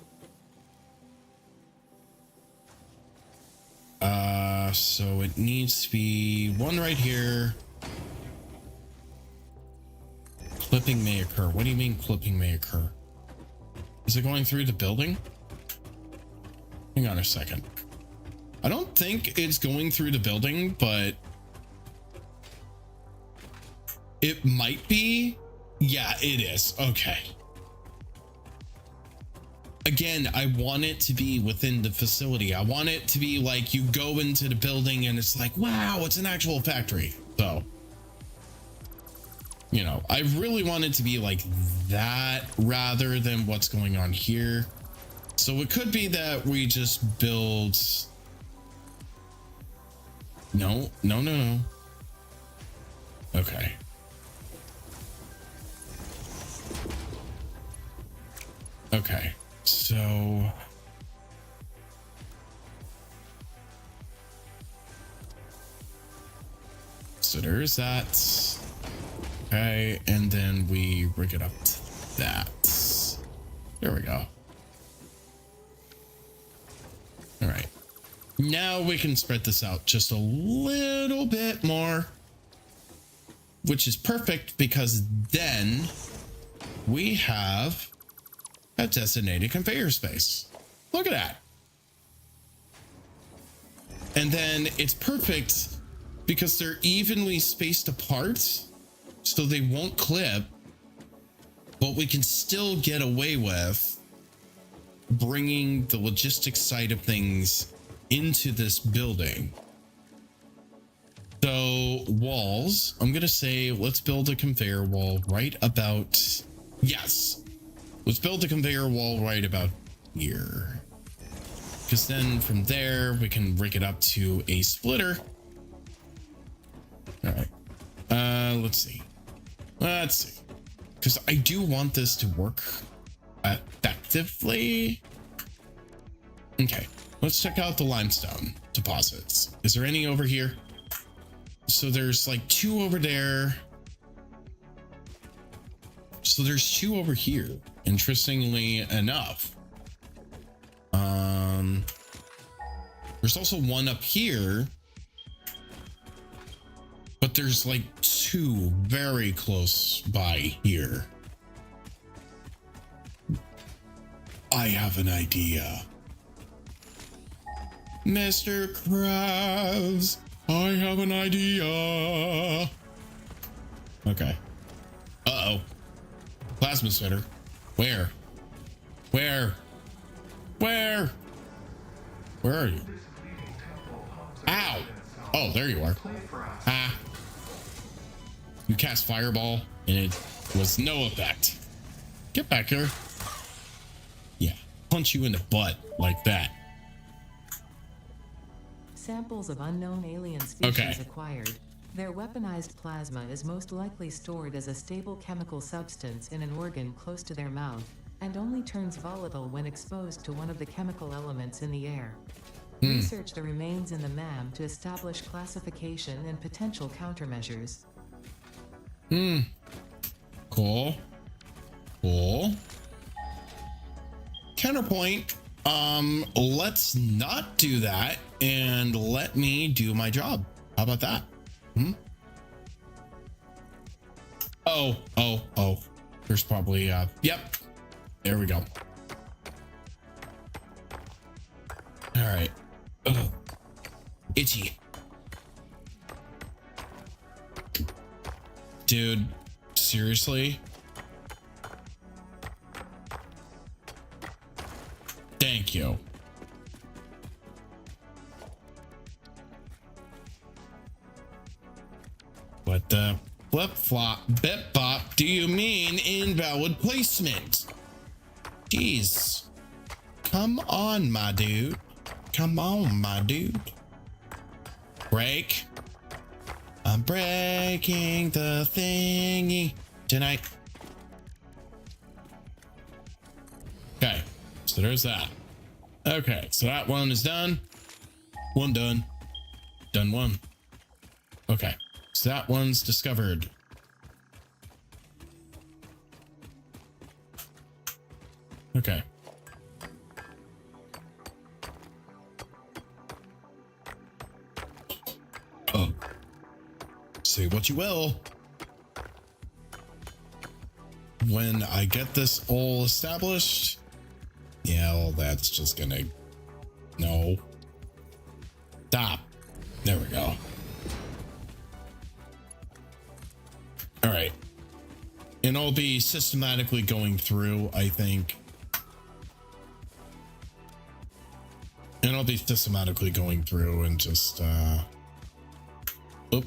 So it needs to be one right here. Clipping may occur. What do you mean clipping may occur? Is it going through the building? Hang on a second. I don't think it's going through the building, but it might be. Yeah, it is. Okay. Again, I want it to be within the facility. I want it to be like you go into the building and it's like, wow, it's an actual factory. So, you know, I really want it to be like that rather than what's going on here. So it could be that we just build. No. Okay. Okay. So there's that. Okay, and then we rig it up to that. There we go. All right. Now we can spread this out just a little bit more, which is perfect because then we have a designated conveyor space. Look at that. And then it's perfect because they're evenly spaced apart, so they won't clip, but we can still get away with bringing the logistics side of things into this building. So walls, I'm gonna say let's build a conveyor wall right about, yes, let's build a conveyor wall right about here, because then from there we can rig it up to a splitter. All right, let's see, because I do want this to work effectively. Okay, let's check out the limestone deposits. Is there any over here? So there's like 2 over there. So there's 2 over here, interestingly enough. There's also 1 up here, but there's like 2 very close by here. I have an idea. Mr. Krabs, I have an idea. Okay. Uh-oh. Plasma spitter. Where? Where? Where? Where are you? Ow! Oh, there you are. Ah. You cast fireball and it was no effect. Get back here. Yeah. Punch you in the butt like that. Samples of unknown alien species acquired. Their weaponized plasma is most likely stored as a stable chemical substance in an organ close to their mouth, and only turns volatile when exposed to one of the chemical elements in the air. Research the remains in the MAM to establish classification and potential countermeasures. Cool. Cool. Counterpoint. Let's not do that and let me do my job. How about that? Oh. There's probably, yep. There we go. All right. Ugh. Itchy. Dude, seriously? Thank you. What the flip-flop bip-bop do you mean invalid placement? Jeez. Come on, my dude. Come on, my dude. Break. I'm breaking the thingy tonight. Okay, so there's that. Okay, so that one is done. One done. Done one. Okay, so that one's discovered. Okay. Oh. Say what you will. When I get this all established, yeah, well, that's just gonna... No. Stop. There we go. All right. And I'll be systematically going through, I think. And I'll be systematically going through and just, oop.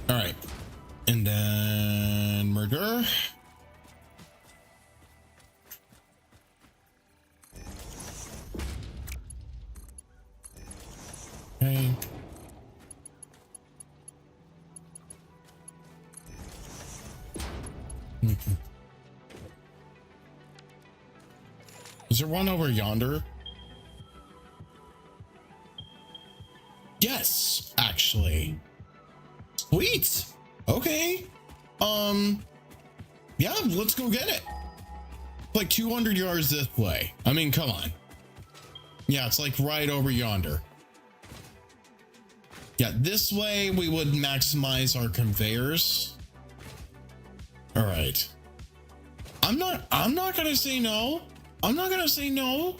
All right. And then murder. Okay. Is there one over yonder? actually. Sweet. Okay. Yeah, let's go get it. Like 200 yards this way. I mean, come on. Yeah, it's like right over yonder. Yeah, this way we would maximize our conveyors. All right. I'm not gonna say no. I'm not gonna say no.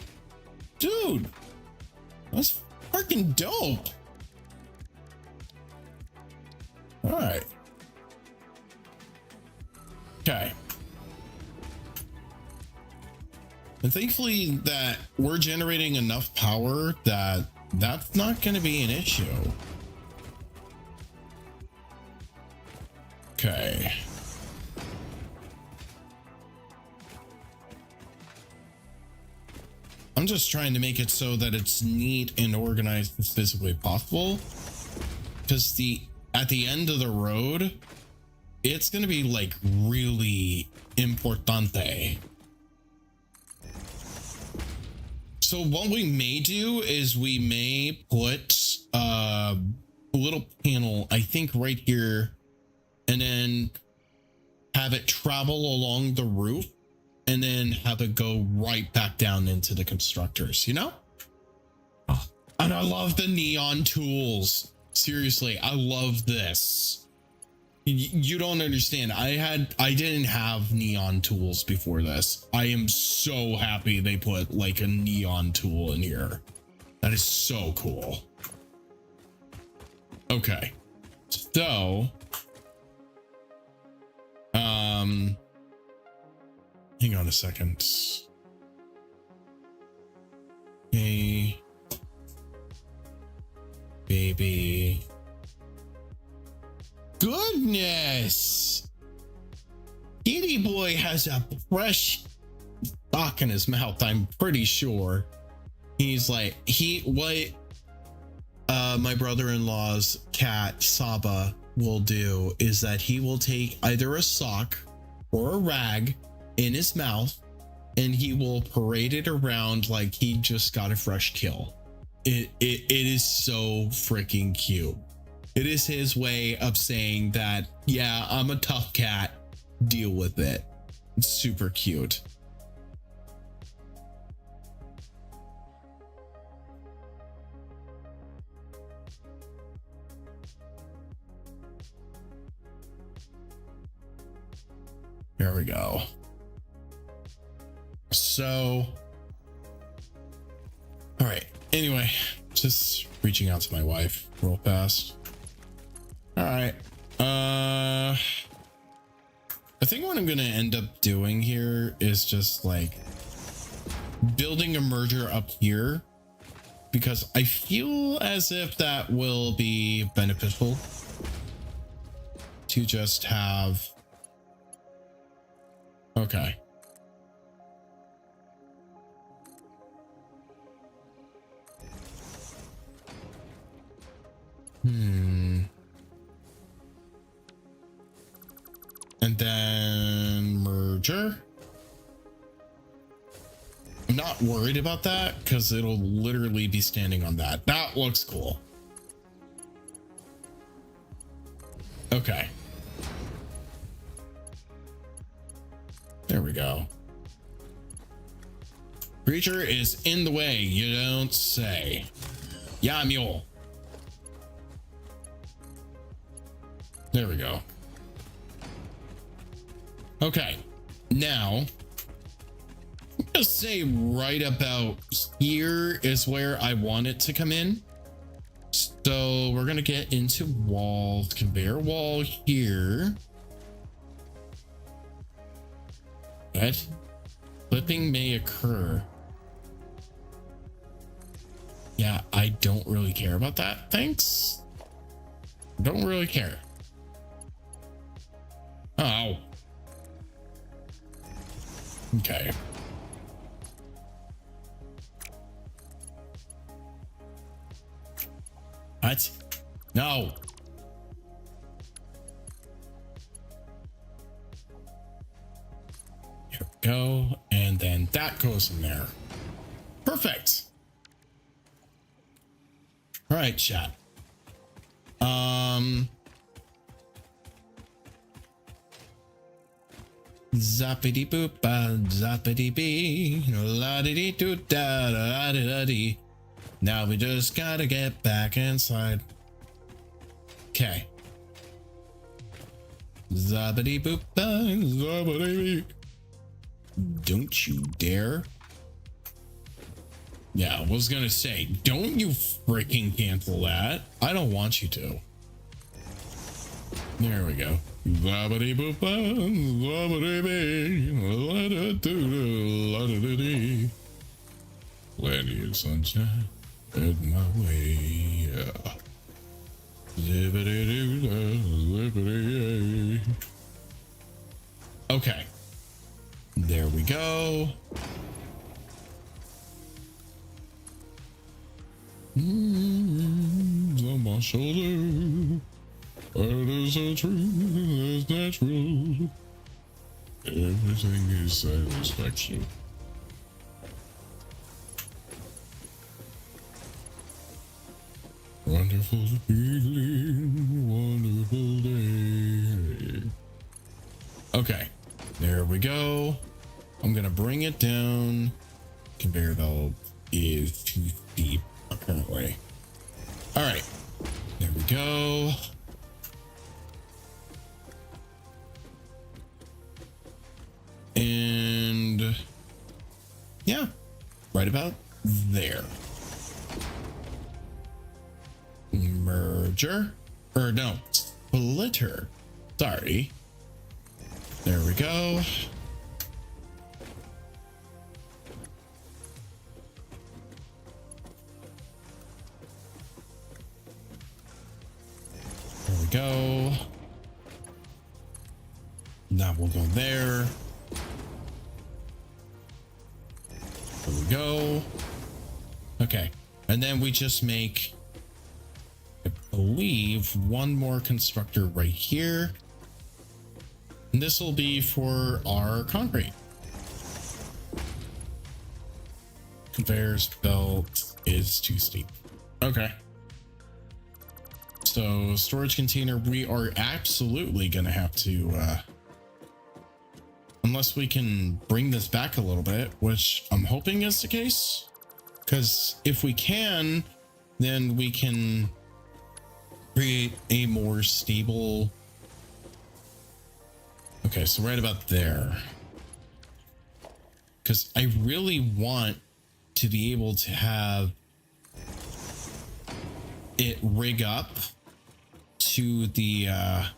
Dude, that's freaking dope. All right. Okay. And thankfully that we're generating enough power that that's not going to be an issue. Okay. I'm just trying to make it so that it's neat and organized as physically possible. Because at the end of the road, it's going to be like really importante. So what we may do is we may put a little panel, I think right here, and then have it travel along the roof and then have it go right back down into the constructors, you know? And I love the neon tools. Seriously, I love this. You don't understand. I didn't have neon tools before this. I am so happy they put like a neon tool in here. That is so cool. Okay. So, hang on a second. Hey, baby. Goodness, Kitty Boy has a fresh stock in his mouth. I'm pretty sure he's like my brother-in-law's cat Saba will do is that he will take either a sock or a rag in his mouth and he will parade it around like he just got a fresh kill. It is so freaking cute. It is his way of saying that, yeah, I'm a tough cat. Deal with it. It's super cute. There we go. So, all right. Anyway, just reaching out to my wife real fast. All right. I think what I'm going to end up doing here is just like building a merger up here because I feel as if that will be beneficial to just have. Okay. And then merger. I'm not worried about that because it'll literally be standing on that. That looks cool. Okay. There we go. Creature is in the way, you don't say. Yeah, mule. There we go. Okay, now I'm gonna say right about here is where I want it to come in. So we're gonna get into walls, conveyor wall here. What? Flipping may occur. Yeah, I don't really care about that. Thanks. Don't really care. Oh. Okay. What? No. Here we go. And then that goes in there. Perfect. All right, chat. Zappity boop, zappity bee, la di di doo da da da dee. Now we just gotta get back inside. Okay. Zappity boop, zappity bee. Don't you dare. Yeah, I was gonna say, don't you freaking cancel that. I don't want you to. There we go. Zabbity boop, zabbity bee, la da doo la da dee. Plenty of sunshine at my way. Yeah. Zippity doo zippity. Okay. There we go. On my shoulder. It is a truth, it's natural. Everything is satisfaction. Wonderful feeling, wonderful day. Okay, there we go. I'm gonna bring it down. Conveyor belt is too steep apparently. All right, there we go. And yeah, right about there. Merger, or no, splitter. Sorry. There we go. There we go. Now we'll go there. There we go. Okay. And then we just make, I believe, one more constructor right here. And this will be for our concrete. Conveyor's belt is too steep. Okay. So storage container, we are absolutely going to have to, unless we can bring this back a little bit, which I'm hoping is the case. Because if we can, then we can create a more stable. Okay, so right about there. Because I really want to be able to have it rig up to the, I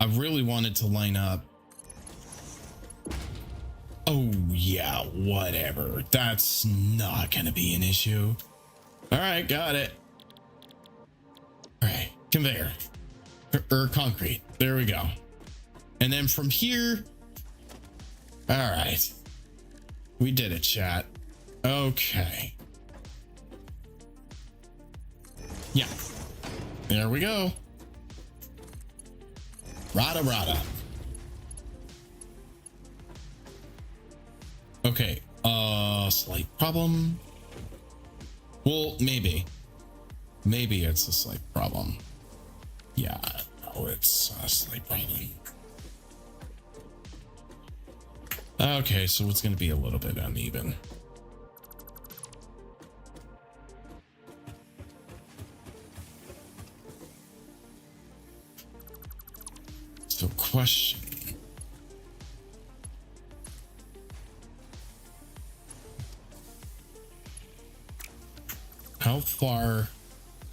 really wanted to line up. Oh yeah, whatever. That's not gonna be an issue. All right, got it. All right, conveyor or concrete. There we go. And then from here, all right, we did it, chat. Okay. Yeah, there we go. Rada rada. Okay, slight problem. Well, maybe it's a slight problem. Yeah, no, it's a slight problem. Okay, so it's going to be a little bit uneven. So question.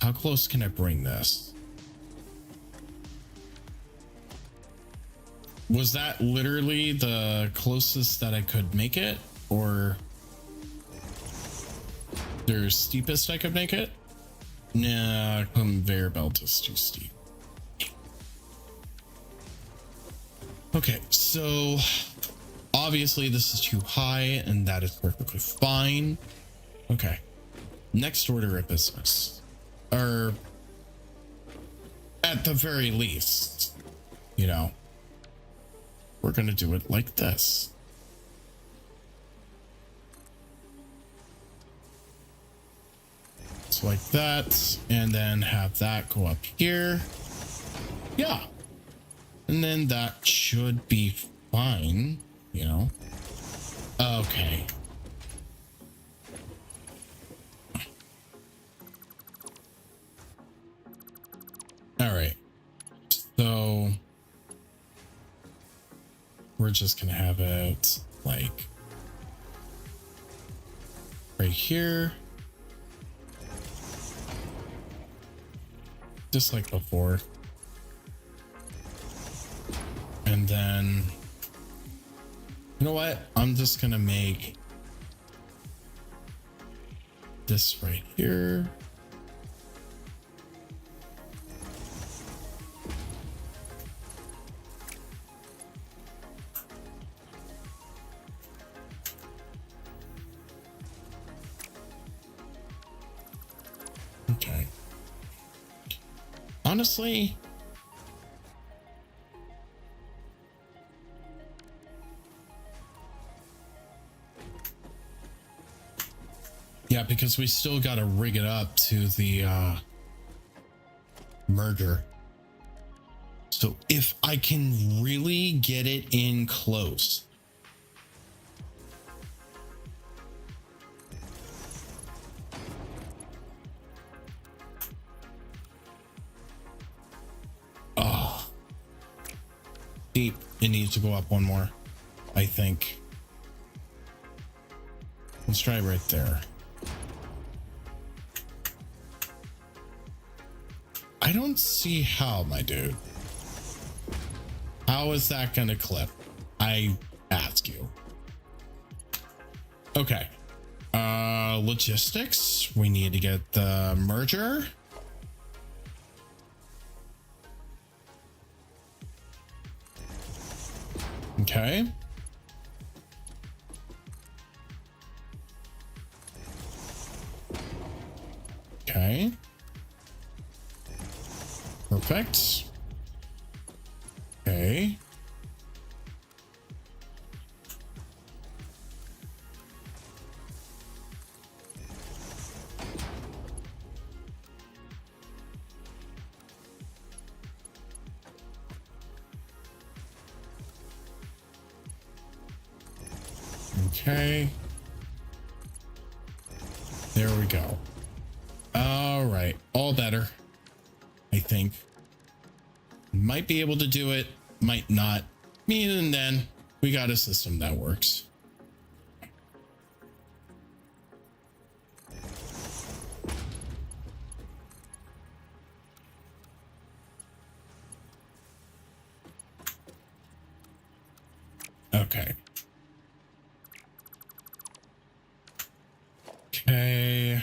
How close can I bring this? Was that literally the closest that I could make it? Or there's steepest I could make it? Nah, conveyor belt is too steep. Okay, so obviously this is too high and that is perfectly fine. Okay. Next order of business, or at the very least, you know, we're going to do it like this. So like that, and then have that go up here. Yeah. And then that should be fine, you know. Okay. All right. So we're just gonna have it like right here. Just like before. And then, you know what? I'm just gonna make this right here. Okay. Honestly, yeah, because we still got to rig it up to the merger. So if I can really get it in close. Oh. Deep. It needs to go up one more, I think. Let's try right there. I don't see how, my dude. How is that gonna clip? I ask you. Okay. Logistics. We need to get the merger. Okay. Okay. Perfect. Okay. Okay. There we go. All right. All better. I think. Might be able to do it. Might not. And then we got a system that works. Okay. Okay.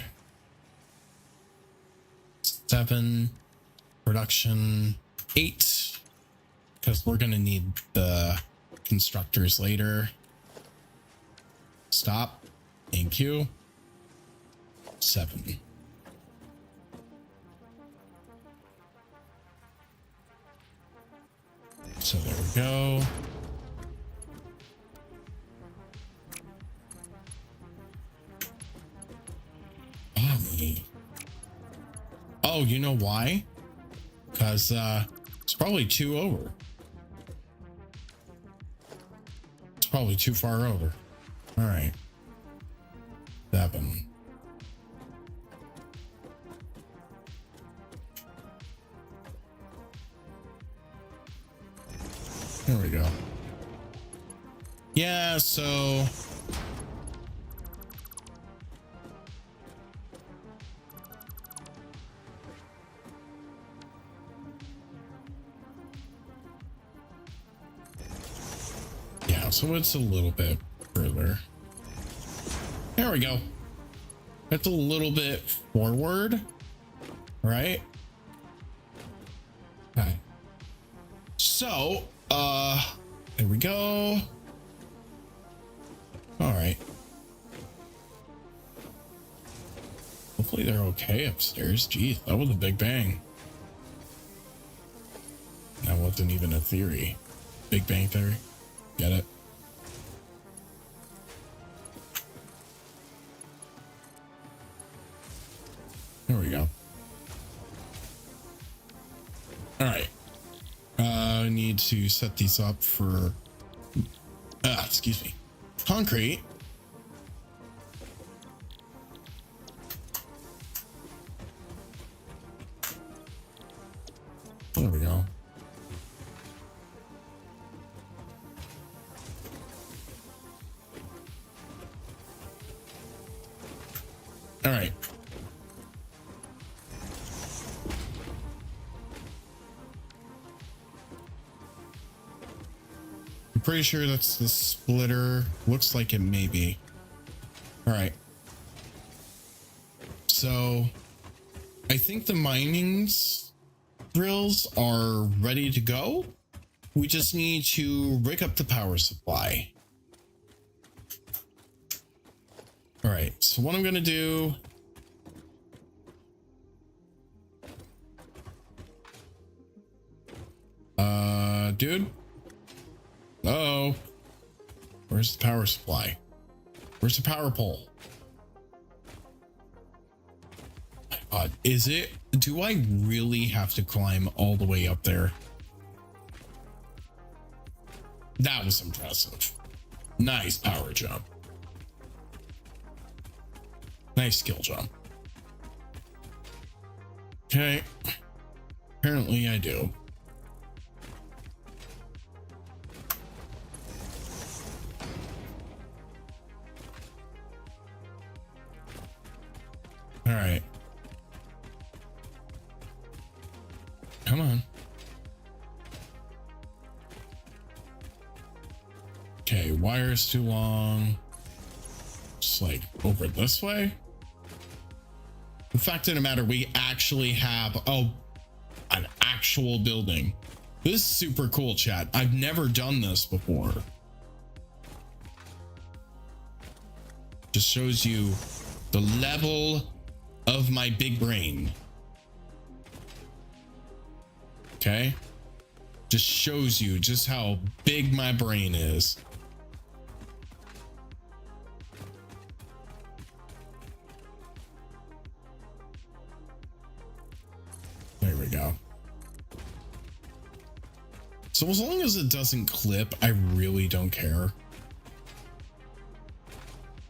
7. Production 8. Because we're going to need the constructors later. Stop. Thank you. 7. So there we go. Oh, you know why? Because it's probably 2 over. It's probably too far over. All right. 7. There we go. Yeah, so so it's a little bit further. There we go. It's a little bit forward, right? Okay. So, there we go. All right. Hopefully they're okay upstairs. Geez, that was a big bang. That wasn't even a theory. Big Bang Theory. Get it? There All right. I need to set these up for, excuse me, concrete. There we go. All right. I'm pretty sure that's the splitter. Looks like it may be. All right. So I think the mining's drills are ready to go. We just need to rig up the power supply. All right. So what I'm going to do. Dude. Uh-oh. Where's the power supply? Where's the power pole? My God, is it? Do I really have to climb all the way up there? That was impressive. Nice power jump. Nice skill jump. Okay. Apparently I do. All right. Come on. Okay, wire's too long. Just like over this way. The fact of the matter, we actually have an actual building. This is super cool, chat. I've never done this before. Just shows you the level of my big brain. Okay, just shows you just how big my brain is. There we go. So as long as it doesn't clip, I really don't care.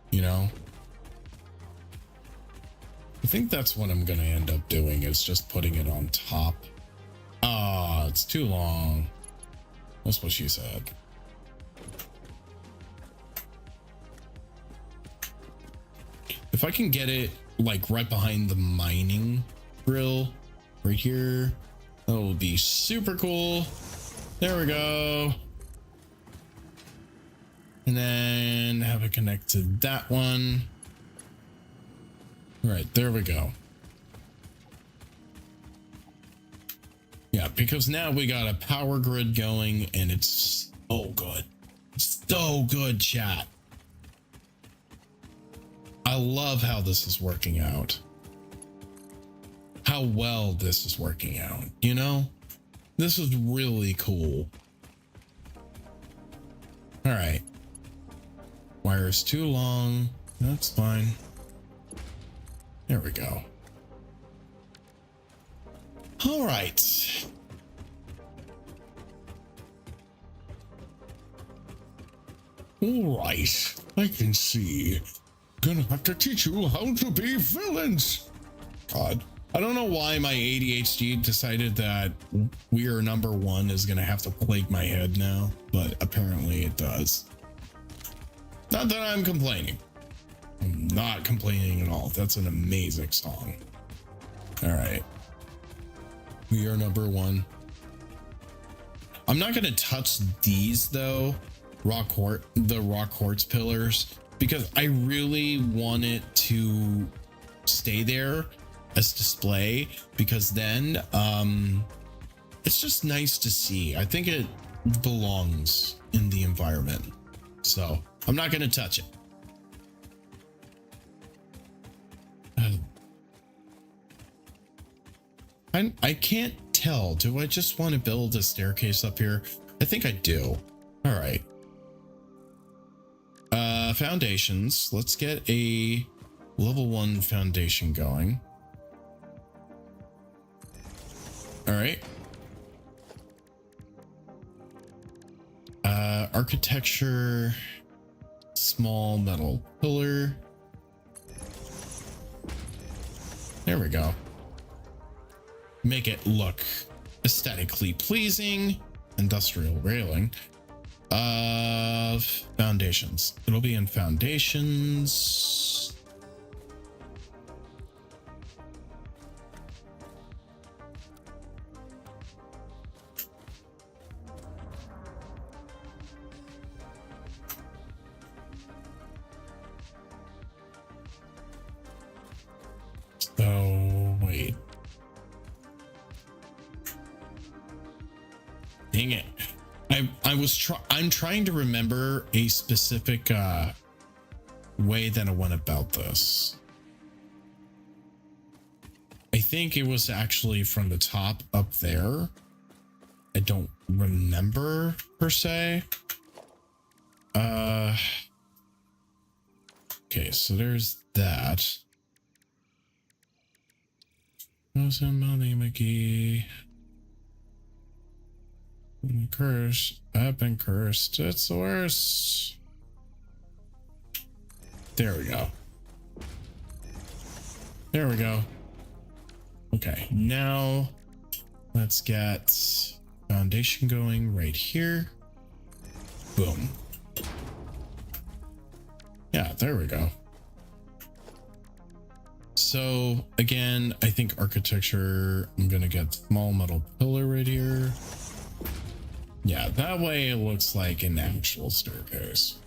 You know? I think that's what I'm gonna end up doing, is just putting it on top. Ah, it's too long. That's what she said. If I can get it like right behind the mining drill right here, that will be super cool. There we go. And then have it connect to that one. All right, there we go. Yeah, because now we got a power grid going and it's so good. So good, chat. I love how this is working out. How well this is working out, you know? This is really cool. All right. Wire's too long. That's fine. There we go. All right. All right. I can see. Gonna have to teach you how to be villains. God. I don't know why my ADHD decided that We Are Number One is gonna have to plague my head now, but apparently it does. Not that I'm complaining. I'm not complaining at all. That's an amazing song. All right. We Are Number One. I'm not gonna touch these though, the rock quartz pillars, because I really want it to stay there as display, because then it's just nice to see. I think it belongs in the environment, so I'm not going to touch it. I can't tell. Do I just want to build a staircase up here? I think I do. All right. Foundations. Let's get a level 1 foundation going. All right. Architecture, small metal pillar. There we go. Make it look aesthetically pleasing. Industrial railing. Foundations. It'll be in foundations. So wait. Dang it. I'm trying to remember a specific way that I went about this. I think it was actually from the top up there. I don't remember per se. Okay, so there's that. McGee. Cursed. I've been cursed. It's the worst. There we go. There we go. Okay, now let's get foundation going right here. Boom. Yeah, there we go. So again, I think architecture, I'm gonna get small metal pillar right here. Yeah, that way it looks like an actual staircase.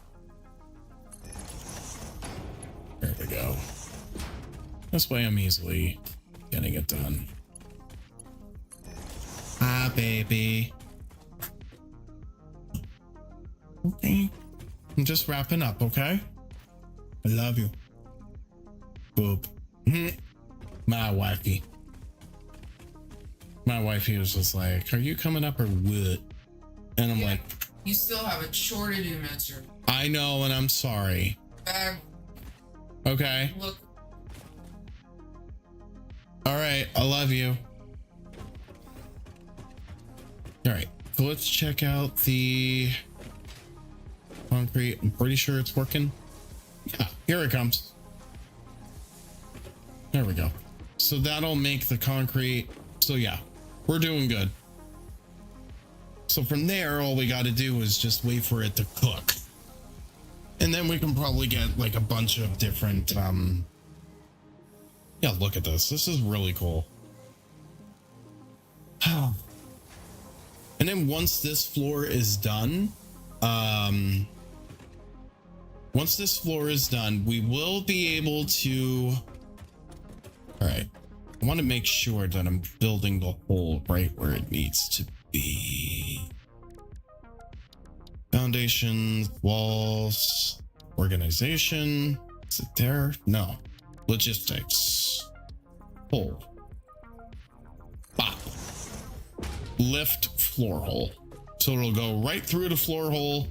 There we go. This way I'm easily getting it done. Ah, baby. Okay. I'm just wrapping up, okay? I love you. Boop. My wifey. My wifey was just like, are you coming up or what? And I'm like, you still have a chore to do, mister. I know, and I'm sorry. Okay. Look. All right, I love you. All right, so let's check out the concrete. I'm pretty sure it's working. Yeah, here it comes. There we go. So that'll make the concrete. So yeah, we're doing good. So from there, all we got to do is just wait for it to cook. And then we can probably get like a bunch of different, yeah, look at this. This is really cool. And then once this floor is done, once this floor is done, we will be able to, all right. I want to make sure that I'm building the hole right where it needs to be. Foundation, walls, organization. Is it there? No. Logistics. Hole. Bop. Lift floor hole. So it'll go right through the floor hole.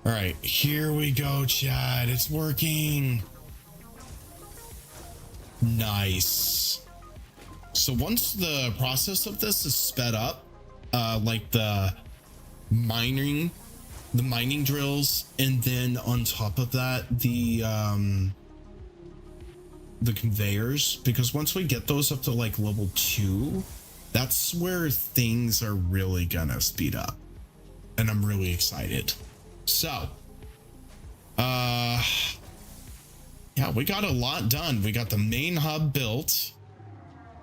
All right, here we go, Chad. It's working. Nice. So once the process of this is sped up, like the mining drills, and then on top of that, the conveyors, because once we get those up to like level 2, that's where things are really gonna speed up, and I'm really excited. So yeah, we got a lot done. We got the main hub built.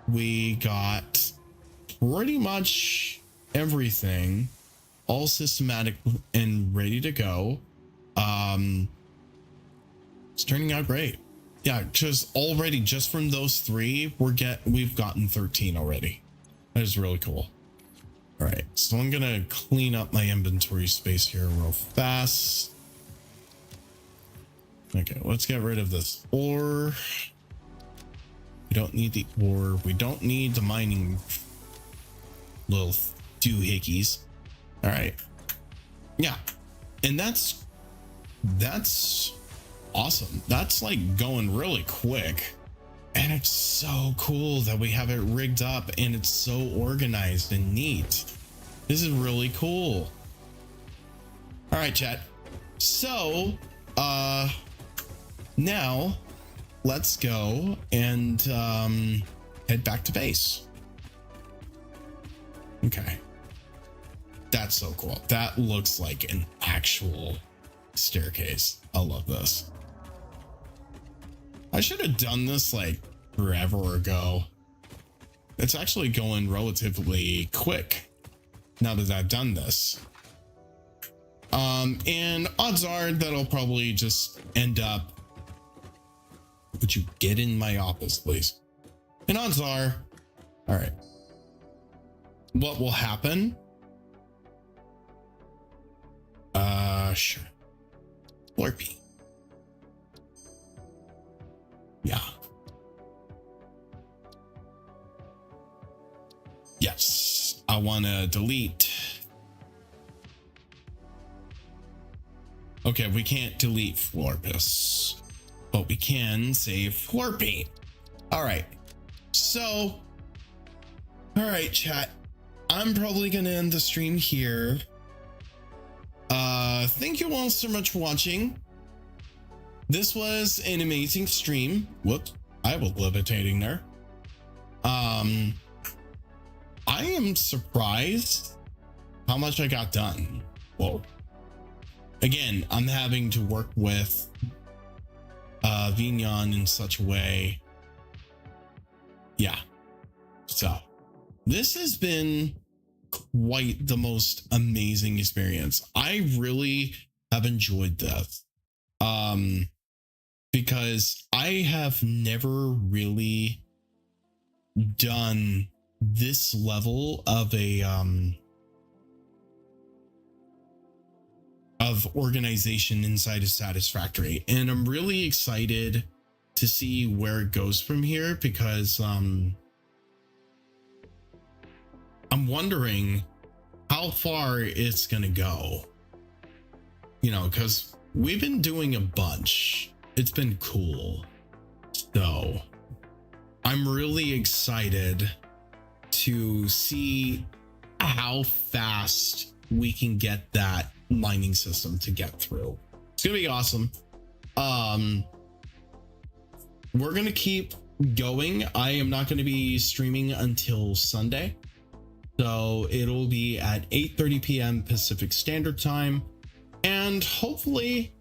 We got pretty much everything all systematic and ready to go. It's turning out great. Yeah, just from those 3, we've gotten 13 already. That is really cool. All right, so I'm gonna clean up my inventory space here real fast. Okay, let's get rid of this ore. We don't need the ore. We don't need the mining little doohickeys. All right. Yeah. And that's awesome. That's like going really quick. And it's so cool that we have it rigged up and it's so organized and neat. This is really cool. All right, chat. So, now let's go and head back to base. Okay. That's so cool. That looks like an actual staircase. I love this. I should have done this like forever ago. It's actually going relatively quick now that I've done this. And odds are that I'll probably just end up. Would you get in my office, please? And odds are, all right. What will happen? Sure. Slurpee. Yeah. Yes. I want to delete. Okay, we can't delete Florpus, but we can save Flurpee. All right. So, all right, chat. I'm probably going to end the stream here. Thank you all so much for watching. This was an amazing stream. Whoops, I was levitating there. I am surprised how much I got done. Whoa. Again, I'm having to work with Vignon in such a way. Yeah. So this has been quite the most amazing experience. I really have enjoyed this. Because I have never really done this level of a of organization inside of Satisfactory, and I'm really excited to see where it goes from here, because I'm wondering how far it's gonna go, you know, because we've been doing a bunch. It's been cool. So I'm really excited to see how fast we can get that mining system to get through. It's gonna be awesome. We're gonna keep going. I am not going to be streaming until Sunday, so it'll be at 8:30 p.m. Pacific Standard Time, and hopefully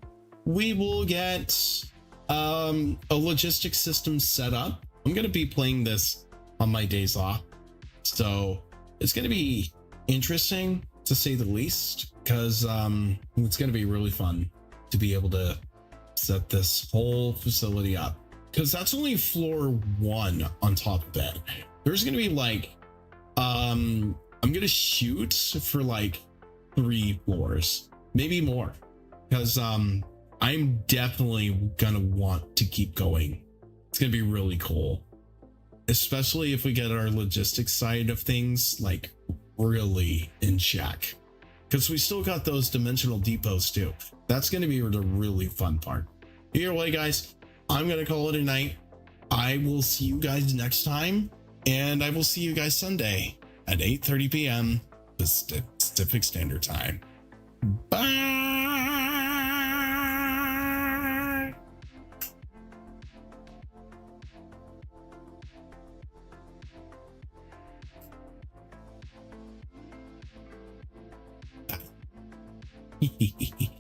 we will get a logistics system set up. I'm going to be playing this on my days off, so it's going to be interesting to say the least, because it's going to be really fun to be able to set this whole facility up, because that's only floor 1 on top of it. There's going to be like I'm going to shoot for like 3 floors, maybe more, because I'm definitely gonna want to keep going. It's gonna be really cool, especially if we get our logistics side of things like really in check, because we still got those dimensional depots too. That's gonna be the really fun part. Either way, guys, I'm gonna call it a night. I will see you guys next time, and I will see you guys Sunday at 8:30 p.m. Pacific Standard Time. Bye. Hehehehe